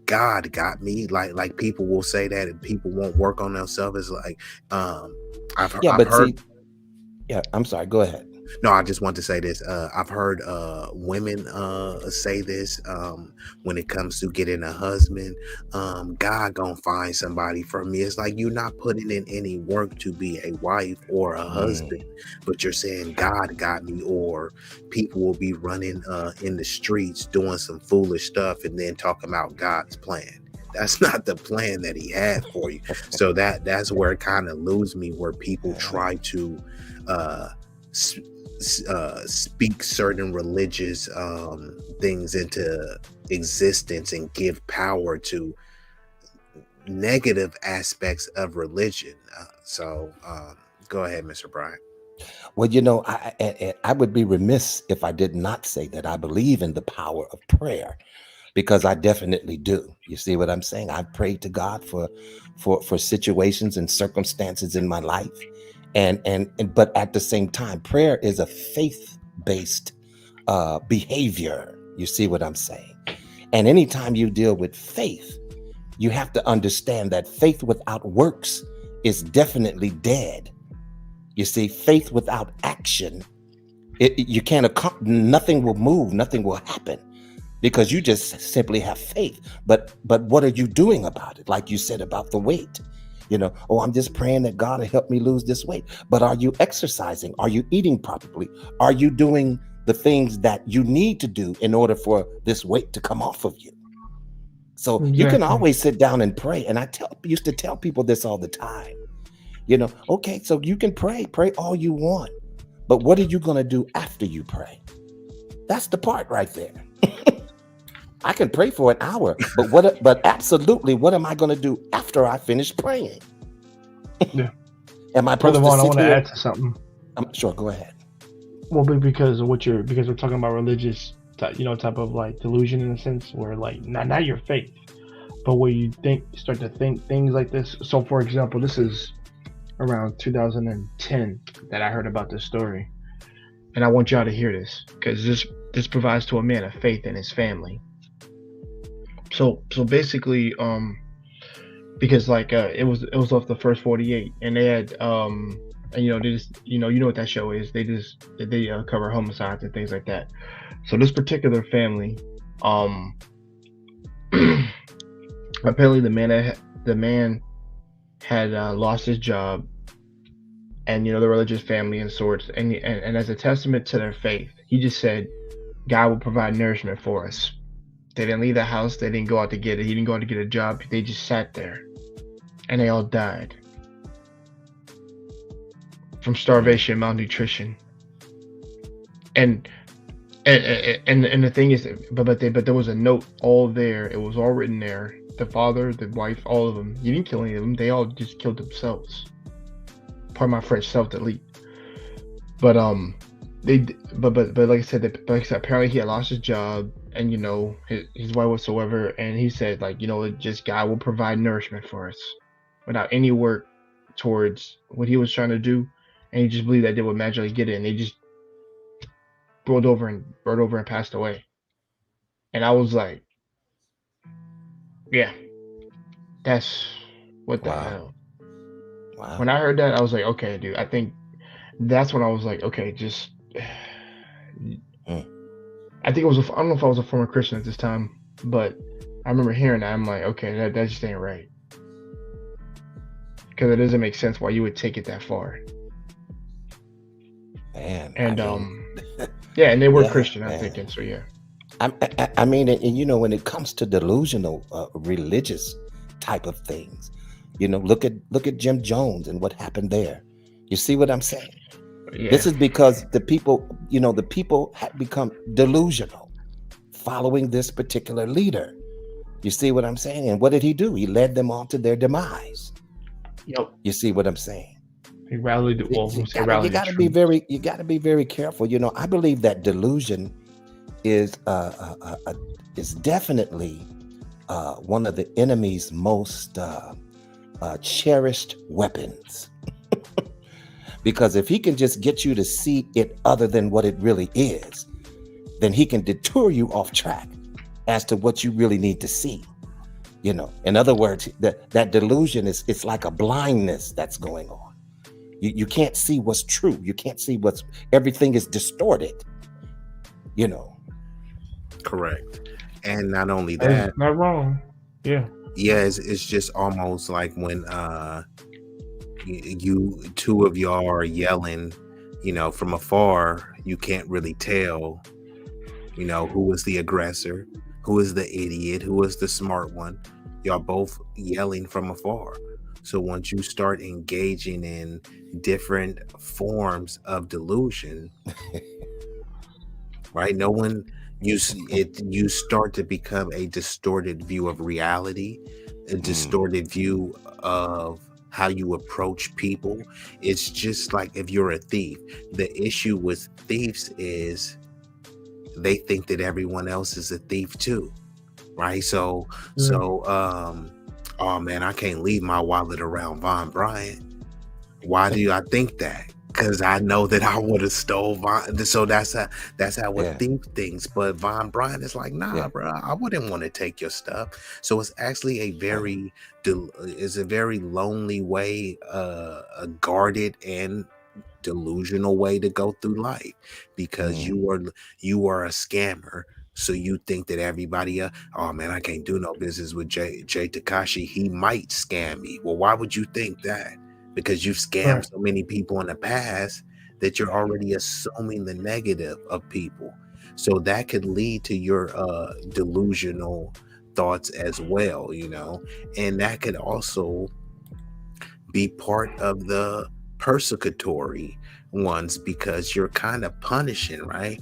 Speaker 2: God got me. Like people will say that, and people won't work on themselves. It's like, I've heard.
Speaker 10: Yeah, I'm sorry. Go ahead.
Speaker 2: No, I just want to say this. I've heard women say this when it comes to getting a husband. God gonna find somebody for me. It's like you're not putting in any work to be a wife or a husband, but you're saying God got me. Or people will be running in the streets doing some foolish stuff and then talking about God's plan. That's not the plan that He had for you. So that's where it kind of loses me, where people try to speak certain religious things into existence and give power to negative aspects of religion. Go ahead, Mr. Bryant.
Speaker 10: Well, I would be remiss if I did not say that I believe in the power of prayer, because I definitely do. You see what I'm saying? I've prayed to God for situations and circumstances in my life, and but at the same time, prayer is a faith-based behavior. You see what I'm saying? And anytime you deal with faith, you have to understand that faith without works is definitely dead. You see, faith without action, you can't nothing will move, nothing will happen, because you just simply have faith. But what are you doing about it? Like you said about the weight, I'm just praying that God will help me lose this weight. But are you exercising? Are you eating properly? Are you doing the things that you need to do in order for this weight to come off of you? So you can always sit down and pray. And I used to tell people this all the time. Okay, so you can pray all you want, but what are you going to do after you pray? That's the part right there. I can pray for an hour, but absolutely, what am I going to do after I finish praying?
Speaker 11: Yeah.
Speaker 10: Am I supposed
Speaker 11: Vaughn,
Speaker 10: to
Speaker 11: I want to
Speaker 10: here?
Speaker 11: add to something.
Speaker 10: Sure, go ahead.
Speaker 11: Well, because we're talking about religious, type of like delusion in a sense, where like not your faith, but where you start to think things like this. So, for example, this is around 2010 that I heard about this story, and I want y'all to hear this because this provides to a man of faith in his family. So basically, because like it was off the First 48, and they had and they just you know what that show is. They cover homicides and things like that. So this particular family, apparently the man had lost his job, and the religious family and sorts, and as a testament to their faith, he just said, God will provide nourishment for us. They didn't leave the house. They didn't go out to get it. He didn't go out to get a job. They just sat there, and they all died from starvation, malnutrition, and the thing is, but there was a note all there. It was all written there. The father, the wife, all of them. He didn't kill any of them. They all just killed themselves. Pardon my French, self-delete. But like I said, apparently he had lost his job, and his wife whatsoever, and he said like just God will provide nourishment for us without any work towards what he was trying to do, and he just believed that they would magically get it, and they just rolled over and passed away. And I was like, yeah, that's what the hell. Wow. When I heard that, I was like, okay, dude, I think that's when I was like, okay, just I think it was I don't know if I was a former Christian at this time, but I remember hearing that. I'm like, okay, that just ain't right, because it doesn't make sense why you would take it that far.
Speaker 10: Man,
Speaker 11: and yeah, and they were Christian, I'm thinking, so yeah.
Speaker 10: I mean, and when it comes to delusional religious type of things, look at Jim Jones and what happened there. You see what I'm saying? Yeah. This is because the people had become delusional following this particular leader. You see what I'm saying? And what did he do? He led them on to their demise.
Speaker 11: Yep.
Speaker 10: You see what I'm saying?
Speaker 11: He rallied.
Speaker 10: You got to be very careful. I believe that delusion is definitely one of the enemy's most cherished weapons. Because if he can just get you to see it other than what it really is, then he can detour you off track as to what you really need to see. In other words, that delusion it's like a blindness that's going on. You can't see what's true. You can't see everything is distorted.
Speaker 2: Correct. And not only that,
Speaker 11: not wrong. Yeah.
Speaker 2: Yeah, it's just almost like when you two of y'all are yelling, from afar, you can't really tell, who is the aggressor, who is the idiot, who is the smart one. Y'all both yelling from afar. So once you start engaging in different forms of delusion, right? You start to become a distorted view of reality. a distorted view of how you approach people. It's just like if you're a thief. The issue with thieves is they think that everyone else is a thief too, right? So oh man, I can't leave my wallet around Vouaghn Bryant. Why do I think that? Because I know that I would have stole Vaughn. So that's how a thief thinks. But Vouaghn Bryant is like, nah, bro, I wouldn't want to take your stuff. So it's actually a very lonely way, a guarded and delusional way to go through life, because you are a scammer. So you think that everybody, oh man, I can't do no business with Jay Takashi. He might scam me. Well, why would you think that? Because you've scammed so many people in the past that you're already assuming the negative of people. So that could lead to your delusional thoughts as well, you know, and that could also be part of the persecutory ones, because you're kind of punishing, right?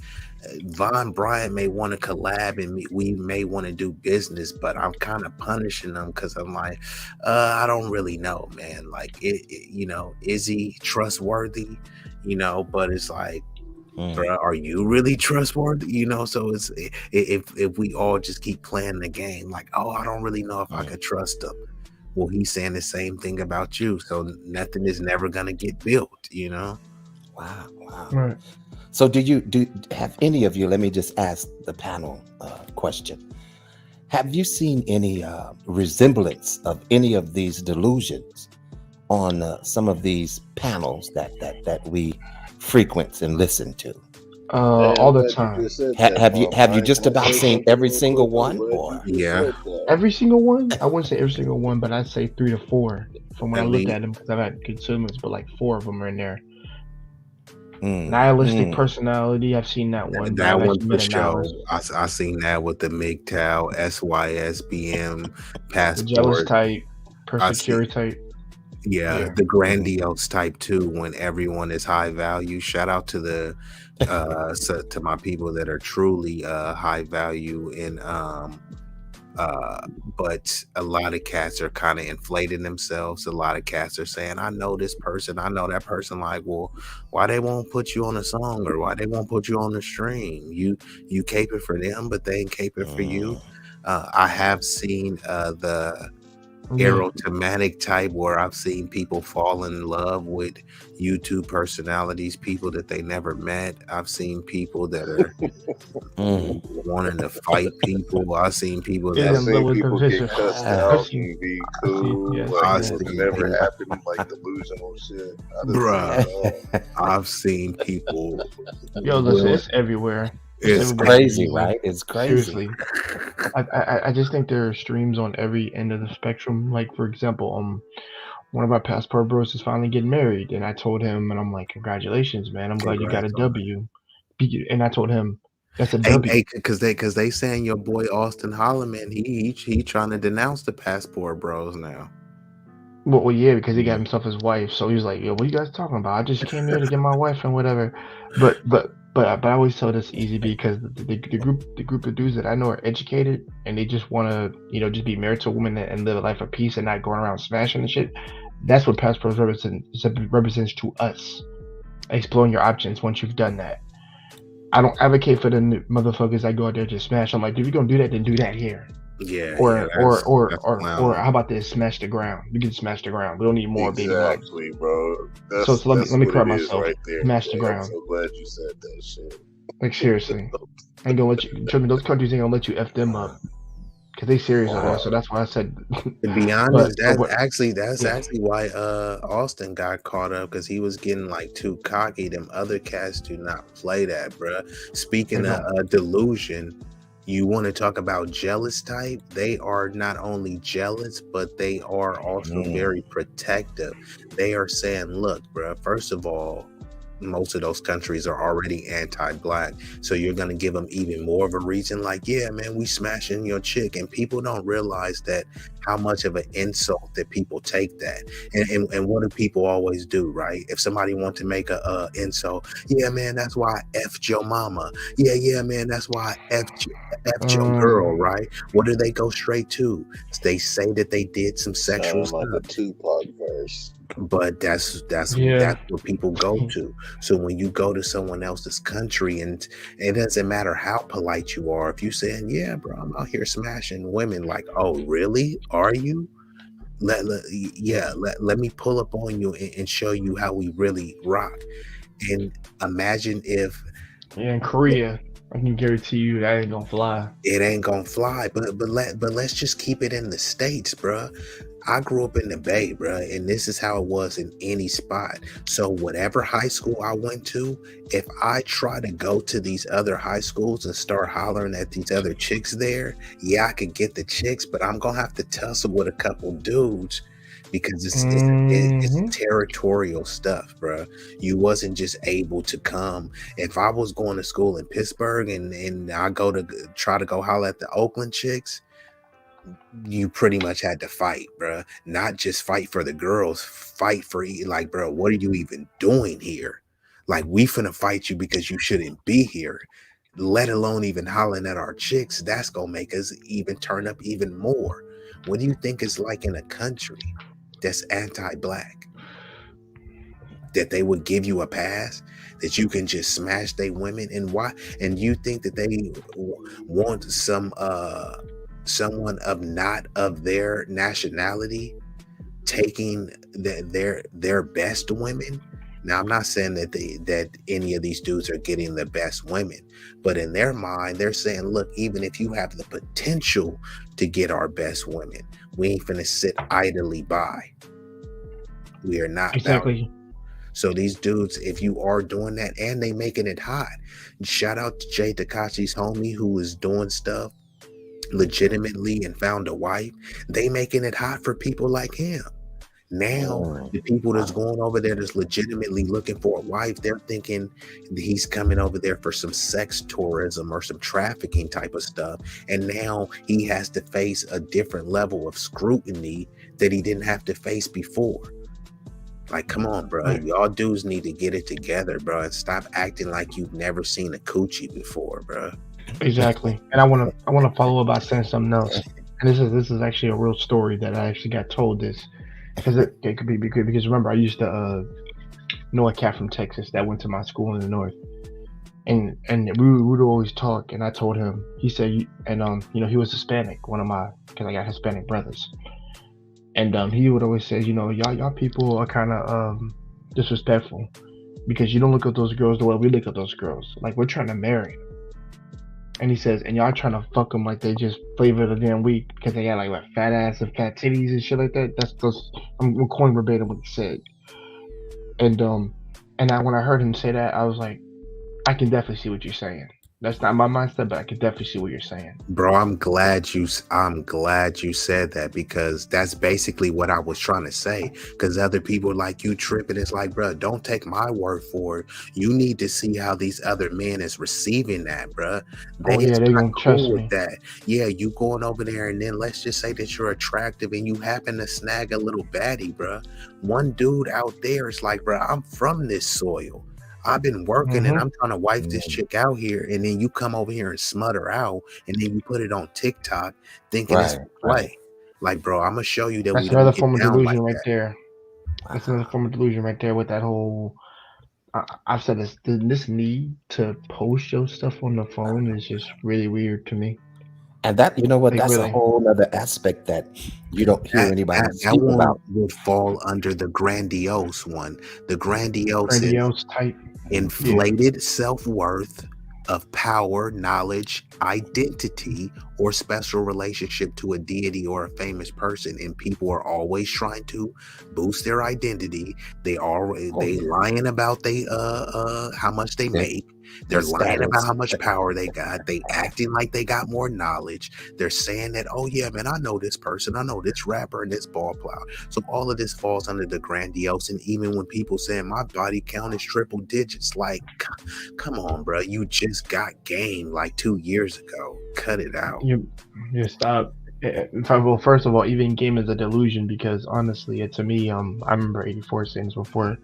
Speaker 2: Vouaghn Bryant may want to collab and we may want to do business, but I'm kind of punishing them because I'm like, I don't really know, man. Like, you know, is he trustworthy? You know, but it's like, bro, are you really trustworthy? You know, so it's if we all just keep playing the game, like, oh, I don't really know if I could trust him. Well, he's saying the same thing about you, so nothing is never gonna get built, you know.
Speaker 10: Wow.
Speaker 11: Right.
Speaker 10: So do have any of you, let me just ask the panel question. Have you seen any resemblance of any of these delusions on some of these panels that we frequent and listen to?
Speaker 11: All the time.
Speaker 10: Have you just about seen every single one? Or
Speaker 11: every single one? I wouldn't say every single one, but I'd say 3 to 4 from when I looked at them, because I've had consumers, but like 4 of them are in there. Nihilistic personality, I've seen that one.
Speaker 2: That one for sure. I seen that with the MGTOW, SYSBM, passport.
Speaker 11: The jealous type, persecutory type.
Speaker 2: Yeah, the grandiose type too, when everyone is high value. Shout out to the to my people that are truly high value in but a lot of cats are kind of inflating themselves. A lot of cats are saying, I know this person, I know that person. Like, well, why they won't put you on a song, or why they won't put you on the stream? You caper for them, but they ain't caper for you. I have seen the aerotomatic type, where I've seen people fall in love with YouTube personalities, people that they never met. I've seen people that are wanting to fight people. I've seen people that
Speaker 5: get cussed out and be cool. It never happened, like delusional shit.
Speaker 2: Bruh, I've seen people.
Speaker 11: Yo, listen, it's everywhere.
Speaker 10: It's crazy, right? It's crazy.
Speaker 11: Seriously. I just think there are streams on every end of the spectrum. Like, for example, one of our passport bros is finally getting married, and I told him, and I'm like, congratulations, man. I'm glad you got a W. And I told him, that's a W.
Speaker 2: Hey, because they saying your boy Austin Holloman, he trying to denounce the passport bros now.
Speaker 11: Well, yeah, because he got himself his wife. So he was like, yo, what are you guys talking about? I just came here to get my wife and whatever. But I always tell this easy, because the group of dudes that I know are educated, and they just want to, just be married to a woman and live a life of peace and not going around smashing and shit. That's what passport represents to us. Exploring your options once you've done that. I don't advocate for the motherfuckers that go out there to smash. I'm like, if you're gonna do that, then do that here.
Speaker 2: Yeah.
Speaker 11: Or how about this? Smash the ground. You can smash the ground. We don't need more big ones.
Speaker 5: Exactly, bro.
Speaker 11: So let me correct myself.
Speaker 5: Right there,
Speaker 11: smash the ground.
Speaker 5: I'm so glad you said that shit.
Speaker 11: Like, seriously, I ain't gonna let you. Trust me, those countries ain't gonna let you f them up, because they serious on that. So that's why I said.
Speaker 2: To be honest, that's actually why Austin got caught up, because he was getting like too cocky. Them other cats do not play that, bro. Speaking of delusion. You want to talk about jealous type? They are not only jealous, but they are also very protective. They are saying, look, bro, first of all, most of those countries are already anti-black. So you're going to give them even more of a reason, like, yeah, man, we smashing your chick. And people don't realize that how much of an insult that people take that. And what do people always do, right? If somebody wants to make a insult, yeah, man, that's why I effed your mama. Yeah, man, that's why I F your girl, right? What do they go straight to? They say that they did some sexual
Speaker 9: Sound like
Speaker 2: stuff.
Speaker 9: a Tupac verse.
Speaker 2: But that's
Speaker 11: Yeah.
Speaker 2: what people go to. So when you go to someone else's country, and it doesn't matter how polite you are, if you saying, yeah, bro, I'm out here smashing women, like, oh, really? Are you? Let me pull up on you and show you how we really rock. And imagine if
Speaker 11: in Korea, I can guarantee you that ain't gonna fly.
Speaker 2: it ain't gonna fly. But let's just keep it in the States, bruh. I grew up in the Bay, bruh, and this is how it was in any spot. So whatever high school I went to, if I try to go to these other high schools and start hollering at these other chicks there, yeah, I could get the chicks, but I'm gonna have to tussle with a couple dudes because it's territorial stuff, bruh. You wasn't just able to come. If I was going to school in Pittsburgh and I go to try to go holler at the Oakland chicks, you pretty much had to fight, bruh. Not just fight for the girls, fight for, like, bro, what are you even doing here? Like, we finna fight you because you shouldn't be here, let alone even hollering at our chicks. That's gonna make us even turn up even more. What do you think it's like in a country that's anti-black, that they would give you a pass, that you can just smash they women? And why? And you think that they want someone of not of their nationality taking their best women? Now, I'm not saying that any of these dudes are getting the best women, but in their mind, they're saying, look, even if you have the potential to get our best women, we ain't finna sit idly by. We are not.
Speaker 11: Exactly.
Speaker 2: So these dudes, if you are doing that, and they making it hot, shout out to Jay Takashi's homie who is doing stuff legitimately and found a wife. They making it hot for people like him. Now the people that's going over there that's legitimately looking for a wife, they're thinking he's coming over there for some sex tourism or some trafficking type of stuff, and now he has to face a different level of scrutiny that he didn't have to face before. Like, come on, bro. Y'all dudes need to get it together, bro, and stop acting like you've never seen a coochie before, bro.
Speaker 11: Exactly. And I want to follow up by saying something else. And this is actually a real story that I actually got told this, because it could be good. Because remember, I used to know a cat from Texas that went to my school in the north, and we would always talk. And I told him, he said, he was Hispanic, because I got Hispanic brothers, and he would always say, y'all people are kind of disrespectful because you don't look at those girls the way we look at those girls. Like, we're trying to marry them. And he says, and y'all trying to fuck them like they just flavored a damn week because they got like what, fat ass and fat titties and shit like that. I'm quoting verbatim what he said. And when I heard him say that, I was like, I can definitely see what you're saying. That's not my mindset, but I can definitely see what you're saying.
Speaker 2: Bro, I'm glad you said that, because that's basically what I was trying to say. Because other people like you tripping, it's like, bro, don't take my word for it. You need to see how these other men is receiving that, bro.
Speaker 11: They're gonna trust me.
Speaker 2: That. Yeah, you going over there, and then let's just say that you're attractive and you happen to snag a little baddie, bro. One dude out there is like, bro, I'm from this soil. I've been working and I'm trying to wife this chick out here, and then you come over here and smut her out, and then you put it on TikTok thinking it's a play. Like, bro, I'm gonna show you that
Speaker 11: that's another form of delusion right there. That's another form of delusion right there with that whole. I've said this need to post your stuff on the phone is just really weird to me.
Speaker 10: And that, you know what,
Speaker 11: Like,
Speaker 10: that's
Speaker 11: really.
Speaker 10: a whole other aspect that you don't hear anybody speak
Speaker 2: one
Speaker 10: about.
Speaker 2: would fall under the grandiose one. The grandiose
Speaker 11: type.
Speaker 2: Inflated self-worth of power, knowledge, identity, or special relationship to a deity or a famous person, and people are always trying to boost their identity. They lying about how much they make. They're lying about how much power they got. They acting like they got more knowledge. They're saying that, oh yeah, man, I know this person, I know this rapper and this ball plow. So all of this falls under the grandiose. And even when people saying my body count is triple digits, like, come on, bro, you just got game like 2 years ago. Cut it out.
Speaker 11: You stop. Well, first of all, even game is a delusion, because honestly, to me, I remember 84 Sins before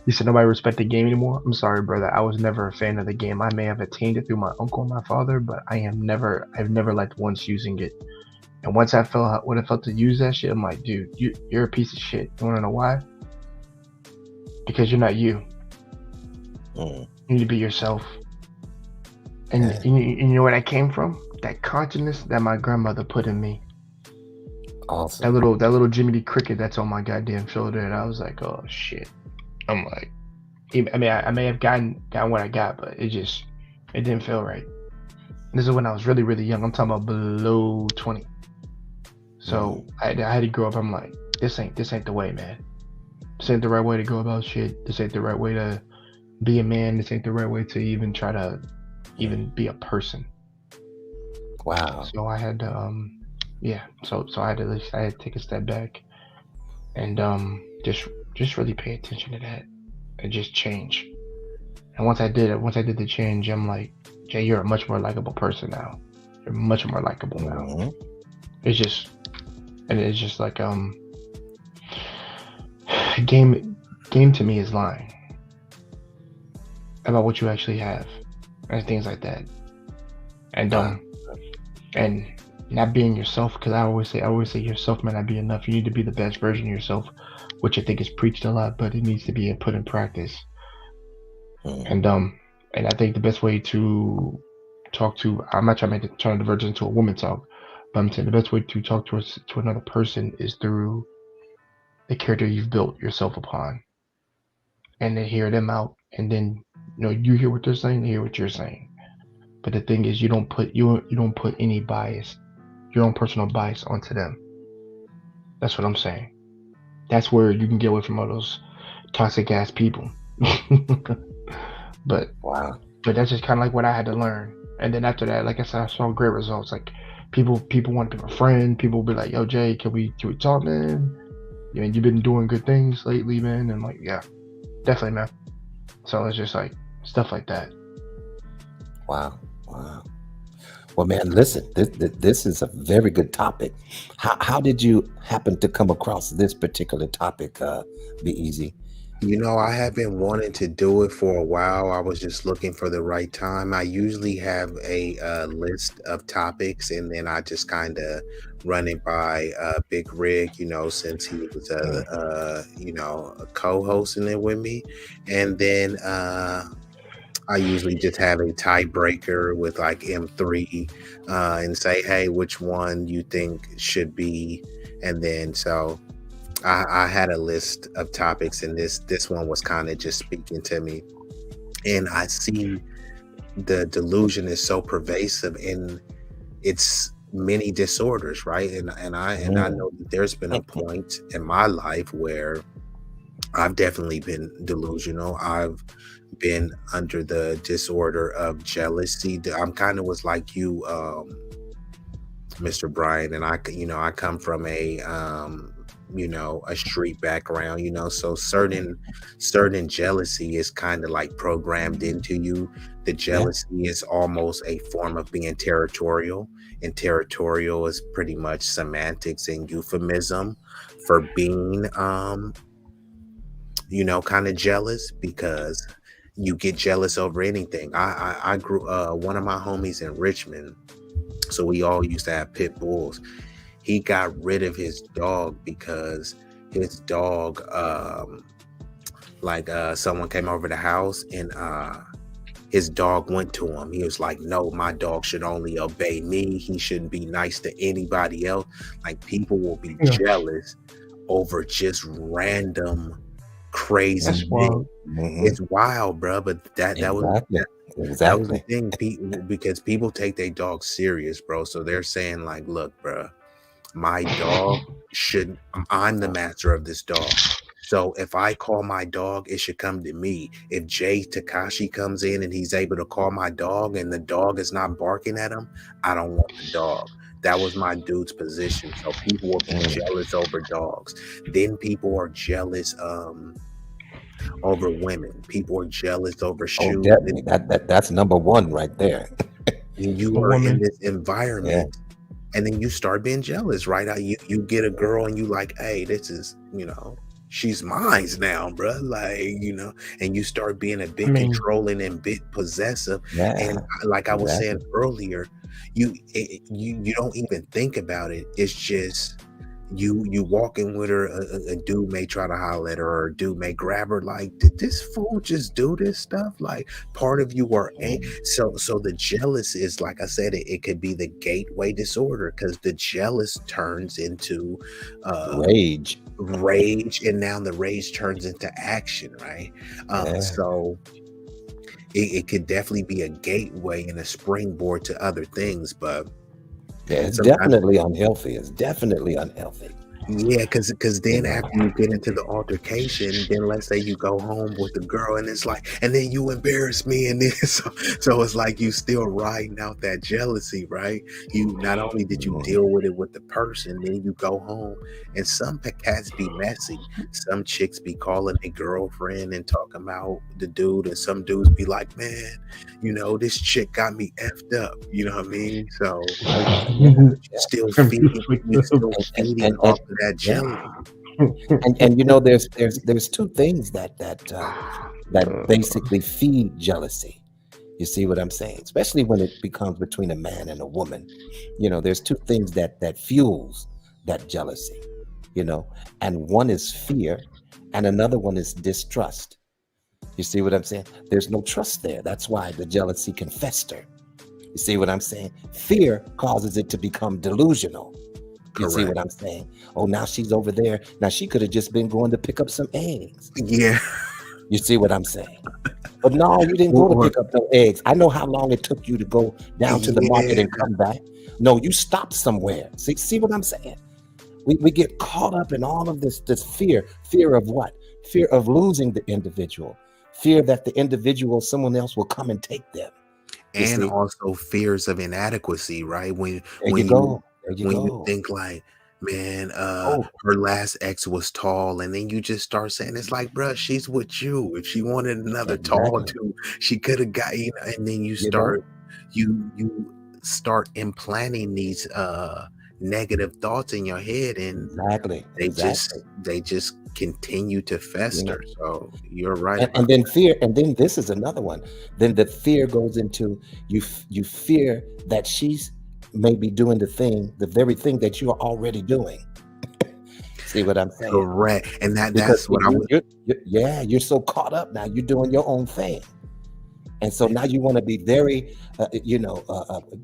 Speaker 11: You said nobody respect the game anymore. I'm sorry, brother. I was never a fan of the game. I may have attained it through my uncle and my father, but I've never liked once using it. And once I felt what it felt to use that shit, I'm like, dude, you're a piece of shit. You wanna know why? Because you're not you. You need to be yourself. And you know where that came from? That consciousness that my grandmother put in me.
Speaker 10: Awesome.
Speaker 11: That little Jimmy D Cricket that's on my goddamn shoulder, and I was like, oh shit. I'm like, I mean, I may have gotten what I got, but it didn't feel right. And this is when I was really, really young. I'm talking about below 20. So I had to grow up. I'm like, this ain't the way, man. This ain't the right way to go about shit. This ain't the right way to be a man. This ain't the right way to even try to even be a person.
Speaker 10: Wow.
Speaker 11: So I had to, So I had to take a step back and just really pay attention to that and just change. And once I did the change, I'm like, Jay, you're a much more likable person now. You're much more likable now. It's just like game to me is lying about what you actually have and things like that. And and not being yourself, because I always say yourself may not be enough. You need to be the best version of yourself, which I think is preached a lot, but it needs to be put in practice. And I think the best way to talk to, I'm not trying to diverge into a woman talk, but I'm saying the best way to talk to another person is through the character you've built yourself upon, and then hear them out, and then you hear what they're saying, they hear what you're saying. But the thing is, you don't put any bias, your own personal bias onto them. That's what I'm saying. That's where you can get away from all those toxic ass people. But that's just kind of like what I had to learn. And then after that, like I said, I saw great results. Like people want to be my friend. People will be like, "Yo, Jay, can we talk, man? You've been doing good things lately, man." And I'm like, "Yeah, definitely, man." So it's just like stuff like that.
Speaker 10: Wow. Well, man, listen, this is a very good topic. How did you happen to come across this particular topic, B-Eazy?
Speaker 2: I have been wanting to do it for a while. I was just looking for the right time. I usually have a list of topics, and then I just kind of run it by Big Rig, since he was a co-hosting it with me. And then I usually just have a tiebreaker with like M3 and say, hey, which one you think should be. And then so I had a list of topics, and this one was kind of just speaking to me. And I see the delusion is so pervasive in its many disorders, right? And I know that there's been a point in my life where I've definitely been delusional. I've been under the disorder of jealousy. I'm kind of was like you, Mr. Bryant, and I come from a street background, so certain jealousy is kind of like programmed into you. The jealousy is almost a form of being territorial, and territorial is pretty much semantics and euphemism for being kind of jealous, because you get jealous over anything. I grew one of my homies in Richmond, so we all used to have pit bulls. He got rid of his dog because his dog someone came over the house, and his dog went to him. He was like, no, my dog should only obey me. He shouldn't be nice to anybody else. Like, people will be jealous over just random crazy things. It's wild, bro. But that was the thing, because people take their dog serious, bro. So they're saying like, look, bro, my dog I'm the master of this dog. So if I call my dog, it should come to me. If Jay Takashi comes in and he's able to call my dog and the dog is not barking at him, I don't want the dog. That was my dude's position. So people will be jealous over dogs. Then people are jealous over women. People are jealous over shoes.
Speaker 10: Definitely. That's number one right there.
Speaker 2: You are in this environment, and then you start being jealous, right? You get a girl and you like, hey, this is, she's mine now, bro. Like, and you start being a bit controlling and bit possessive. And like I was saying earlier, you don't even think about it. It's just you walking with her, a dude may try to holler at her, or a dude may grab her. Like, did this fool just do this stuff? Like, part of you are so the jealous is, like I said, it could be the gateway disorder, because the jealous turns into
Speaker 10: rage,
Speaker 2: and now the rage turns into action, right? So it could definitely be a gateway and a springboard to other things, but
Speaker 10: it's definitely unhealthy. It's definitely unhealthy.
Speaker 2: Yeah, because then after you get into the altercation, then let's say you go home with the girl, and it's like, and then you embarrass me, and then so it's like you still riding out that jealousy, right? You not only did you deal with it with the person, then you go home, and some cats be messy. Some chicks be calling their girlfriend and talking about the dude, and some dudes be like, man, this chick got me effed up. You know what I mean? So still feeding off of that jealousy.
Speaker 10: And there's two things that basically feed jealousy. You see what I'm saying? Especially when it becomes between a man and a woman. There's two things that fuels that jealousy. And one is fear, and another one is distrust. You see what I'm saying? There's no trust there. That's why the jealousy can fester. You see what I'm saying? Fear causes it to become delusional. You see what I'm saying? Oh, now she's over there. Now she could have just been going to pick up some eggs.
Speaker 2: Yeah.
Speaker 10: You see what I'm saying? But no, you didn't go to pick up no eggs. I know how long it took you to go down to the market and come back. No, you stopped somewhere. See what I'm saying? We get caught up in all of this fear. Fear of what? Fear of losing the individual. Fear that the individual, someone else will come and take them.
Speaker 2: And also fears of inadequacy, right? When you think like, man, her last ex was tall, and then you just start saying, it's like, bruh, she's with you. If she wanted another tall dude, she could have got, and then you start implanting these negative thoughts in your head, and they just continue to fester. So you're right.
Speaker 10: And then fear, and then this is another one. Then the fear goes into you fear that she's maybe doing the very thing that you are already doing. See what I'm saying?
Speaker 2: Correct. And that's what
Speaker 10: you're so caught up now. You're doing your own thing. And so now you want to be very,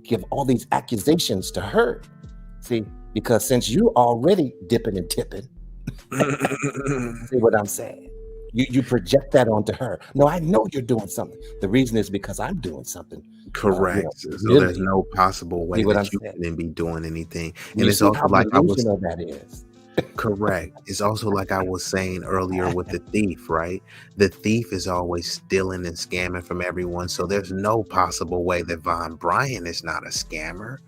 Speaker 10: give all these accusations to her. See, because since you're already dipping and tipping, see what I'm saying? You project that onto her. No, I know you're doing something. The reason is because I'm doing something.
Speaker 2: Correct. So there's no possible way that you can be doing anything. And it's also like
Speaker 10: that is.
Speaker 2: Correct. It's also like I was saying earlier with the thief, right? The thief is always stealing and scamming from everyone. So there's no possible way that Vouaghn Bryant is not a scammer,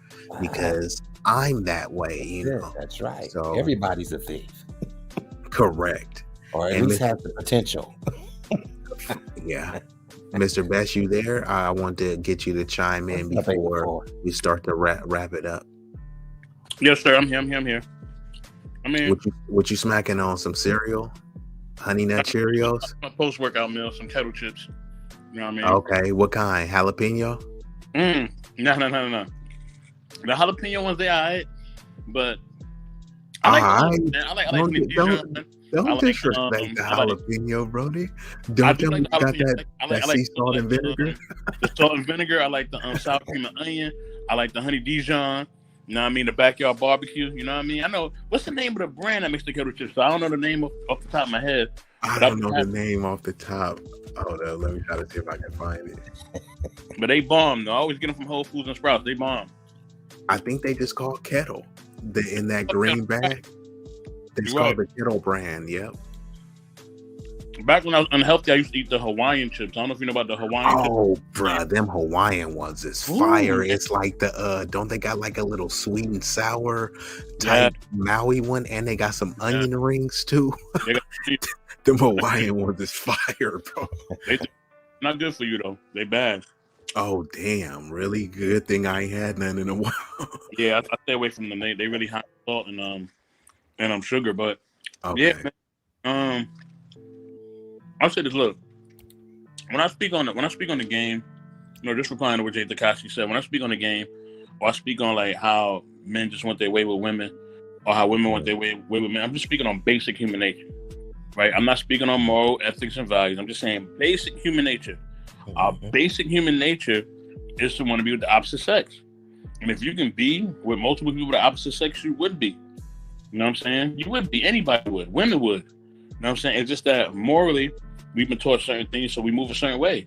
Speaker 2: because I'm that way,
Speaker 10: That's right.
Speaker 2: So
Speaker 10: everybody's a thief.
Speaker 2: Correct.
Speaker 10: Or at least have the potential.
Speaker 2: Yeah. Mr. Best, you there? I want to get you to chime in before we start to wrap it up.
Speaker 6: Yes, sir. I'm here. I mean,
Speaker 2: what you smacking on? Some cereal? Honey Nut Cheerios?
Speaker 6: My post-workout meal, some kettle chips. You know what I mean?
Speaker 2: Okay. What kind? Jalapeno?
Speaker 6: No. The jalapeno ones, they all right. But I like
Speaker 2: Don't disrespect the jalapeno, Brody. Don't tell me you got that sea salt and vinegar.
Speaker 6: The salt and vinegar. I like the sour cream and onion. I like the honey Dijon. You know what I mean? The backyard barbecue. You know what I mean? I know what's the name of the brand that makes the kettle chips. So I don't know the name off the top of my head.
Speaker 2: I don't know the name off the top. Hold on, let me try to see if I can find it.
Speaker 6: But they bomb. I always get them from Whole Foods and Sprouts. They bomb.
Speaker 2: I think they just call Kettle. In that green bag. It's called the Kettle brand. Yep.
Speaker 6: Back when I was unhealthy, I used to eat the Hawaiian chips. I don't know if you know about the Hawaiian chips.
Speaker 2: Oh, bruh, them Hawaiian ones is fire. It's like the don't they got like a little sweet and sour type Maui one, and they got some onion rings too. Them Hawaiian ones is fire, bro.
Speaker 6: They not good for you though. They bad.
Speaker 2: Oh damn! Really good thing I ain't had none in a while.
Speaker 6: Yeah, I stay away from them. They really high salt and sugar, but
Speaker 2: okay.
Speaker 6: yeah, I'll say this. Look, when I speak on the game, just replying to what Jay Takashi said. When I speak on the game, or I speak on like how men just want their way with women, or how women want their way with men, I'm just speaking on basic human nature, right? I'm not speaking on moral ethics and values. I'm just saying basic human nature. Our basic human nature is to want to be with the opposite sex, and if you can be with multiple people of the opposite sex, you would be. You know what I'm saying? You would be. Anybody would. Women would. You know what I'm saying? It's just that morally, we've been taught certain things, so we move a certain way.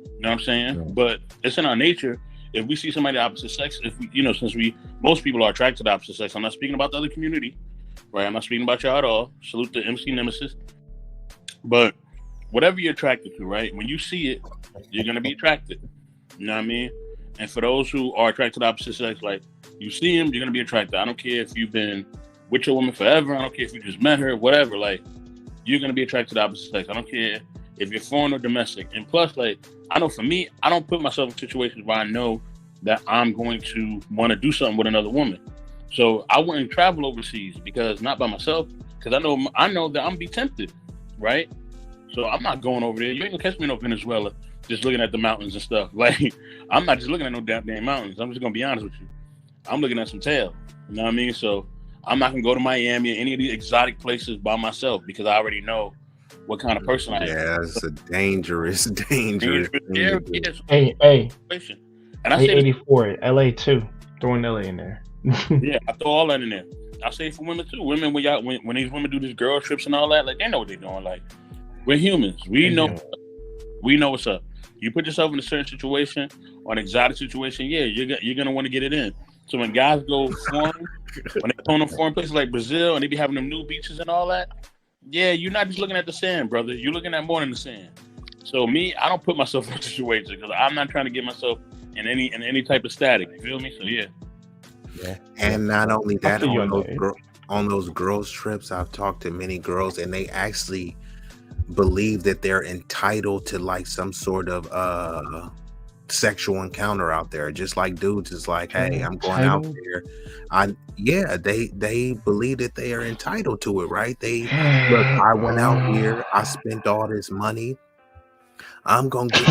Speaker 6: You know what I'm saying? Yeah. But it's in our nature. If we see somebody of the opposite sex, if we, since most people are attracted to the opposite sex. I'm not speaking about the other community, right? I'm not speaking about y'all at all. Salute to MC Nemesis. But whatever you're attracted to, right? When you see it, you're gonna be attracted. You know what I mean? And for those who are attracted to the opposite sex, like you see them, you're gonna be attracted. I don't care if you've been with your woman forever. I don't care if you just met her, whatever. Like, you're gonna be attracted to the opposite sex. I don't care if you're foreign or domestic. And plus, like, I know for me, I don't put myself in situations where I know that I'm going to want to do something with another woman. So I wouldn't travel overseas because not by myself, because I know that I'm gonna be tempted, right? So I'm not going over there. You ain't gonna catch me in no Venezuela just looking at the mountains and stuff. Like, I'm not just looking at no damn mountains. I'm just gonna be honest with you. I'm looking at some tail. You know what I mean? So I'm not gonna go to Miami or any of these exotic places by myself because I already know what kind of person I am.
Speaker 2: Yeah, it's a dangerous.
Speaker 6: Hey.
Speaker 11: And I say 84, LA too. Throwing LA in there.
Speaker 6: Yeah, I throw all that in there. I say for women too. Women, when these women do these girl trips and all that, like, they know what they're doing. Like, we're humans. We know what's up. You put yourself in a certain situation or an exotic situation, yeah, you're gonna want to get it in. So when guys go foreign, when they go to foreign places like Brazil and they be having them new beaches and all that, yeah, you're not just looking at the sand, brother. You're looking at more than the sand. So me, I don't put myself in situations because I'm not trying to get myself in any type of static. You feel me? So yeah.
Speaker 2: And not only that, on those girls trips, I've talked to many girls, and they actually believe that they're entitled to like some sort of sexual encounter out there, just like dudes is like, hey, I'm going out there. They believe that they are entitled to it, right? Look, I went out here, I spent all this money, I'm gonna get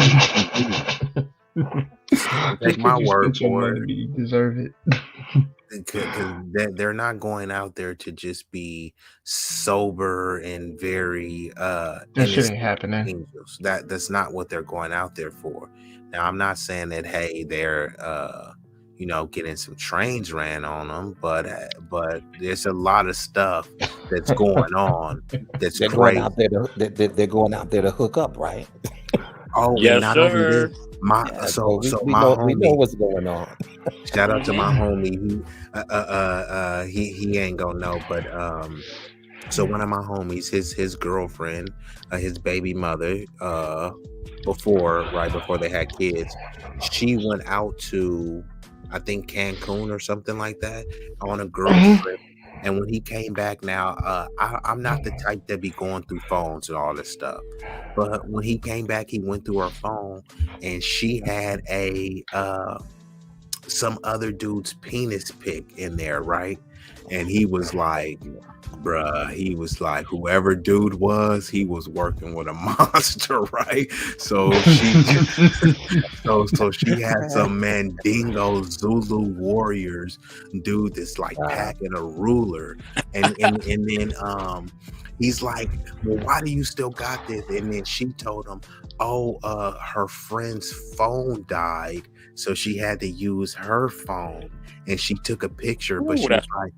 Speaker 2: take my word for it.
Speaker 11: You deserve it.
Speaker 2: Because they're not going out there to just be sober and very
Speaker 11: that shit ain't happening.
Speaker 2: Angels. That's not what they're going out there for. Now, I'm not saying that, hey, they're getting some trains ran on them, but there's a lot of stuff that's going on that's
Speaker 10: they're
Speaker 2: crazy.
Speaker 10: Going out there they're going out there to hook up, right?
Speaker 2: Oh,
Speaker 6: yes, sir.
Speaker 10: We know what's going on.
Speaker 2: Shout out to my homie. He ain't gonna know, but so one of my homies, his girlfriend, his baby mother, right before they had kids, she went out to, I think, Cancun or something like that on a girls trip. And when he came back, now I'm not the type that be going through phones and all this stuff, but when he came back, he went through her phone and she had some other dude's penis pic in there, right? And he was like, bruh, whoever dude was, he was working with a monster, right? So she had some Mandingo Zulu warriors dude that's like packing a ruler, and then he's like, well, why do you still got this? And then she told him, her friend's phone died, so she had to use her phone, and she took a picture, but she was like,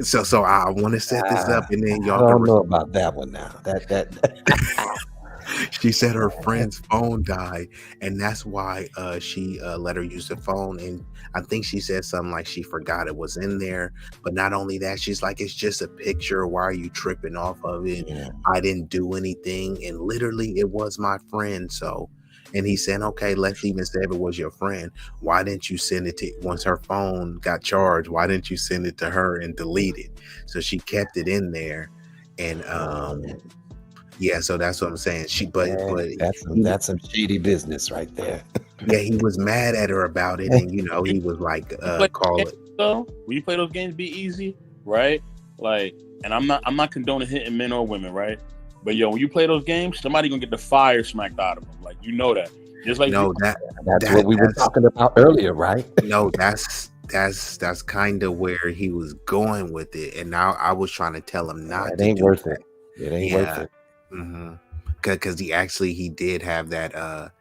Speaker 2: so I want to set this up, and then y'all
Speaker 10: I don't know about that one now. That
Speaker 2: she said her friend's phone died, and that's why she let her use the phone. And I think she said something like she forgot it was in there. But not only that, she's like, it's just a picture. Why are you tripping off of it? Yeah. I didn't do anything, and literally it was my friend. So, and he said, okay, let's even say if it was your friend, why didn't you send it to, once her phone got charged, why didn't you send it to her and delete it? So she kept it in there, and yeah, so that's what I'm saying.
Speaker 10: That's some shady business right there.
Speaker 2: Yeah, he was mad at her about it, and he was like, call it.
Speaker 6: So when you play those games, B-Eazy, right? Like, and I'm not condoning hitting men or women, right? But yo, when you play those games, somebody gonna get the fire smacked out of them. Like, you know that. Just like
Speaker 2: No,
Speaker 10: that's what we were talking about earlier, right?
Speaker 2: No, that's kind of where he was going with it, and now I was trying to tell him not
Speaker 10: It
Speaker 2: to
Speaker 10: ain't
Speaker 2: do
Speaker 10: worth
Speaker 2: that.
Speaker 10: it. It ain't worth it.
Speaker 2: Because he did have that.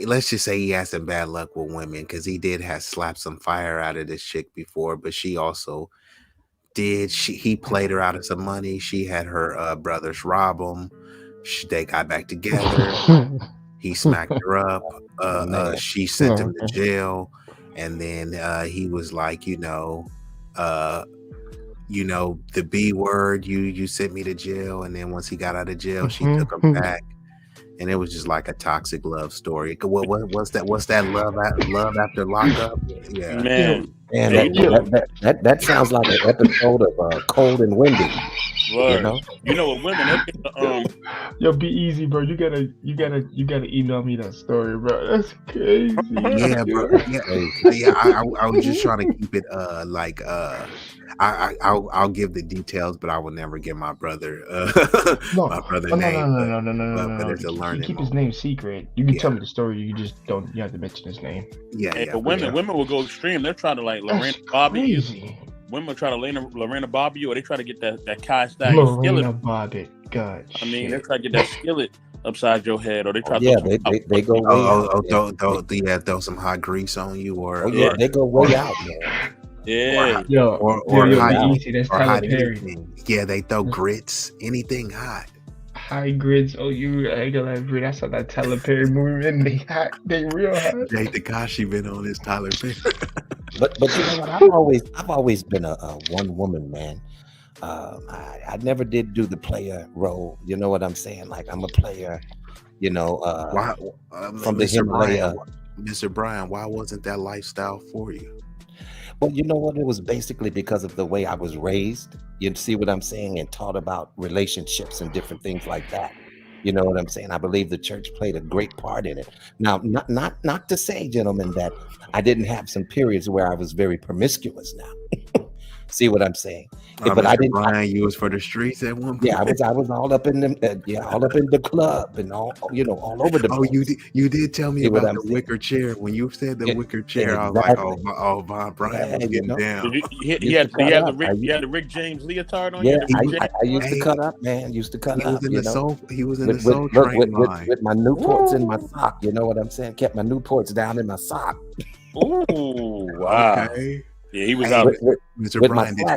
Speaker 2: Let's just say he had some bad luck with women, because he did have slapped some fire out of this chick before, but she also he played her out of some money. She had her brothers rob him. They got back together. He smacked her up. She sent him to jail, and then he was like, the B word. You sent me to jail, and then once he got out of jail, she took him back, and it was just like a toxic love story. What's that? What's that love after lockup? Yeah,
Speaker 6: man.
Speaker 10: That sounds like an episode of Cold and Windy.
Speaker 6: You know what women?
Speaker 11: Yo, B-Eazy, bro. You gotta email me that story, bro. That's crazy.
Speaker 2: Yeah, bro. Yeah. I was just trying to keep it I'll give the details, but I will never give my brother my brother's name.
Speaker 11: No.
Speaker 2: But it's a learning.
Speaker 11: Keep his name secret. You can tell me the story. You just don't. You have to mention his name.
Speaker 6: But women will go extreme. They're trying to like Lorena Bobby. Women try to Lorena Bobby you, or they try to get that Kai Stag skillet.
Speaker 11: Bobby, God.
Speaker 6: I mean, they try to get that skillet upside your head, or they try.
Speaker 10: They go way
Speaker 2: out. Throw some hot grease on you, or
Speaker 10: they go way out, man.
Speaker 6: Yeah,
Speaker 11: that's Tyler Perry.
Speaker 2: Yeah, they throw grits, anything hot.
Speaker 11: High grits. Oh, you ain't gonna agree. That's how that Tyler Perry movie. And they hot. They real hot.
Speaker 2: Jay Tekashi been on his Tyler Perry.
Speaker 10: But you know what? I've always been a one woman man. I never did do the player role. You know what I'm saying? Like, I'm a player.
Speaker 2: Why,
Speaker 10: from the Himalaya.
Speaker 2: Mr. Brian, why wasn't that lifestyle for you?
Speaker 10: Well, you know what? It was basically because of the way I was raised. You see what I'm saying? And taught about relationships and different things like that. You know what I'm saying? I believe the church played a great part in it. Now, not to say, gentlemen, that I didn't have some periods where I was very promiscuous now. See what I'm saying?
Speaker 2: But I didn't. Brian, you was for the streets at one point.
Speaker 10: Yeah, I was all up in them. All up in the club and all over the.
Speaker 2: Oh, you did tell me about the wicker chair. When you said the wicker chair, I was like, Vouaghn Bryant was getting down.
Speaker 6: He had the Rick James leotard on.
Speaker 10: Yeah, I used to cut up, man. Used to cut up.
Speaker 2: He was in the Soul Train line
Speaker 10: with my Newports in my sock. You know what I'm saying? Kept my Newports down in my sock.
Speaker 6: Ooh, wow.
Speaker 2: Okay.
Speaker 6: Yeah, he was out.
Speaker 2: Mr. Brian, did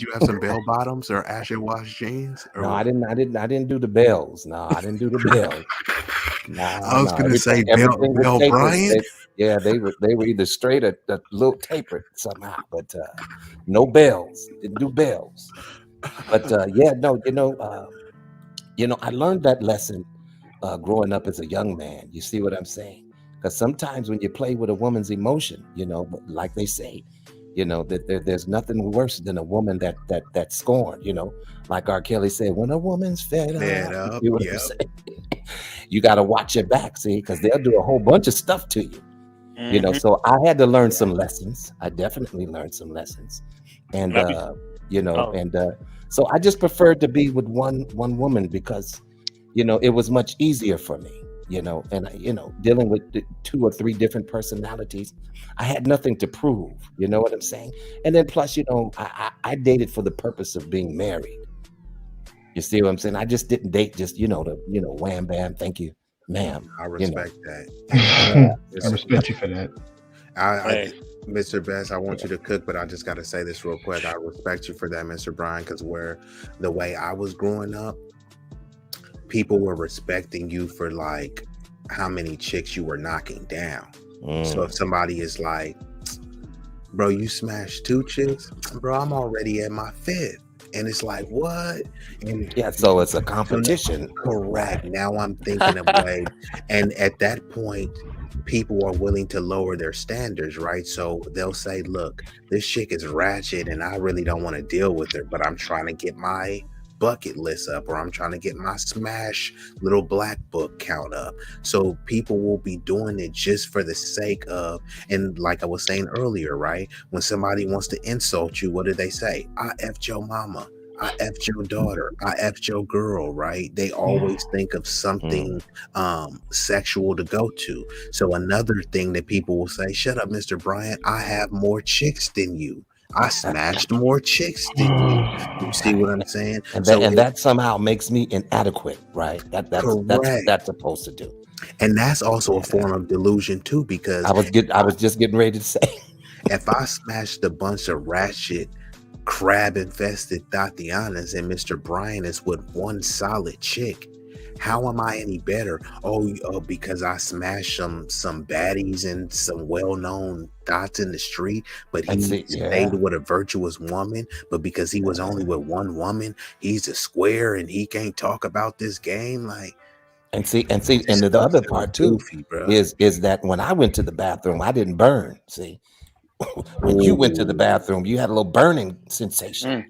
Speaker 2: you have some bell bottoms or Asher wash jeans?
Speaker 10: No, I didn't do the bells. No, I didn't do the bells.
Speaker 2: I was gonna say Bell Bryant.
Speaker 10: They were either straight or a little tapered somehow, but no bells. Didn't do bells. But I learned that lesson growing up as a young man. You see what I'm saying? Because sometimes when you play with a woman's emotion, like they say, that there's nothing worse than a woman that scorned, like R. Kelly said, when a woman's fed up, you got to watch your back, see, because they'll do a whole bunch of stuff to you, so I had to learn some lessons. I definitely learned some lessons. And, so I just preferred to be with one woman because, it was much easier for me. Dealing with 2 or 3 different personalities, I had nothing to prove. You know what I'm saying? And then plus, I dated for the purpose of being married. You see what I'm saying? I just didn't date just, wham, bam, thank you, ma'am.
Speaker 2: I respect that.
Speaker 11: I respect you for that.
Speaker 2: Mr. Best, I want you to cook, but I just got to say this real quick. I respect you for that, Mr. Brian, because the way I was growing up, people were respecting you for like how many chicks you were knocking down. So if somebody is like, bro, you smashed 2 chicks, bro, I'm already at my 5th. And it's like, what? And
Speaker 10: so it's a competition.
Speaker 2: Correct. Now I'm thinking of ways. And at that point, people are willing to lower their standards, right? So they'll say, look, this chick is ratchet and I really don't want to deal with her, but I'm trying to get my bucket list up, or I'm trying to get my Smash little black book count up. So people will be doing it just for the sake of, and like I was saying earlier, right? When somebody wants to insult you, what do they say? I effed your mama. I effed your daughter. I effed your girl, right? They always think of something sexual to go to. So another thing that people will say, shut up, Mr. Bryant, I have more chicks than you. I smashed more chicks than you. You see what I'm saying?
Speaker 10: And
Speaker 2: So
Speaker 10: that somehow makes me inadequate, right? That's what that's supposed to do.
Speaker 2: And that's also a form of delusion too, because
Speaker 10: I was just getting ready to say,
Speaker 2: if I smashed a bunch of ratchet, crab infested Tatianas and Mr. Bryant is with one solid chick, how am I any better? Oh, because I smashed some baddies and some well-known dots in the street, but he stayed with a virtuous woman. But because he was only with one woman, he's a square and he can't talk about this game. Like,
Speaker 10: and the other part too is that when I went to the bathroom, I didn't burn. See. When you went to the bathroom, you had a little burning sensation.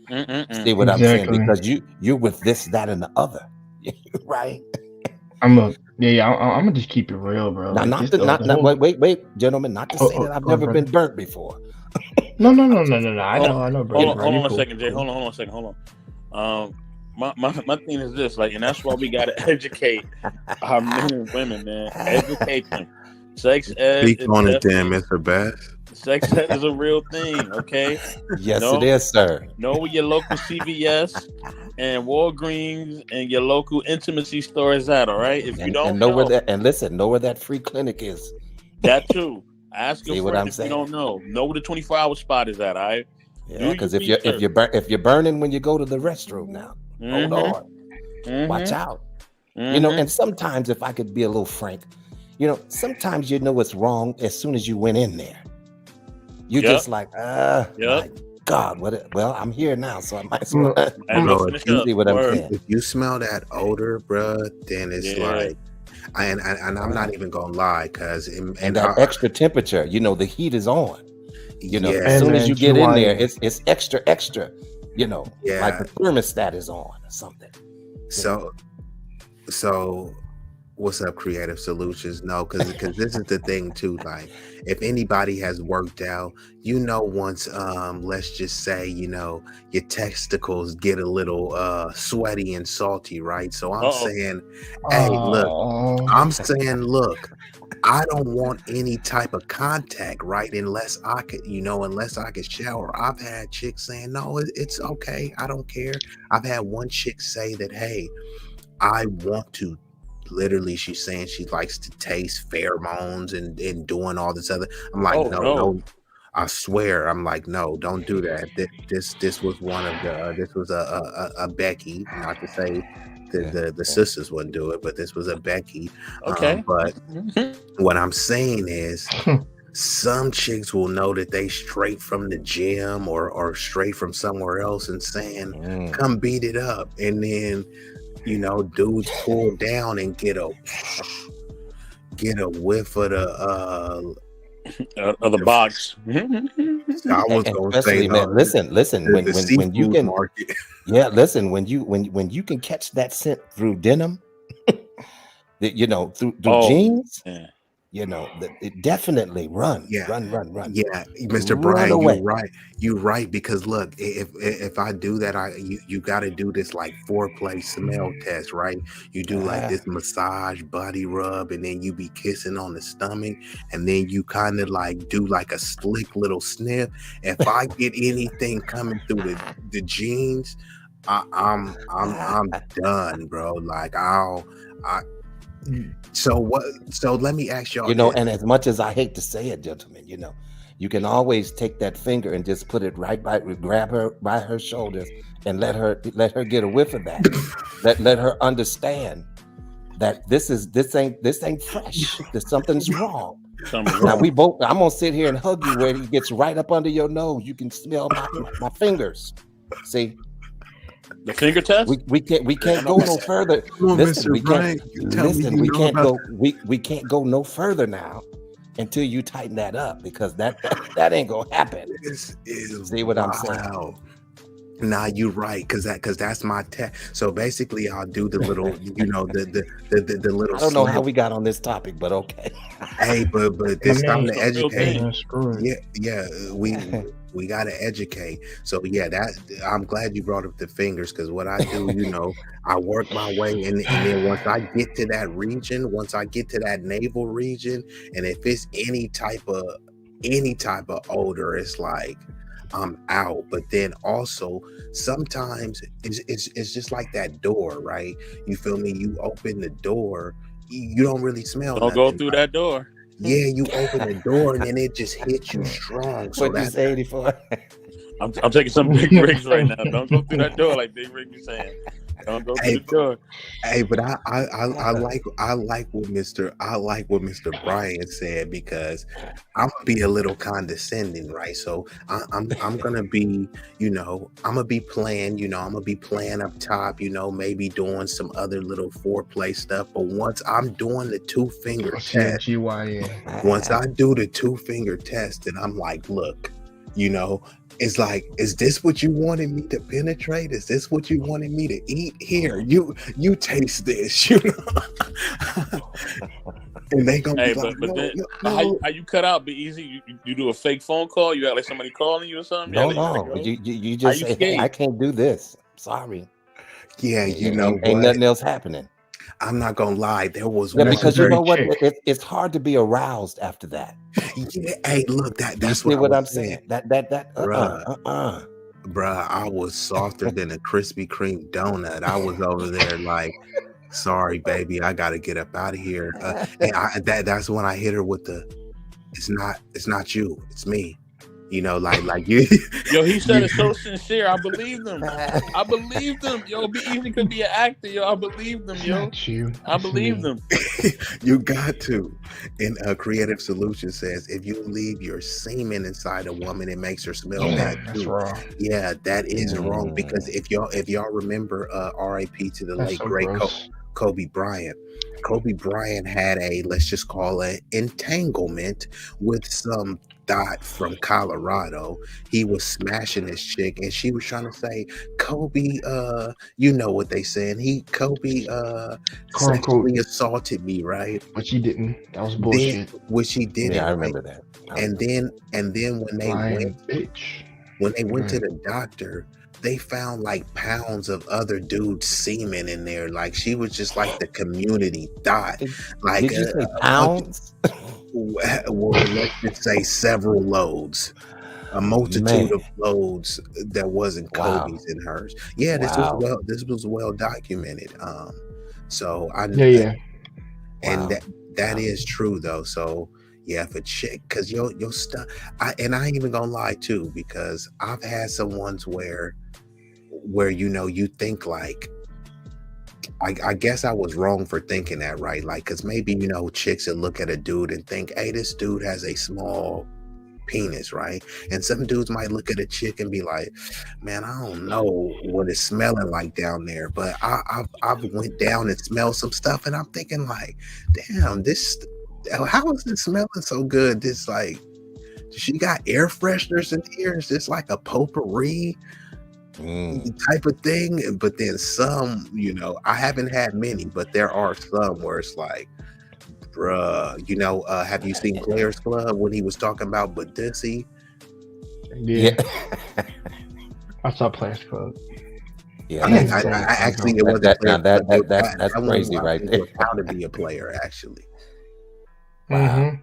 Speaker 10: See what I'm saying? Because you're with this, that, and the other, right?
Speaker 11: I'm gonna just keep it real, bro.
Speaker 10: Now,
Speaker 11: Like,
Speaker 10: wait, gentlemen, not to say that I've never been burnt before.
Speaker 11: No. I know, bro.
Speaker 6: Hold on a second, Jay. Hold on. My thing is this, like, and that's why we gotta educate our men and women, man. Educate them. Sex ed.
Speaker 2: Speak on it, then, Mr. Bass.
Speaker 6: Sex ed is a real thing, okay?
Speaker 10: Yes, it is, sir.
Speaker 6: Know where your local CVS and Walgreens and your local intimacy store is at, all right? If you don't know
Speaker 10: where that, and listen, know where that free clinic is.
Speaker 6: That too. Ask your friend if
Speaker 10: saying?
Speaker 6: you don't know where the 24-hour spot is at, all right?
Speaker 10: Yeah, because if you're burning when you go to the restroom now, hold on, watch out. You know, and sometimes, if I could be a little frank, you know, sometimes you know it's wrong as soon as you went in there. You're just like, my God, well, I'm here now, so I might as well see what I'm saying.
Speaker 2: If you smell that odor, bro, then it's like, and I'm not even gonna lie, because
Speaker 10: and that extra temperature, you know, the heat is on. You know, as soon as you get in there, it's extra. You know, like the thermostat is on or something.
Speaker 2: So. What's up, Creative Solutions? No, because this is the thing too. Like, if anybody has worked out, you know, once let's just say, you know, your testicles get a little sweaty and salty, right? So I'm saying, hey, look, I don't want any type of contact, right? Unless I could shower. I've had chicks saying, no, it's okay, I don't care. I've had one chick say that, hey, I want to. Literally, she's saying she likes to taste pheromones and doing all this other. I'm like, no. I swear, I'm like, no, don't do that. This was one of the. This was a Becky. Not to say the sisters wouldn't do it, but this was a Becky.
Speaker 6: Okay.
Speaker 2: But what I'm saying is, some chicks will know that they straight from the gym or straight from somewhere else and saying, "Come beat it up," and then. You know, dudes pull down and get a whiff of
Speaker 6: the box.
Speaker 2: I was gonna say,
Speaker 10: man, listen. When you can, listen. When you can catch that scent through denim, you know, through jeans. Yeah. You know, it definitely run. Yeah,
Speaker 2: Mr. Bryant, you're right. Because look, if I do that, you got to do this like foreplay smell test, right? You do like this massage, body rub, and then you be kissing on the stomach, and then you kind of like do like a slick little sniff. If I get anything coming through the jeans, I'm done, bro. Like So let me ask y'all.
Speaker 10: You know, and as much as I hate to say it, gentlemen, you know, you can always take that finger and just put it grab her by her shoulders and let her get a whiff of that. let her understand that this ain't fresh. That something's wrong. Now I'm gonna sit here and hug you where he gets right up under your nose. You can smell my fingers. See.
Speaker 6: The finger test?
Speaker 10: We can't go no further. Listen, we can't go no further now until you tighten that up, because that ain't gonna happen.
Speaker 2: This is
Speaker 10: see what I'm saying?
Speaker 2: Nah, you're right, cause that's my test. So basically, I'll do the little, the little
Speaker 10: I don't know how
Speaker 2: slant.
Speaker 10: we got on this topic, but okay.
Speaker 2: Hey, but
Speaker 11: I
Speaker 2: it's
Speaker 11: mean,
Speaker 2: time to
Speaker 6: It's a real
Speaker 2: educate.
Speaker 6: thing.
Speaker 11: screw it.
Speaker 2: Yeah, we gotta educate. So yeah, I'm glad you brought up the fingers, because what I do, I work my way, and then once I get to that region, once I get to that navel region, and if it's any type of odor, it's like I'm out. But then also sometimes it's just like that door, right? You feel me? You open the door, you don't really smell
Speaker 6: Don't
Speaker 2: nothing.
Speaker 6: go through that door.
Speaker 2: Yeah, you open the door and then it just hits you strong. So
Speaker 10: What'd you say, 84?
Speaker 6: I'm taking some big rigs right now. Don't go through that door like Big Rig is saying. Don't go through the door.
Speaker 2: Hey, but I like what Mr. Bryant said, because I'm gonna be a little condescending, right? So I'm gonna be, I'm gonna be playing, I'm gonna be playing up top, maybe doing some other little foreplay stuff. But once I'm doing the 2-finger test, once I do the 2-finger test, and I'm like, look, it's like, is this what you wanted me to penetrate? Is this what you wanted me to eat? Here, you taste this, And they gonna be like,
Speaker 6: how you cut out B-Eazy? You do a fake phone call? You act like somebody calling you or something?
Speaker 10: No. You just say, hey, I can't do this. Sorry.
Speaker 2: Yeah,
Speaker 10: ain't nothing else happening.
Speaker 2: I'm not gonna lie. There was
Speaker 10: one, because you know what? It's hard to be aroused after that.
Speaker 2: Yeah. Hey, look, that's
Speaker 10: what I'm saying.
Speaker 2: Bruh, I was softer than a Krispy Kreme donut. I was over there like, sorry, baby, I gotta get up out of here. And that's when I hit her with the, it's not you, it's me. Like you.
Speaker 6: Yo, he said it so sincere. I believe them. Yo, B-Eazy could be an actor. Yo, I believe them. Yo, I believe them.
Speaker 2: You got to. And Creative Solution says, if you leave your semen inside a woman, it makes her smell bad too.
Speaker 11: That's wrong.
Speaker 2: Yeah, that is wrong, because if y'all remember, R.I.P. to the late great QueBee Bryant. QueBee Bryant had a, let's just call it, entanglement with some dot from Colorado. He was smashing this chick, and she was trying to say, QueBee, you know what they saying? QueBee sexually assaulted me, right?
Speaker 11: Which he didn't. That was bullshit.
Speaker 2: Which he didn't.
Speaker 10: Yeah, I remember that.
Speaker 2: And then when they went to the doctor, they found like pounds of other dudes' semen in there. Like, she was just like the community thought. Like,
Speaker 10: did you say pounds?
Speaker 2: Well, let's just say several loads, a multitude of loads that wasn't QueBee's in hers. Yeah, this was well documented. So I know, and that is true though. So yeah, for chick, because your stuff, I ain't even gonna lie too, because I've had some ones where you think like, I guess I was wrong for thinking that, right? Like, because maybe, chicks will look at a dude and think, hey, this dude has a small penis, right? And some dudes might look at a chick and be like, man, I don't know what it's smelling like down there, but I've went down and smelled some stuff, and I'm thinking like, damn, how is it smelling so good? This, like, she got air fresheners in here? Is this like a potpourri type of thing? But then some, I haven't had many, but there are some where it's like, bruh, have you seen Players Club when he was talking about Badussi?
Speaker 11: Yeah. I saw Players Club.
Speaker 10: Yeah,
Speaker 2: I actually, it wasn't
Speaker 10: that's crazy, right there.
Speaker 2: How to be a player, actually.
Speaker 10: Wow.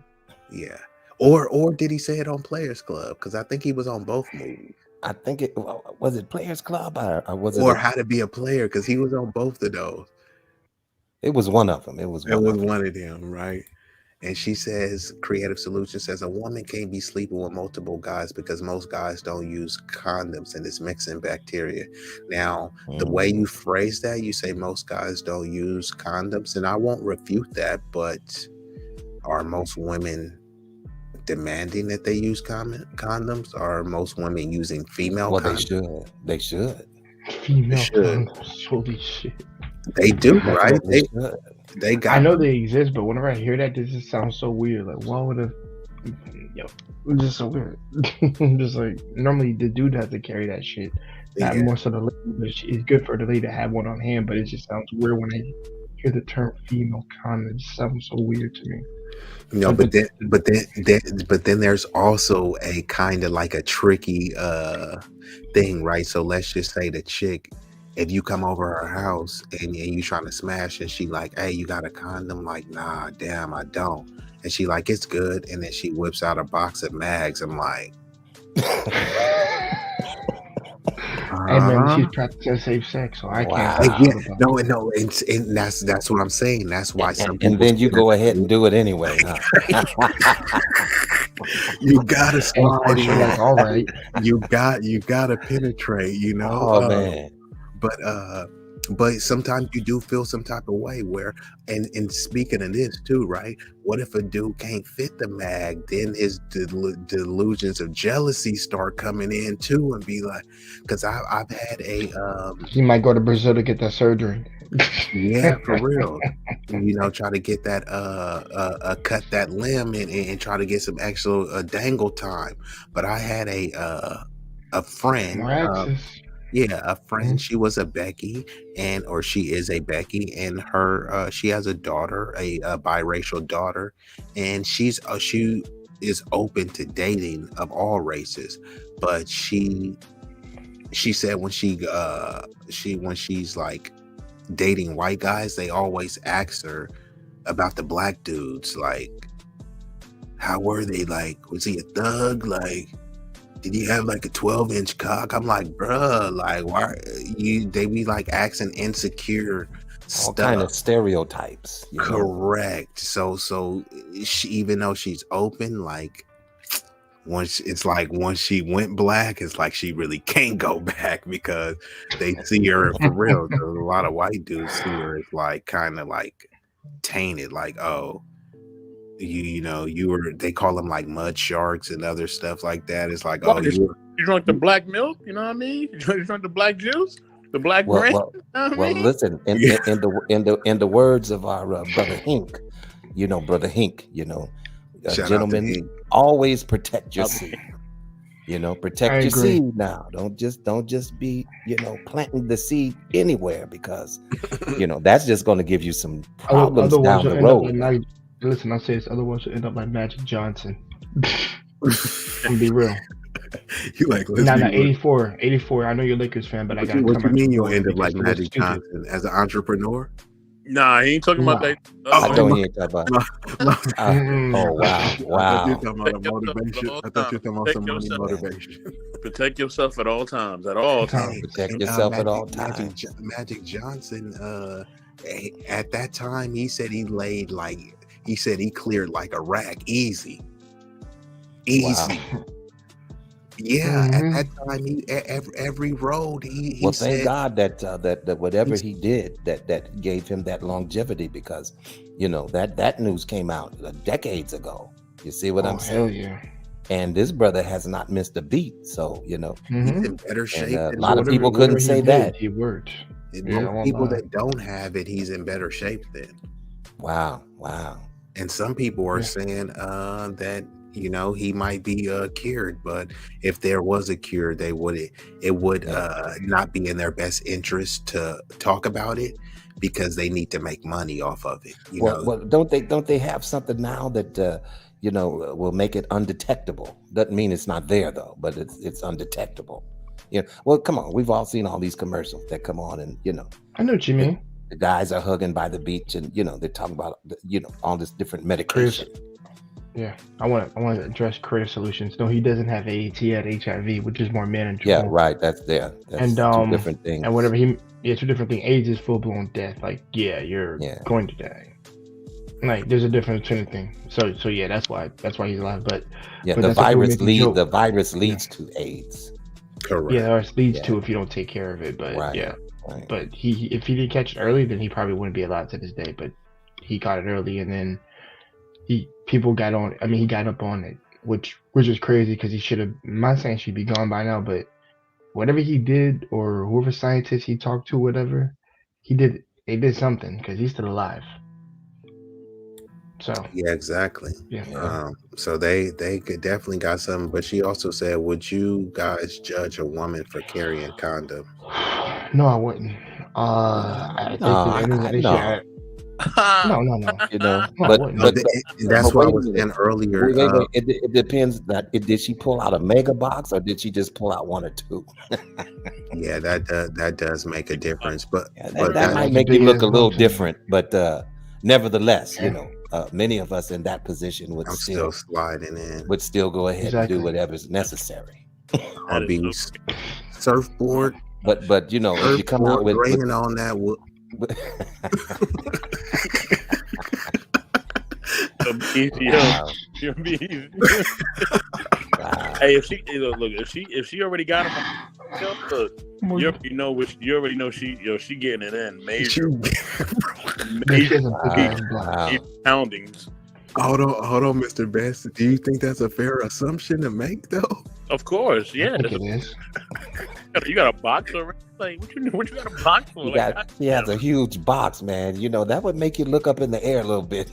Speaker 2: Yeah. Or did he say it on Players Club? Because I think he was on both movies.
Speaker 10: I think it was it Players Club or was it
Speaker 2: How to Be a Player, because he was on both of those.
Speaker 10: It was one of them. It was
Speaker 2: one of them, right? And she says, Creative Solution says, a woman can't be sleeping with multiple guys because most guys don't use condoms and it's mixing bacteria. Now, the way you phrase that, you say most guys don't use condoms, and I won't refute that, but are most women demanding that they use condoms? Are most women using female condoms?
Speaker 10: They should.
Speaker 11: Female condoms. Holy shit.
Speaker 2: They do, right? They got.
Speaker 11: I know they exist, but whenever I hear that, this just sounds so weird. Like, why would a it's just so weird. Just like, normally the dude has to carry that shit. Not
Speaker 2: Yeah.
Speaker 11: more so the lady, but it's good for the lady to have one on hand. But it just sounds weird when I hear the term female condom. It sounds so weird to me.
Speaker 2: No, but then there's also a kind of like a tricky thing, right? So let's just say the chick, if you come over her house and you trying to smash and she like, hey, you got a condom? Like, nah, damn, I don't. And she like, it's good. And then she whips out a box of mags. I'm like,
Speaker 11: Hey man, she's practicing safe sex, so I can't say
Speaker 2: yeah,
Speaker 11: shit about it.
Speaker 2: no, and that's what I'm saying. That's why some people.
Speaker 10: And then you go ahead and do it anyway, huh?
Speaker 2: You gotta slide
Speaker 11: You're
Speaker 2: in.
Speaker 11: like, all right.
Speaker 2: You gotta penetrate. You know.
Speaker 10: Oh man.
Speaker 2: But sometimes you do feel some type of way where, and speaking of this too, right? What if a dude can't fit the mag? Then his delusions of jealousy start coming in too, and be like, because I've had a
Speaker 11: He might go to Brazil to get that surgery.
Speaker 2: yeah, for real. You know, try to get that cut that limb and try to get some extra dangle time. But I had a friend.
Speaker 11: More access.
Speaker 2: Yeah, a friend. She was a Becky, or she is a Becky, and her she has a daughter, a biracial daughter, and she is open to dating of all races, but she said when she's like dating white guys, they always ask her about the black dudes, like how were they, like was he a thug, like did he have like a 12-inch cock? I'm like, bruh, like why they be like asking insecure
Speaker 10: All
Speaker 2: stuff.
Speaker 10: kind of stereotypes.
Speaker 2: Correct. So she, even though she's open, like once she went black, it's like she really can't go back because they see her for real. A lot of white dudes see her as like kind of like tainted, like, oh, you know, they call them like mud sharks and other stuff like that. It's like, oh,
Speaker 6: you drunk the black milk, you know what I mean? You drunk the black juice, the black grain.
Speaker 10: Well,
Speaker 6: you know what I
Speaker 10: well
Speaker 6: mean?
Speaker 10: listen, in the words of our brother Hink, brother Hink, gentlemen, always protect your seed. Protect your seed now. Don't just be, planting the seed anywhere, because that's just going to give you some problems down the road.
Speaker 11: Listen, I'll say this, otherwise you'll end up like Magic Johnson. I'm be real.
Speaker 2: You like
Speaker 11: 84. I know you're a Lakers fan, but I gotta
Speaker 2: what
Speaker 11: come
Speaker 2: you mean
Speaker 11: at
Speaker 2: you'll end up like Magic Johnson as an entrepreneur?
Speaker 6: Nah, he ain't talking about that.
Speaker 10: I know he ain't talking about. Oh wow!
Speaker 2: I thought you were talking about a motivation. I thought you were talking about some money motivation.
Speaker 6: Protect yourself at all times. At all times.
Speaker 10: Protect yourself at all times.
Speaker 2: Magic Johnson. At that time, he said he laid like. He said he cleared like a rack easy. Wow. Yeah, at that time, he every road he
Speaker 10: well,
Speaker 2: said,
Speaker 10: thank God that whatever he did that gave him that longevity, because that news came out decades ago. You see what I'm saying?
Speaker 11: Hell yeah.
Speaker 10: And this brother has not missed a beat, so
Speaker 2: he's in better shape.
Speaker 10: A lot of people couldn't say that.
Speaker 11: He worked.
Speaker 2: Most people that don't have it, he's in better shape then.
Speaker 10: Wow.
Speaker 2: And some people are saying that he might be cured, but if there was a cure, it would not be in their best interest to talk about it, because they need to make money off of it.
Speaker 10: Well, don't they have something now that will make it undetectable? Doesn't mean it's not there though, but it's undetectable. Well, come on, we've all seen all these commercials that come on, and
Speaker 11: I know what you mean.
Speaker 10: The guys are hugging by the beach, and they're talking about all this different medication.
Speaker 11: Yeah, I want to address Creative Solutions. No, he doesn't have AAT, he had HIV, which is more manageable.
Speaker 10: Yeah, right. That's there. That's two different things.
Speaker 11: And whatever two different things. AIDS is full blown death. Like, you're going to die. Like, there's a difference between the thing. So yeah, that's why he's alive. But
Speaker 10: the virus leads to AIDS.
Speaker 2: Correct.
Speaker 11: Yeah, or it leads to if you don't take care of it. But
Speaker 10: right.
Speaker 11: But if he didn't catch it early, then he probably wouldn't be alive to this day. But he caught it early, and then people got on. I mean, he got up on it, which is crazy, because he should have. I'm not saying she'd be gone by now, but whatever he did, or whoever scientist he talked to, whatever he did, they did something, because he's still alive. So
Speaker 2: Yeah, exactly.
Speaker 11: yeah.
Speaker 2: So they could definitely got something. But she also said, "Would you guys judge a woman for carrying condom?"
Speaker 11: No, I wouldn't. I think that any
Speaker 10: no.
Speaker 11: no.
Speaker 10: You know,
Speaker 11: No, I
Speaker 10: but
Speaker 11: wouldn't.
Speaker 10: but,
Speaker 2: That's
Speaker 10: but
Speaker 2: what I
Speaker 10: wait a
Speaker 2: was
Speaker 10: minute.
Speaker 2: saying earlier.
Speaker 10: Wait. It depends. Did she pull out a mega box or did she just pull out one or two?
Speaker 2: Yeah, that does make a difference. But
Speaker 10: Yeah,
Speaker 2: but
Speaker 10: that
Speaker 2: that
Speaker 10: might make you look a little different, but nevertheless, you know, many of us in that position would
Speaker 2: I'm
Speaker 10: still
Speaker 2: sliding in.
Speaker 10: would still go ahead and
Speaker 11: Exactly.
Speaker 10: do whatever's necessary.
Speaker 2: I'll be surfboard.
Speaker 10: But you know, if you come out with
Speaker 2: raining on that
Speaker 6: Hey, if she already got him, look, you already know she getting it in major poundings.
Speaker 2: Hold on, Mr. Best. Do you think that's a fair assumption to make, though?
Speaker 6: Of course, yeah.
Speaker 11: I think it is.
Speaker 6: You got a box already? Like, what you got a box for?
Speaker 10: He has a huge box, man. You know, that would make you look up in the air a little bit.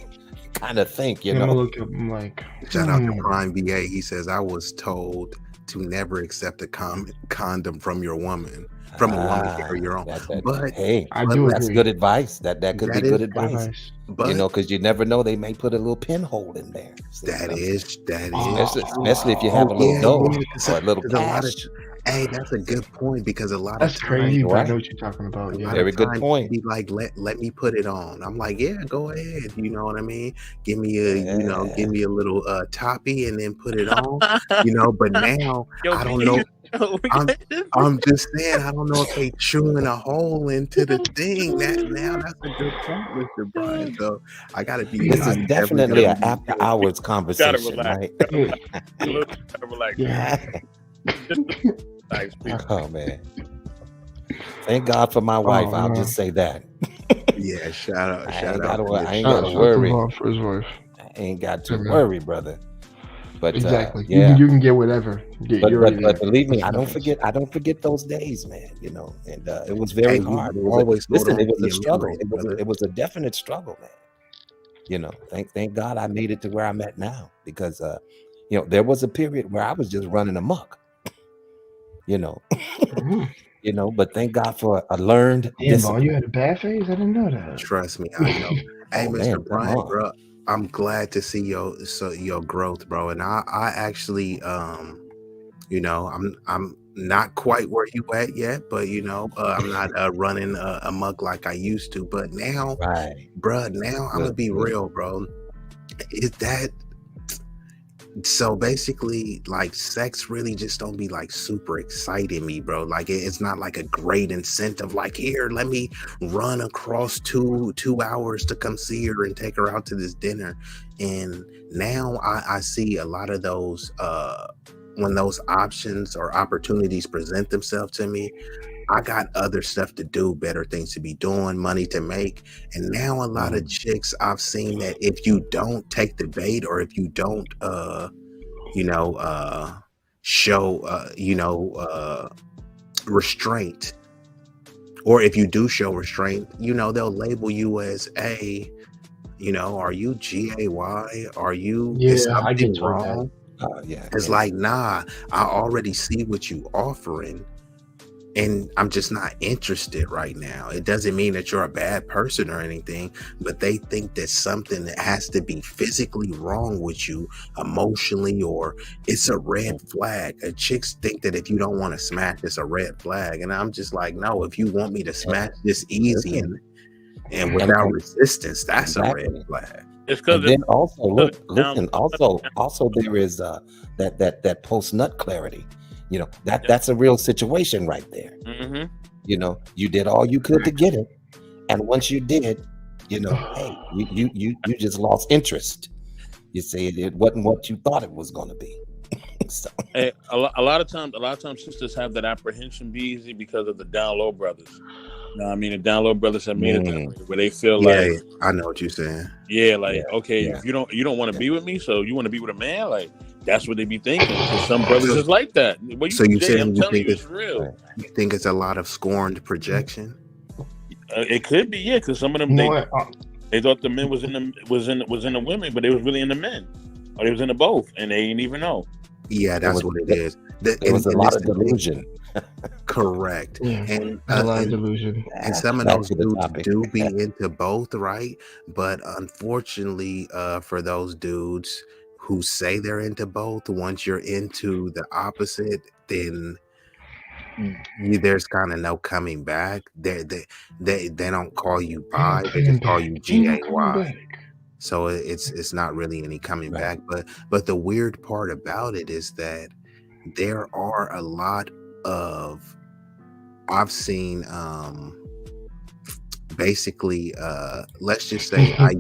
Speaker 10: Kind of think, you know.
Speaker 11: I'm look up, I'm like,
Speaker 2: Shout out to Prime BA. He says, I was told to never accept a condom from your woman. From a woman or your own. But
Speaker 10: hey,
Speaker 11: I do
Speaker 10: that's
Speaker 11: agree.
Speaker 10: good advice. That could be good advice.
Speaker 2: But
Speaker 10: you know, because you never know, they may put a little pinhole in there.
Speaker 2: That is.
Speaker 10: Especially if you have a little dough or a little cash.
Speaker 2: Hey, that's a good point because a lot
Speaker 11: that's
Speaker 2: of times,
Speaker 11: crazy. Right? I know what you're talking about. Yeah.
Speaker 10: Very good point.
Speaker 2: Be like, let me put it on. I'm like, yeah, go ahead. You know what I mean? Give me a give me a little toppy and then put it on. You know, but now I don't know. I'm just saying, I don't know if they chewing a hole into the thing. Now that's a good point, Mr. Bryant. So I gotta be.
Speaker 10: This is definitely an after hours conversation, right?
Speaker 6: Gotta relax.
Speaker 11: Yeah.
Speaker 10: Oh man! Thank God for my wife. I'll just say that.
Speaker 2: Yeah, shout out.
Speaker 10: I ain't got to worry.
Speaker 11: For his wife.
Speaker 10: I ain't got to worry, brother. But
Speaker 11: exactly,
Speaker 10: yeah,
Speaker 11: you can get whatever.
Speaker 10: But believe me, I don't forget those days, man. You know, and it was very hard. It was a struggle. It was a definite struggle, man. You know, thank God I made it to where I'm at now because you know, there was a period where I was just running amok. You know, you know, but thank God for a learned discipline.
Speaker 11: You had a bad phase? I didn't know that.
Speaker 2: Trust me, I know. Hey, Mr. Bryant, bro, I'm glad to see your growth, bro. And I actually, you know, I'm not quite where you at yet, but you know, I'm not running amok like I used to. But now, bro, now I'm gonna be real, bro. Is that? So basically, like, sex really just don't be like super exciting me, bro. Like it's not like a great incentive. Like, here, let me run across two hours to come see her and take her out to this dinner. And now I see a lot of those when those options or opportunities present themselves to me. I got other stuff to do, better things to be doing, money to make. And now a lot of chicks I've seen that if you don't take the bait or if you don't, show, restraint, or if you do show restraint, you know, they'll label you as you know, are you GAY? Are you,
Speaker 11: is something
Speaker 2: wrong? It's like, nah, I already see what you offering. And I'm just not interested right now. It doesn't mean that you're a bad person or anything, but they think that something that has to be physically wrong with you emotionally, or it's a red flag. Chicks think that if you don't want to smash, it's a red flag. And I'm just like, no, if you want me to smash this easy and without resistance, that's a red flag.
Speaker 6: It's because
Speaker 10: then also listen. Also, there is that post nut clarity. You know, that's a real situation right there.
Speaker 6: Mm-hmm.
Speaker 10: You know, you did all you could to get it, and once you did, you know, hey, you just lost interest. You say it wasn't what you thought it was going to be. So.
Speaker 6: Hey, a lot of times sisters have that apprehension, B-Eazy, because of the down low brothers. You know what I mean? The down low brothers have made it that way, where they feel like,
Speaker 2: I know what you're saying.
Speaker 6: Yeah, like, okay, if you don't want to be with me, so you want to be with a man, like, that's what they be thinking. Because some brothers is like that. But
Speaker 2: so you said
Speaker 6: I'm telling you, it's real.
Speaker 2: You think it's a lot of scorned projection?
Speaker 6: It could be, yeah, because some of them They thought the men was in the women, but they was really in the men, or they was in the both, and they didn't even know.
Speaker 2: Yeah, that's what it is.
Speaker 10: There was a lot of delusion.
Speaker 2: Correct.
Speaker 11: Yeah,
Speaker 2: And
Speaker 11: a lot of delusion.
Speaker 2: And some of those dudes do be into both, right? But unfortunately, for those dudes who say they're into both, once you're into the opposite, then there's kind of no coming back. They don't call you bi, they just call you GAY. So it's not really any coming back. But the weird part about it is that there are a lot of, I've seen basically let's just say I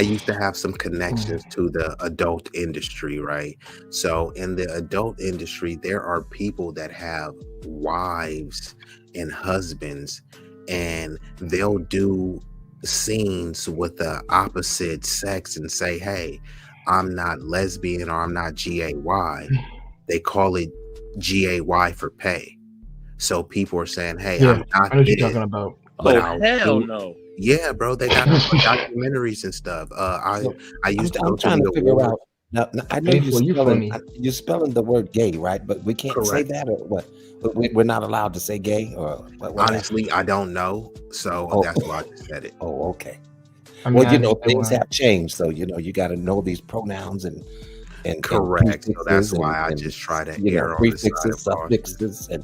Speaker 2: used to have some connections to the adult industry, right? So in the adult industry, there are people that have wives and husbands, and they'll do scenes with the opposite sex and say, hey, I'm not lesbian or I'm not GAY. They call it GAY for pay. So people are saying, hey, I'm not
Speaker 11: I know what you're talking about.
Speaker 2: But
Speaker 6: hell no.
Speaker 2: Yeah, bro, they got documentaries and stuff. I used to go to the
Speaker 10: figure out. Now, I know you're spelling the word gay, right? But we can't say that, or what? We're not allowed to say gay, or what?
Speaker 2: Honestly, I don't know, so that's why I just said it.
Speaker 10: Oh, okay. Well, things have changed, so you got to know these pronouns and
Speaker 2: correct. So that's why I just try to err on the side of
Speaker 10: suffixes, and.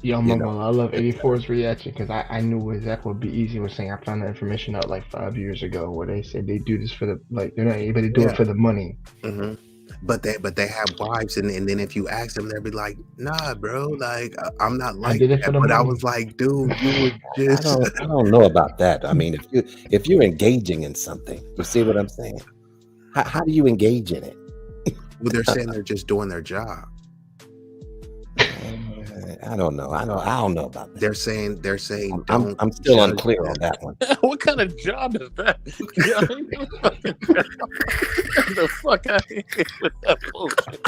Speaker 11: Yo, Mama, I love 84's reaction because I knew exactly what B-Eazy was saying. I found that information out like 5 years ago where they said they do this for the they're not anybody do it for the money.
Speaker 2: Mm-hmm. But they have wives, and then if you ask them, they'll be like, "Nah, bro, like I'm not like that." But money. I was like, "Dude, you were just."
Speaker 10: I don't know about that. I mean, if you're engaging in something, you see what I'm saying? How do you engage in it?
Speaker 2: Well, they're saying they're just doing their job.
Speaker 10: I don't know. I don't know about that.
Speaker 2: They're saying.
Speaker 10: I'm still unclear on that one.
Speaker 6: What kind of job is that? The fuck out here with that bullshit.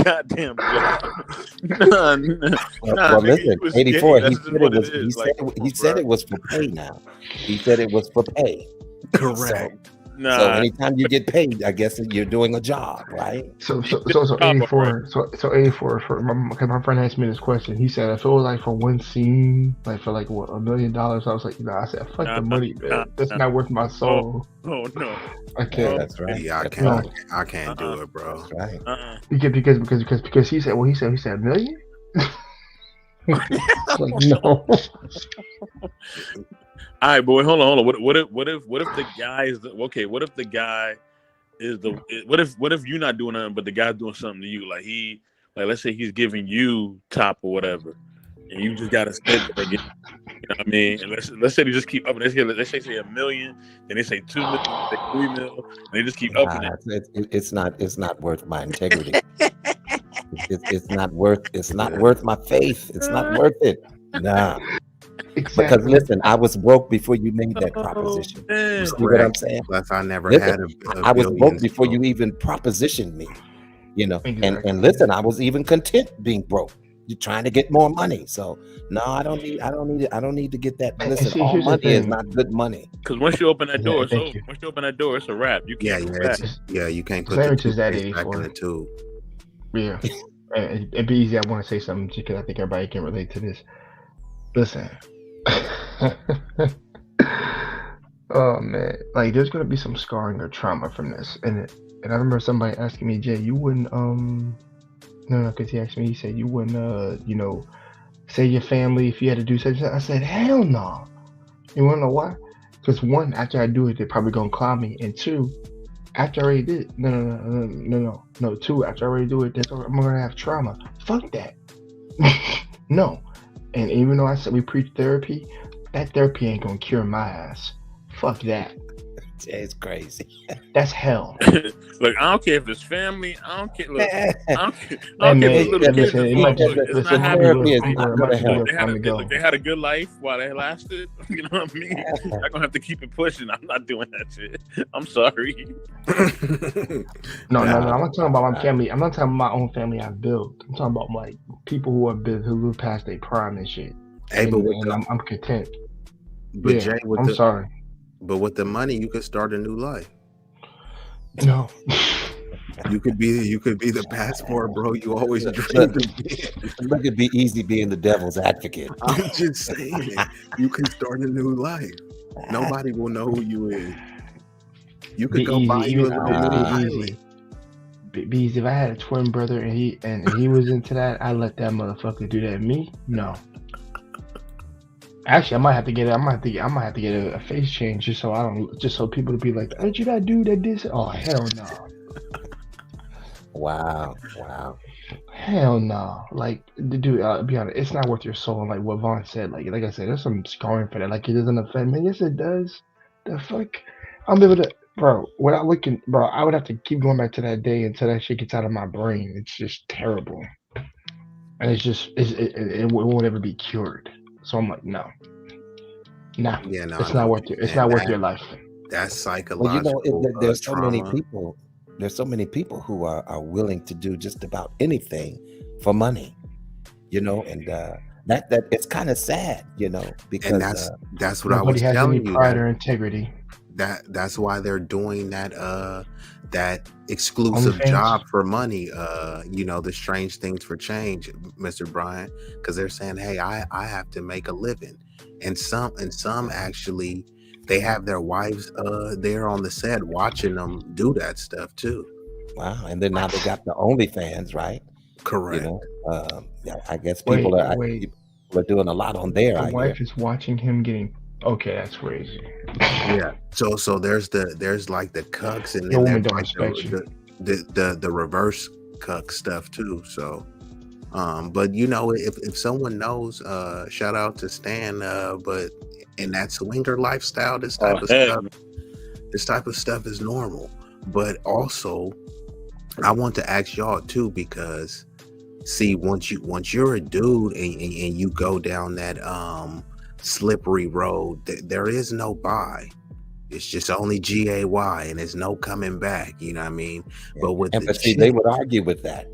Speaker 6: Goddamn job.
Speaker 10: Well, listen, 84. He said it was for pay. Now he said it was for pay.
Speaker 2: Correct.
Speaker 10: So anytime you get paid, I guess you're doing a job, right?
Speaker 11: So 84. So 84. Because my friend asked me this question. He said if it was like for one scene, like for like what $1 million, I was like, I said, fuck the money, man. That's not worth my soul.
Speaker 6: Oh no.
Speaker 11: I can't.
Speaker 10: That's right.
Speaker 2: Yeah, I can't do it, bro.
Speaker 10: That's right.
Speaker 11: Because he said $1 million. Like, no.
Speaker 6: All right, boy, hold on. What if the guy is okay? What if the guy is what if you're not doing nothing, but the guy's doing something to you? Like let's say he's giving you top or whatever, and you just gotta sit there again. You know what I mean? And let's say they just keep up. Let's say $1 million, then they say $2 million, they say $3 million, and they just keep upping it.
Speaker 10: It's not worth my integrity. It's not worth my faith. It's not worth it. Nah. Exactly. Because listen, I was broke before you made that proposition. You see what I'm saying?
Speaker 2: Plus, I never had a
Speaker 10: I was broke before you even propositioned me. Exactly. And listen, I was even content being broke. You're trying to get more money, so no, I don't need to get that. Listen, all money is not good money.
Speaker 6: Because once you open that door, it's a wrap. You can't.
Speaker 2: You can't put the toothpaste back in the tube.
Speaker 11: Yeah, it'd be easy. I want to say something because I think everybody can relate to this. Listen. Oh man, like there's gonna be some scarring or trauma from this, and I remember somebody asking me, Jay, you wouldn't because he asked me, he said you wouldn't say your family if you had to do something. I said hell no. You wanna know why? Because one, after I do it, they're probably gonna clown me, and two, after I already did it, no, two, after I already do it, I'm gonna have trauma. Fuck that. No. And even though I said we preach therapy, that therapy ain't gonna cure my ass. Fuck that.
Speaker 10: It's crazy.
Speaker 11: That's hell.
Speaker 6: Look, I don't care if it's family. I don't care. Look, I don't care if it's little kids. It's not happy. They had a good life while they lasted. You know what I mean? I'm gonna have to keep it pushing. I'm not doing that shit. I'm sorry.
Speaker 11: No. I'm not talking about my family. I'm not talking about my own family I built. I'm talking about like people who live past their prime and shit.
Speaker 2: Hey, but
Speaker 11: I'm content.
Speaker 2: But
Speaker 11: Yeah,
Speaker 2: Jay,
Speaker 11: I'm sorry.
Speaker 2: with the money, you could start a new life.
Speaker 11: No.
Speaker 2: You could be the passport, bro. You always
Speaker 10: Look,
Speaker 2: dreamed of being.
Speaker 10: look at B-Eazy being the devil's advocate.
Speaker 2: I'm just saying, you can start a new life. Nobody will know who you is. You could go buy you a little mini island.
Speaker 11: Bees, if I had a twin brother and he was into that, I'd let that motherfucker do that. Me? No. Actually, I might have to get a face change just so people to be like, aren't you that dude that did this? Oh hell no.
Speaker 10: Wow.
Speaker 11: Hell no. Like the dude, be honest, it's not worth your soul. Like what Vaughn said, like I said, there's some scarring for that. Like it doesn't offend me. Yes, it does. The fuck? I'm able to, bro. Without looking, bro, I would have to keep going back to that day until that shit gets out of my brain. It's just terrible, and it won't ever be cured. So I'm like, no.
Speaker 2: Yeah, no,
Speaker 11: it's not worth it. It's not worth your life.
Speaker 2: That's psychological.
Speaker 10: Well, there's so
Speaker 2: trauma.
Speaker 10: many people. There's so many people who are willing to do just about anything for money, and that it's kind of sad, because
Speaker 2: and that's what I was
Speaker 11: nobody has
Speaker 2: telling
Speaker 11: any
Speaker 2: you.
Speaker 11: pride or integrity.
Speaker 2: That's why they're doing that exclusive
Speaker 11: OnlyFans?
Speaker 2: job for money. The strange things for change, Mr. Bryant, because they're saying, hey, I have to make a living, and some actually. They have their wives there on the set watching them do that stuff too.
Speaker 10: Wow, and then now they got the OnlyFans, right?
Speaker 2: Correct.
Speaker 10: I guess people are doing a lot on there.
Speaker 11: The wife is watching him getting. Okay, that's crazy.
Speaker 2: Yeah. So there's like the cucks, and then there's like the reverse cuck stuff too. So, but if someone knows, shout out to Stan. But in that swinger lifestyle, this type of stuff is normal. But also, I want to ask y'all too, because see, once you're a dude and you go down that slippery road, there is no bye. It's just only GAY, and there's no coming back. You know what I mean? But
Speaker 10: they would argue with that.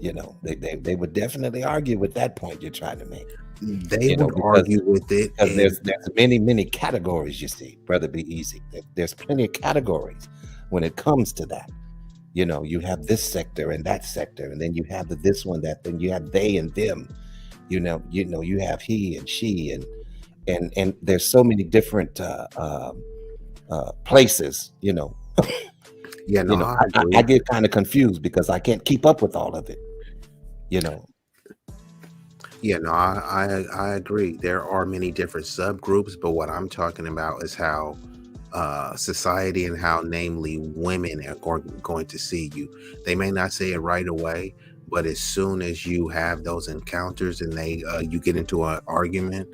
Speaker 10: They would definitely argue with that point you're trying to make.
Speaker 2: They would argue with it
Speaker 10: because there's many categories. You see, brother, B-Eazy. There's plenty of categories when it comes to that. You have this sector and that sector, and then you have this one, that, then you have they and them. You have he and she, and there's so many different places.
Speaker 2: Yeah, no,
Speaker 10: I get kind of confused because I can't keep up with all of it.
Speaker 2: Yeah, no, I agree. There are many different subgroups, but what I'm talking about is how society and how, namely, women are going to see you. They may not say it right away, but as soon as you have those encounters and you get into an argument,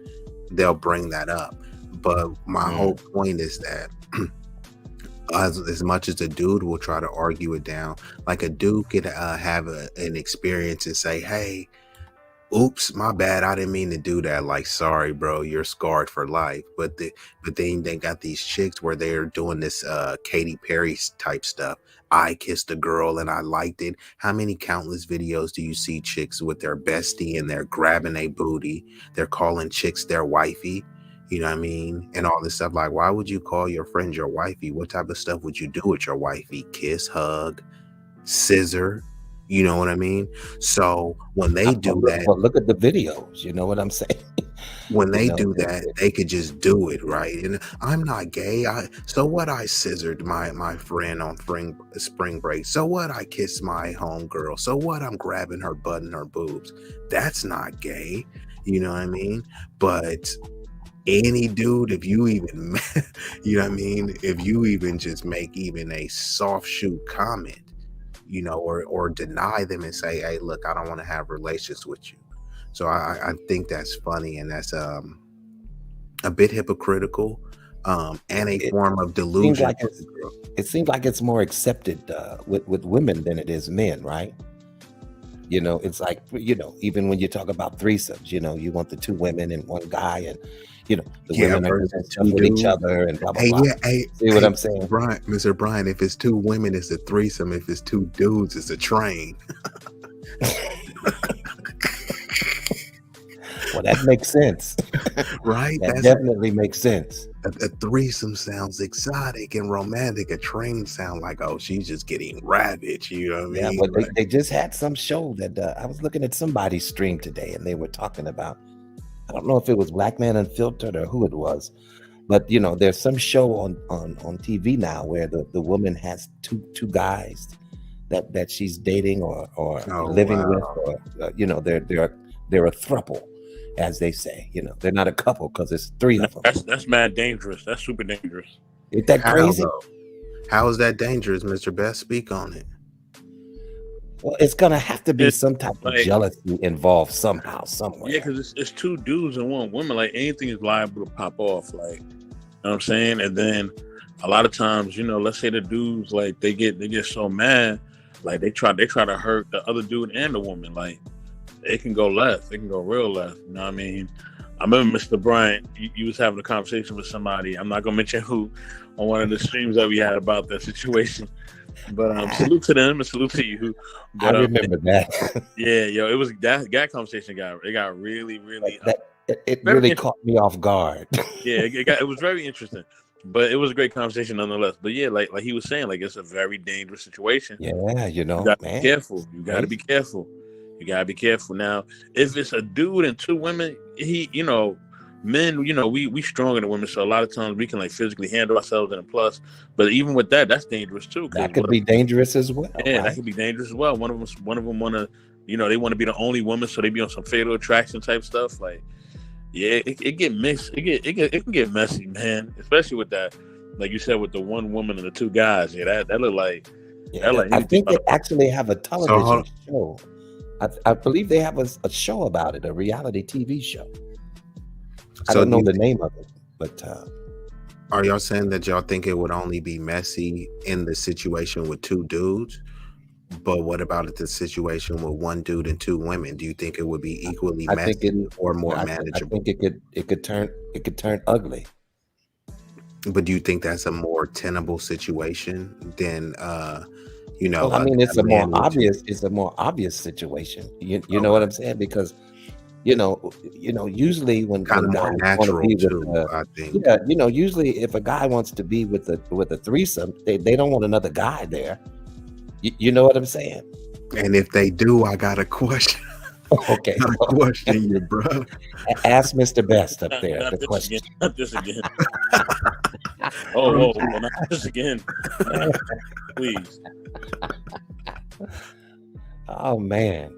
Speaker 2: they'll bring that up. But my whole point is that as much as a dude will try to argue it down, like a dude could have an experience and say, hey, oops, my bad, I didn't mean to do that. Like, sorry, bro, you're scarred for life. But then they got these chicks where they're doing this Katy Perry type stuff. I kissed a girl and I liked it. How many countless videos do you see chicks with their bestie and they're grabbing a booty? They're calling chicks their wifey. You know what I mean? And all this stuff. Like, why would you call your friend your wifey? What type of stuff would you do with your wifey? Kiss, hug, scissor. You know what I mean? So when they do that,
Speaker 10: look at the videos. You know what I'm saying?
Speaker 2: When they do that, they could just do it, right? And I'm not gay. So what? I scissored my friend on spring break. So what? I kissed my homegirl. So what? I'm grabbing her butt and her boobs. That's not gay. You know what I mean? But any dude, if you even, you know what I mean? If you even just make even a soft shoe comment, or deny them and say, hey, look, I don't want to have relations with you. So I think that's funny, and that's a bit hypocritical, and a form of delusion.
Speaker 10: It seems like it's more accepted with women than it is men, right? It's like, even when you talk about threesomes, you want the two women and one guy, and the women are with each other and blah blah blah. See what I'm saying,
Speaker 2: Mr. Brian? If it's two women, it's a threesome. If it's two dudes, it's a train.
Speaker 10: Well, that makes sense,
Speaker 2: right?
Speaker 10: That definitely makes sense.
Speaker 2: A threesome sounds exotic and romantic. A train sound like, oh, she's just getting ravaged. You know what I
Speaker 10: Yeah,
Speaker 2: mean?
Speaker 10: but
Speaker 2: Like,
Speaker 10: they just had some show that I was looking at somebody's stream today, and they were talking about. I don't know if it was Black Man Unfiltered or who it was, but you know, there's some show on TV now where the woman has two guys that she's dating or
Speaker 2: oh
Speaker 10: living with,
Speaker 2: wow.
Speaker 10: or you know, they're a throuple, as they say. You know, they're not a couple because it's three of them.
Speaker 6: That's mad dangerous. That's super dangerous.
Speaker 10: Ain't that
Speaker 2: How
Speaker 10: crazy?
Speaker 2: though? How is that dangerous, Mr. Best? Speak on it.
Speaker 10: Well, it's gonna have to be
Speaker 6: It's
Speaker 10: some type of
Speaker 6: like-
Speaker 10: jealousy involved somehow, somewhere.
Speaker 6: Yeah, because it's two dudes and one woman. Like anything is liable to pop off. Like, you know what I'm saying? And then a lot of times, you know, let's say the dudes like they get so mad, like they try to hurt the other dude and the woman. Like it can go left. It can go real left. You know what I mean? I remember Mr. Bryant, you was having a conversation with somebody. I'm not gonna mention who on one of the streams that we had about that situation. But salute to them and salute to you. But,
Speaker 10: I remember that.
Speaker 6: Yeah, yo, it was that conversation got really
Speaker 10: It
Speaker 6: very
Speaker 10: really caught me off guard.
Speaker 6: yeah, it was very interesting. But it was a great conversation nonetheless. But yeah, like he was saying, like it's a very dangerous situation.
Speaker 10: Yeah, you know,
Speaker 6: You gotta
Speaker 10: man.
Speaker 6: be careful. You gotta be careful. You gotta be careful. Now, if it's a dude and two women, men, we stronger than women, so a lot of times we can like physically handle ourselves and a plus. But even with that, that's dangerous too.
Speaker 10: That could be dangerous as well.
Speaker 6: Yeah,
Speaker 10: right?
Speaker 6: that could be dangerous as well. One of them want to, they want to be the only woman, so they be on some fatal attraction type stuff. Like, yeah, it get mixed. It can get messy, man. Especially with that, like you said, with the one woman and the two guys. Yeah, that look like.
Speaker 10: Yeah, I think they actually have a television show. I believe they have a show about it, a reality TV show. I don't know the name of it, but
Speaker 2: are y'all saying that y'all think it would only be messy in the situation with two dudes? But what about the situation with one dude and two women? Do you think it would be equally messy or more manageable?
Speaker 10: I think it could turn ugly.
Speaker 2: But do you think that's a more tenable situation than
Speaker 10: Well, I mean, it's a more obvious situation. You know what I'm saying? Because usually when
Speaker 2: kind of more natural too, I think.
Speaker 10: Yeah, usually if a guy wants to be with a threesome, they don't want another guy there. You know what I'm saying?
Speaker 2: And if they do, I got a question.
Speaker 10: Okay,
Speaker 2: I got a question, you bro.
Speaker 10: Ask Mr. Best up there
Speaker 6: Not
Speaker 10: the
Speaker 6: this
Speaker 10: question.
Speaker 6: again. Not this again. oh, not this again. Please.
Speaker 10: Oh man.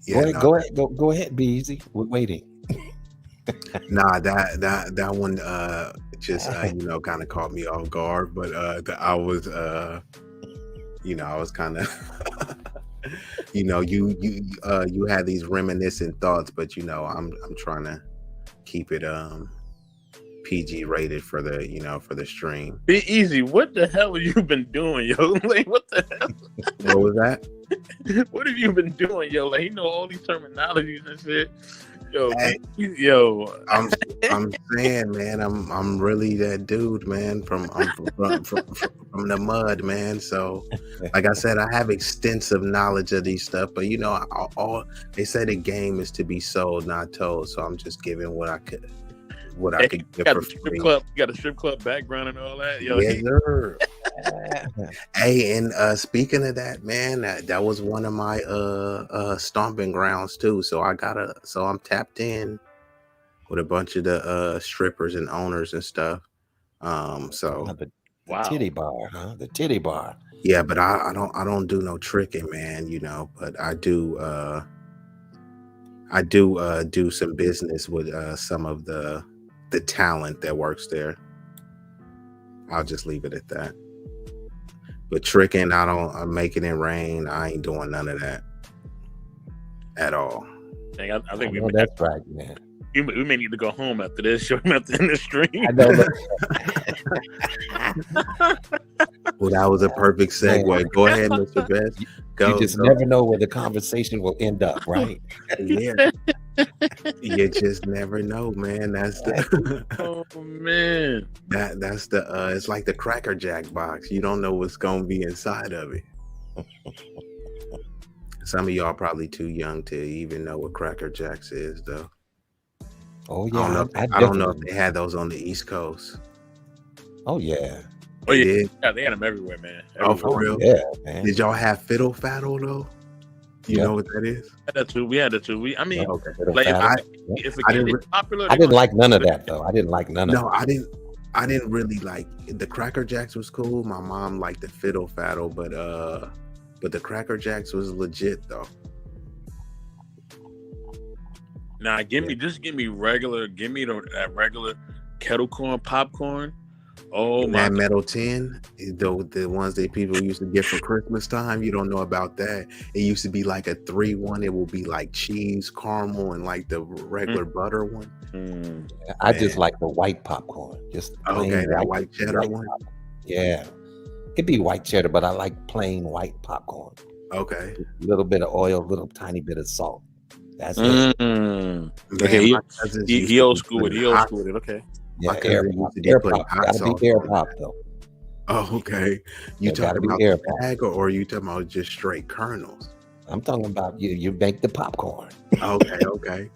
Speaker 2: Yeah,
Speaker 10: go ahead, B-Eazy. We're waiting.
Speaker 2: Nah, that one just kind of caught me off guard, but I was kind of you had these reminiscent thoughts, but I'm trying to keep it PG rated for the stream.
Speaker 6: B-Eazy, what the hell have you been doing, yo? Like, what the hell?
Speaker 2: What was that?
Speaker 6: What have you been doing, yo? Like, all these terminologies and shit. Yo,
Speaker 2: Hey, I'm saying, man, I'm really that dude, man. From the mud, man. So, like I said, I have extensive knowledge of these stuff, but all they say the game is to be sold, not told. So I'm just giving what I could give for free.
Speaker 6: You got a strip club background and all that, yo.
Speaker 2: Yes, sir. Hey, and speaking of that, man, that was one of my stomping grounds too. So I'm tapped in with a bunch of the strippers and owners and stuff.
Speaker 10: The titty bar, huh? The titty bar.
Speaker 2: Yeah, but I don't do no tricking, man. But I do do some business with some of the talent that works there. I'll just leave it at that. But tricking, I'm making it rain. I ain't doing none of that at all.
Speaker 6: Dang, I think
Speaker 10: that's right, man.
Speaker 6: We may need to go home after this. Show him at the end of the stream.
Speaker 10: I know
Speaker 2: Well, that was a perfect segue. Go ahead, Mr. Best.
Speaker 10: You just never know where the conversation will end up, right?
Speaker 2: Yeah. You just never know, man. That's the
Speaker 6: oh man.
Speaker 2: That's the it's like the Cracker Jack box. You don't know what's gonna be inside of it. Some of y'all probably too young to even know what Cracker Jacks is, though.
Speaker 10: Oh
Speaker 2: I don't know.
Speaker 10: yeah,
Speaker 2: I don't know if they had those on the East Coast.
Speaker 10: Oh yeah.
Speaker 6: Oh yeah,
Speaker 2: Did?
Speaker 6: yeah, they had them everywhere, man.
Speaker 2: Oh, for
Speaker 6: Everywhere.
Speaker 2: real?
Speaker 10: Yeah, man.
Speaker 2: Did y'all have Fiddle Faddle though? You know what that is?
Speaker 6: We had that too. We had that too. I mean,
Speaker 2: Okay.
Speaker 6: like if
Speaker 2: I
Speaker 6: it
Speaker 2: didn't
Speaker 6: gets popular,
Speaker 10: I didn't like none of that though. I didn't like none of
Speaker 2: No,
Speaker 10: it.
Speaker 2: I didn't really like the Cracker Jacks was cool. My mom liked the Fiddle Faddle, but the Cracker Jacks was legit though.
Speaker 6: Nah, give me regular, that regular kettle corn popcorn. Oh my!
Speaker 2: That metal tin, the ones that people used to get for Christmas time. You don't know about that. It used to be like a 3-1. It will be like cheese, caramel, and like the regular butter one.
Speaker 10: I just like the white popcorn. Just plain
Speaker 2: that white cheddar one.
Speaker 10: popcorn. Yeah, it'd be white cheddar, but I like plain white popcorn.
Speaker 2: Okay,
Speaker 10: A little bit of oil, a little tiny bit of salt. That's it.
Speaker 6: Okay, he old school with it. He old school with it. Okay.
Speaker 10: Yeah,
Speaker 2: My
Speaker 10: air
Speaker 2: cousin
Speaker 10: pop.
Speaker 2: used to
Speaker 10: Air
Speaker 2: be putting
Speaker 10: pop.
Speaker 2: hot
Speaker 10: Gotta
Speaker 2: sauce
Speaker 10: be air
Speaker 2: on
Speaker 10: pop
Speaker 2: it.
Speaker 10: though.
Speaker 2: Oh, okay. You
Speaker 10: It gotta
Speaker 2: talking
Speaker 10: be
Speaker 2: about
Speaker 10: air
Speaker 2: the
Speaker 10: pop.
Speaker 2: bag, or are you talking about just straight kernels?
Speaker 10: I'm talking about you make the popcorn.
Speaker 2: Okay, okay.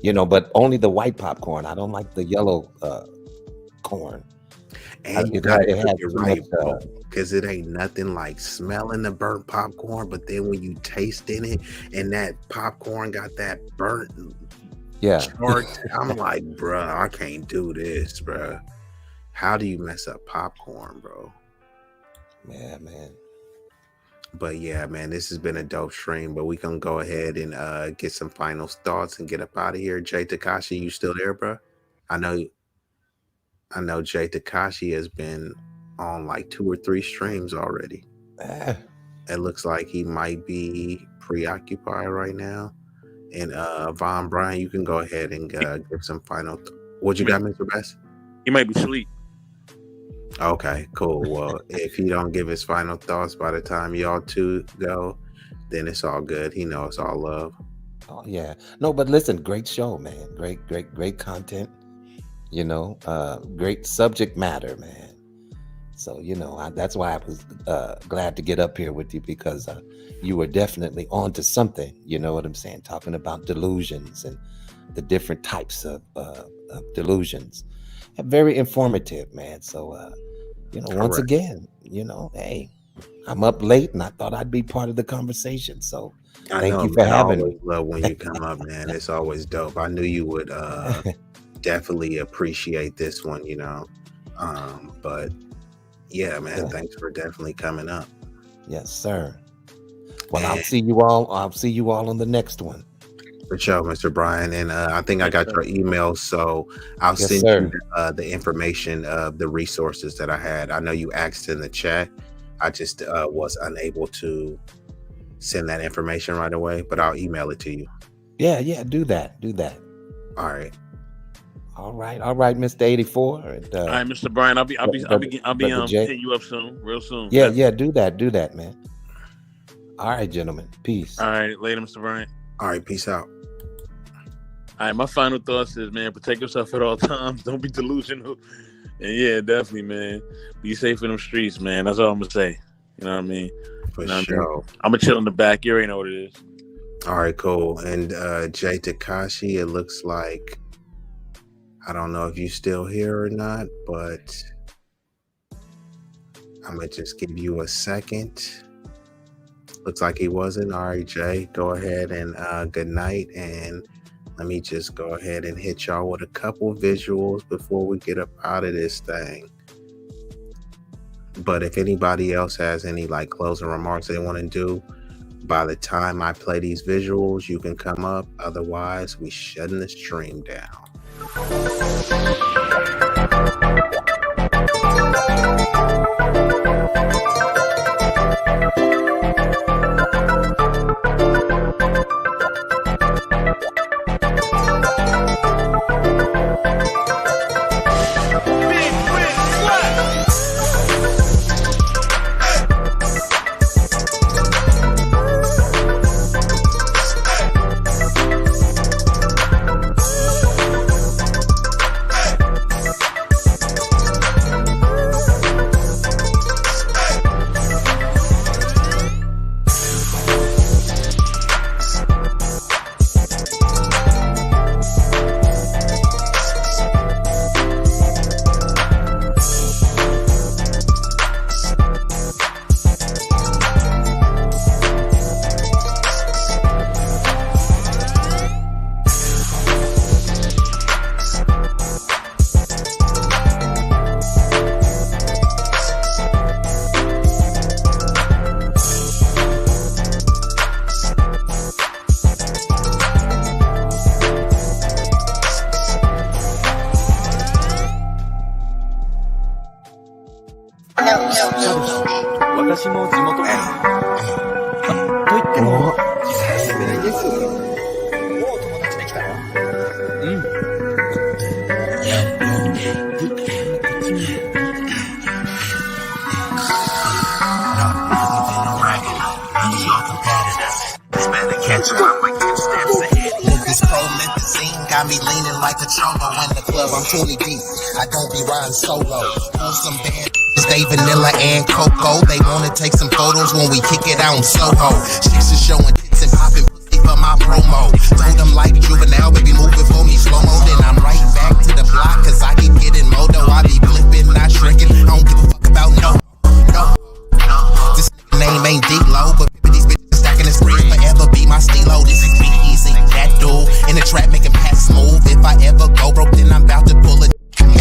Speaker 10: But only the white popcorn. I don't like the yellow corn.
Speaker 2: And you
Speaker 10: It
Speaker 2: gotta
Speaker 10: has
Speaker 2: cook it
Speaker 10: too
Speaker 2: right,
Speaker 10: much,
Speaker 2: bro. Because it ain't nothing like smelling the burnt popcorn, but then when you taste in it and that popcorn got that burnt charred, I'm like, bruh, I can't do this, bruh. How do you mess up popcorn, bro?
Speaker 10: Yeah, man.
Speaker 2: But yeah, man, this has been a dope stream. But we can go ahead and get some final thoughts and get up out of here. Jay Takashi, you still there, bro? I know Jay Takashi has been on like 2 or 3 streams already. It looks like he might be preoccupied right now. And Vouaghn Bryant, you can go ahead and give some final. What you got, Mr. Best?
Speaker 6: He might be asleep.
Speaker 2: Okay, cool. Well, if he don't give his final thoughts by the time y'all two go, then it's all good. He knows it's all love.
Speaker 10: Oh yeah. No, but listen, great show, man. Great content. Great subject matter, man. So, that's why I was glad to get up here with you, because you were definitely onto something. You know what I'm saying? Talking about delusions and the different types of delusions. Very informative, man. So, once again, hey, I'm up late and I thought I'd be part of the conversation. So thank you for having me.
Speaker 2: I love when you come up, man. It's always dope. I knew you would definitely appreciate this one, but yeah, man, thanks for definitely coming up.
Speaker 10: Yes, sir. Well, I'll see you all on the next one.
Speaker 2: For sure, Mr. Brian. And I think I got your email, so I'll send you the information of the resources that I had. I know you asked in the chat. I just was unable to send that information right away, but I'll email it to you.
Speaker 10: Yeah, do that.
Speaker 2: All right.
Speaker 10: All right, Mr. 84. And,
Speaker 6: all right, Mr. Brian, I'll be hitting you up soon, real soon.
Speaker 10: Yeah, do that, man. All right, gentlemen. Peace.
Speaker 6: All right, later, Mr. Brian.
Speaker 2: All right, peace out.
Speaker 6: All right, my final thoughts is, man, protect yourself at all times. Don't be delusional. And yeah, definitely, man, be safe in them streets, man. That's all I'm gonna say. You know what I mean?
Speaker 2: For sure.
Speaker 6: I'm gonna chill in the back. You already know what it is.
Speaker 2: All right, cool. And Jay Takashi, it looks like, I don't know if you're still here or not, but I'm gonna just give you a second. Looks like he wasn't. All right, Jay, go ahead and good night. And let me just go ahead and hit y'all with a couple visuals before we get up out of this thing. But if anybody else has any like closing remarks they want to do, by the time I play these visuals, you can come up. Otherwise, we shutting the stream down.
Speaker 4: This promethazine got me leaning like a cholo in the club. I'm 20 deep. I don't be riding solo. Pull some bad they vanilla and cocoa. They wanna take some photos when we kick it out in Soho. Chicks is showing tits and popping pussy for my promo. Told them like juvenile, baby moving for me slow mo. Then I'm right back to the block, cause I keep getting modo. I be flipping, not shrinking. I don't give a fuck about no. This name ain't D-Lo, but these bitches stacking this real forever be my stilo. This is B-Eazy Dat Dude. In the trap making pass smooth. If I ever go broke, then I'm about to pull a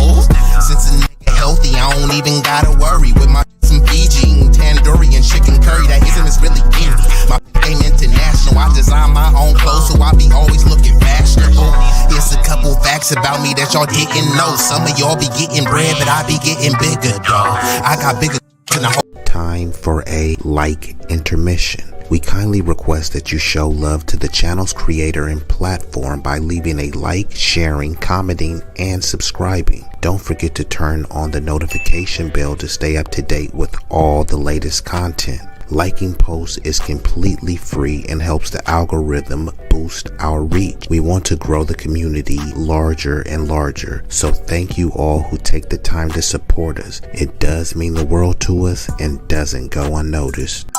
Speaker 4: move. Since a nigga healthy, I don't even gotta worry. With my some Fiji, tandoori and chicken curry, that isn't is really in me. My game international, I design my own clothes, so I be always looking fashionable. Here's a couple facts about me that y'all didn't know. Some of y'all be getting bread, but I be getting bigger, dog. I got bigger than the whole.
Speaker 2: Time for a like intermission. We kindly request that you show love to the channel's creator and platform by leaving a like, sharing, commenting, and subscribing. Don't forget to turn on the notification bell to stay up to date with all the latest content. Liking posts is completely free and helps the algorithm boost our reach. We want to grow the community larger and larger, so thank you all who take the time to support us. It does mean the world to us and doesn't go unnoticed.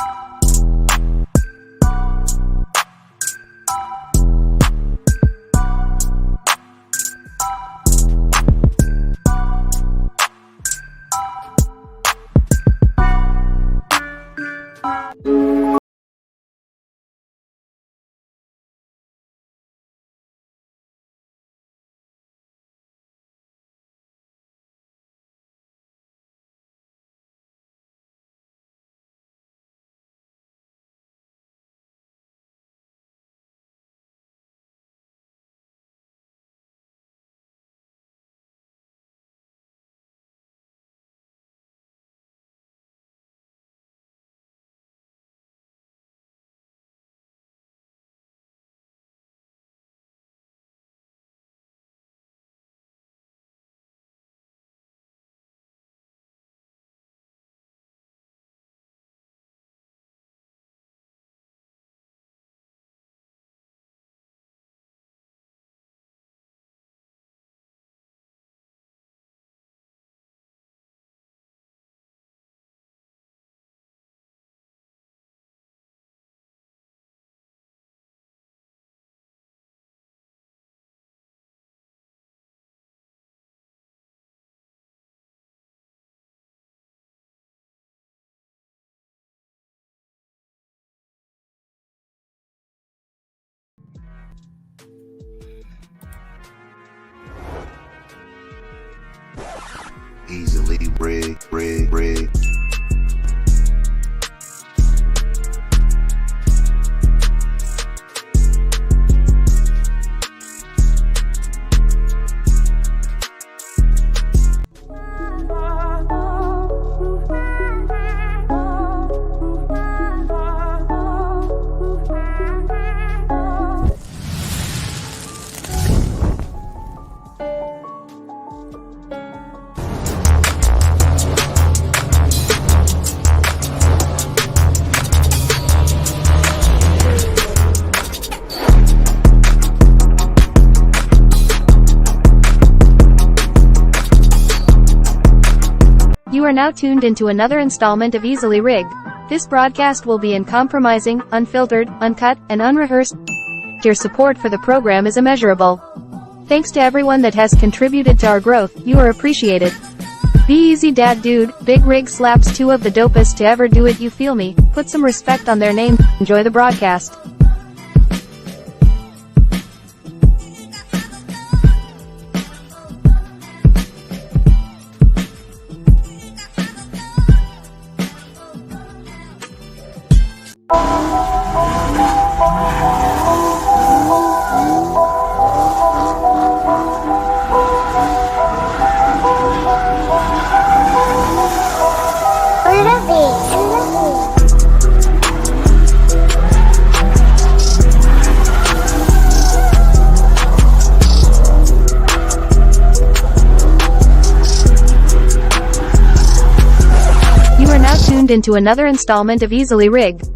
Speaker 2: Easily rig.
Speaker 1: You are now tuned into another installment of Easily Rigged. This broadcast will be uncompromising, unfiltered, uncut, and unrehearsed. Your support for the program is immeasurable. Thanks to everyone that has contributed to our growth, you are appreciated. B-Eazy Dat Dude, Big Rig slaps two of the dopest to ever do it, you feel me? Put some respect on their name. Enjoy the broadcast. tuned into another installment of Easily Rigged.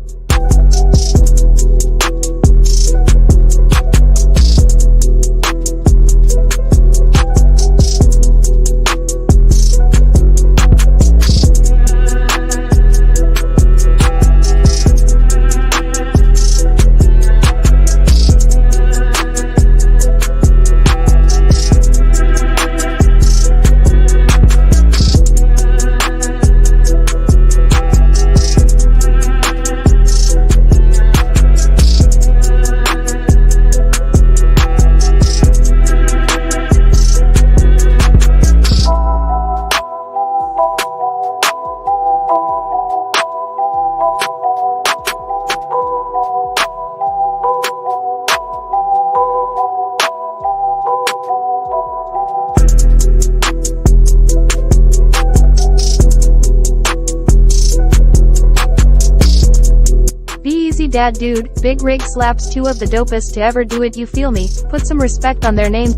Speaker 1: B-Eazy Dat Dude, Big Rig slaps 2 of the dopest to ever do it, you feel me? Put some respect on their name.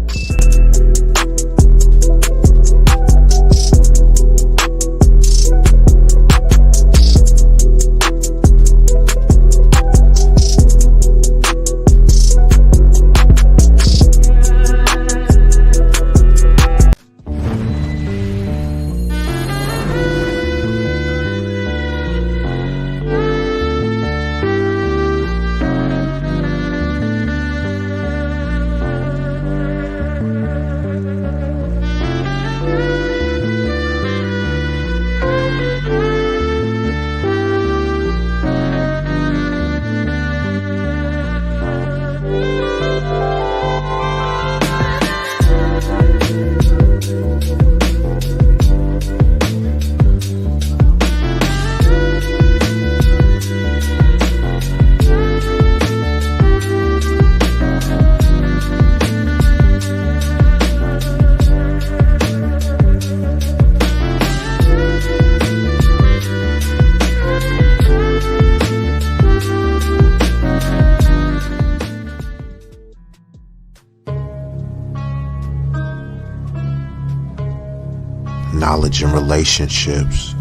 Speaker 12: Knowledge and relationships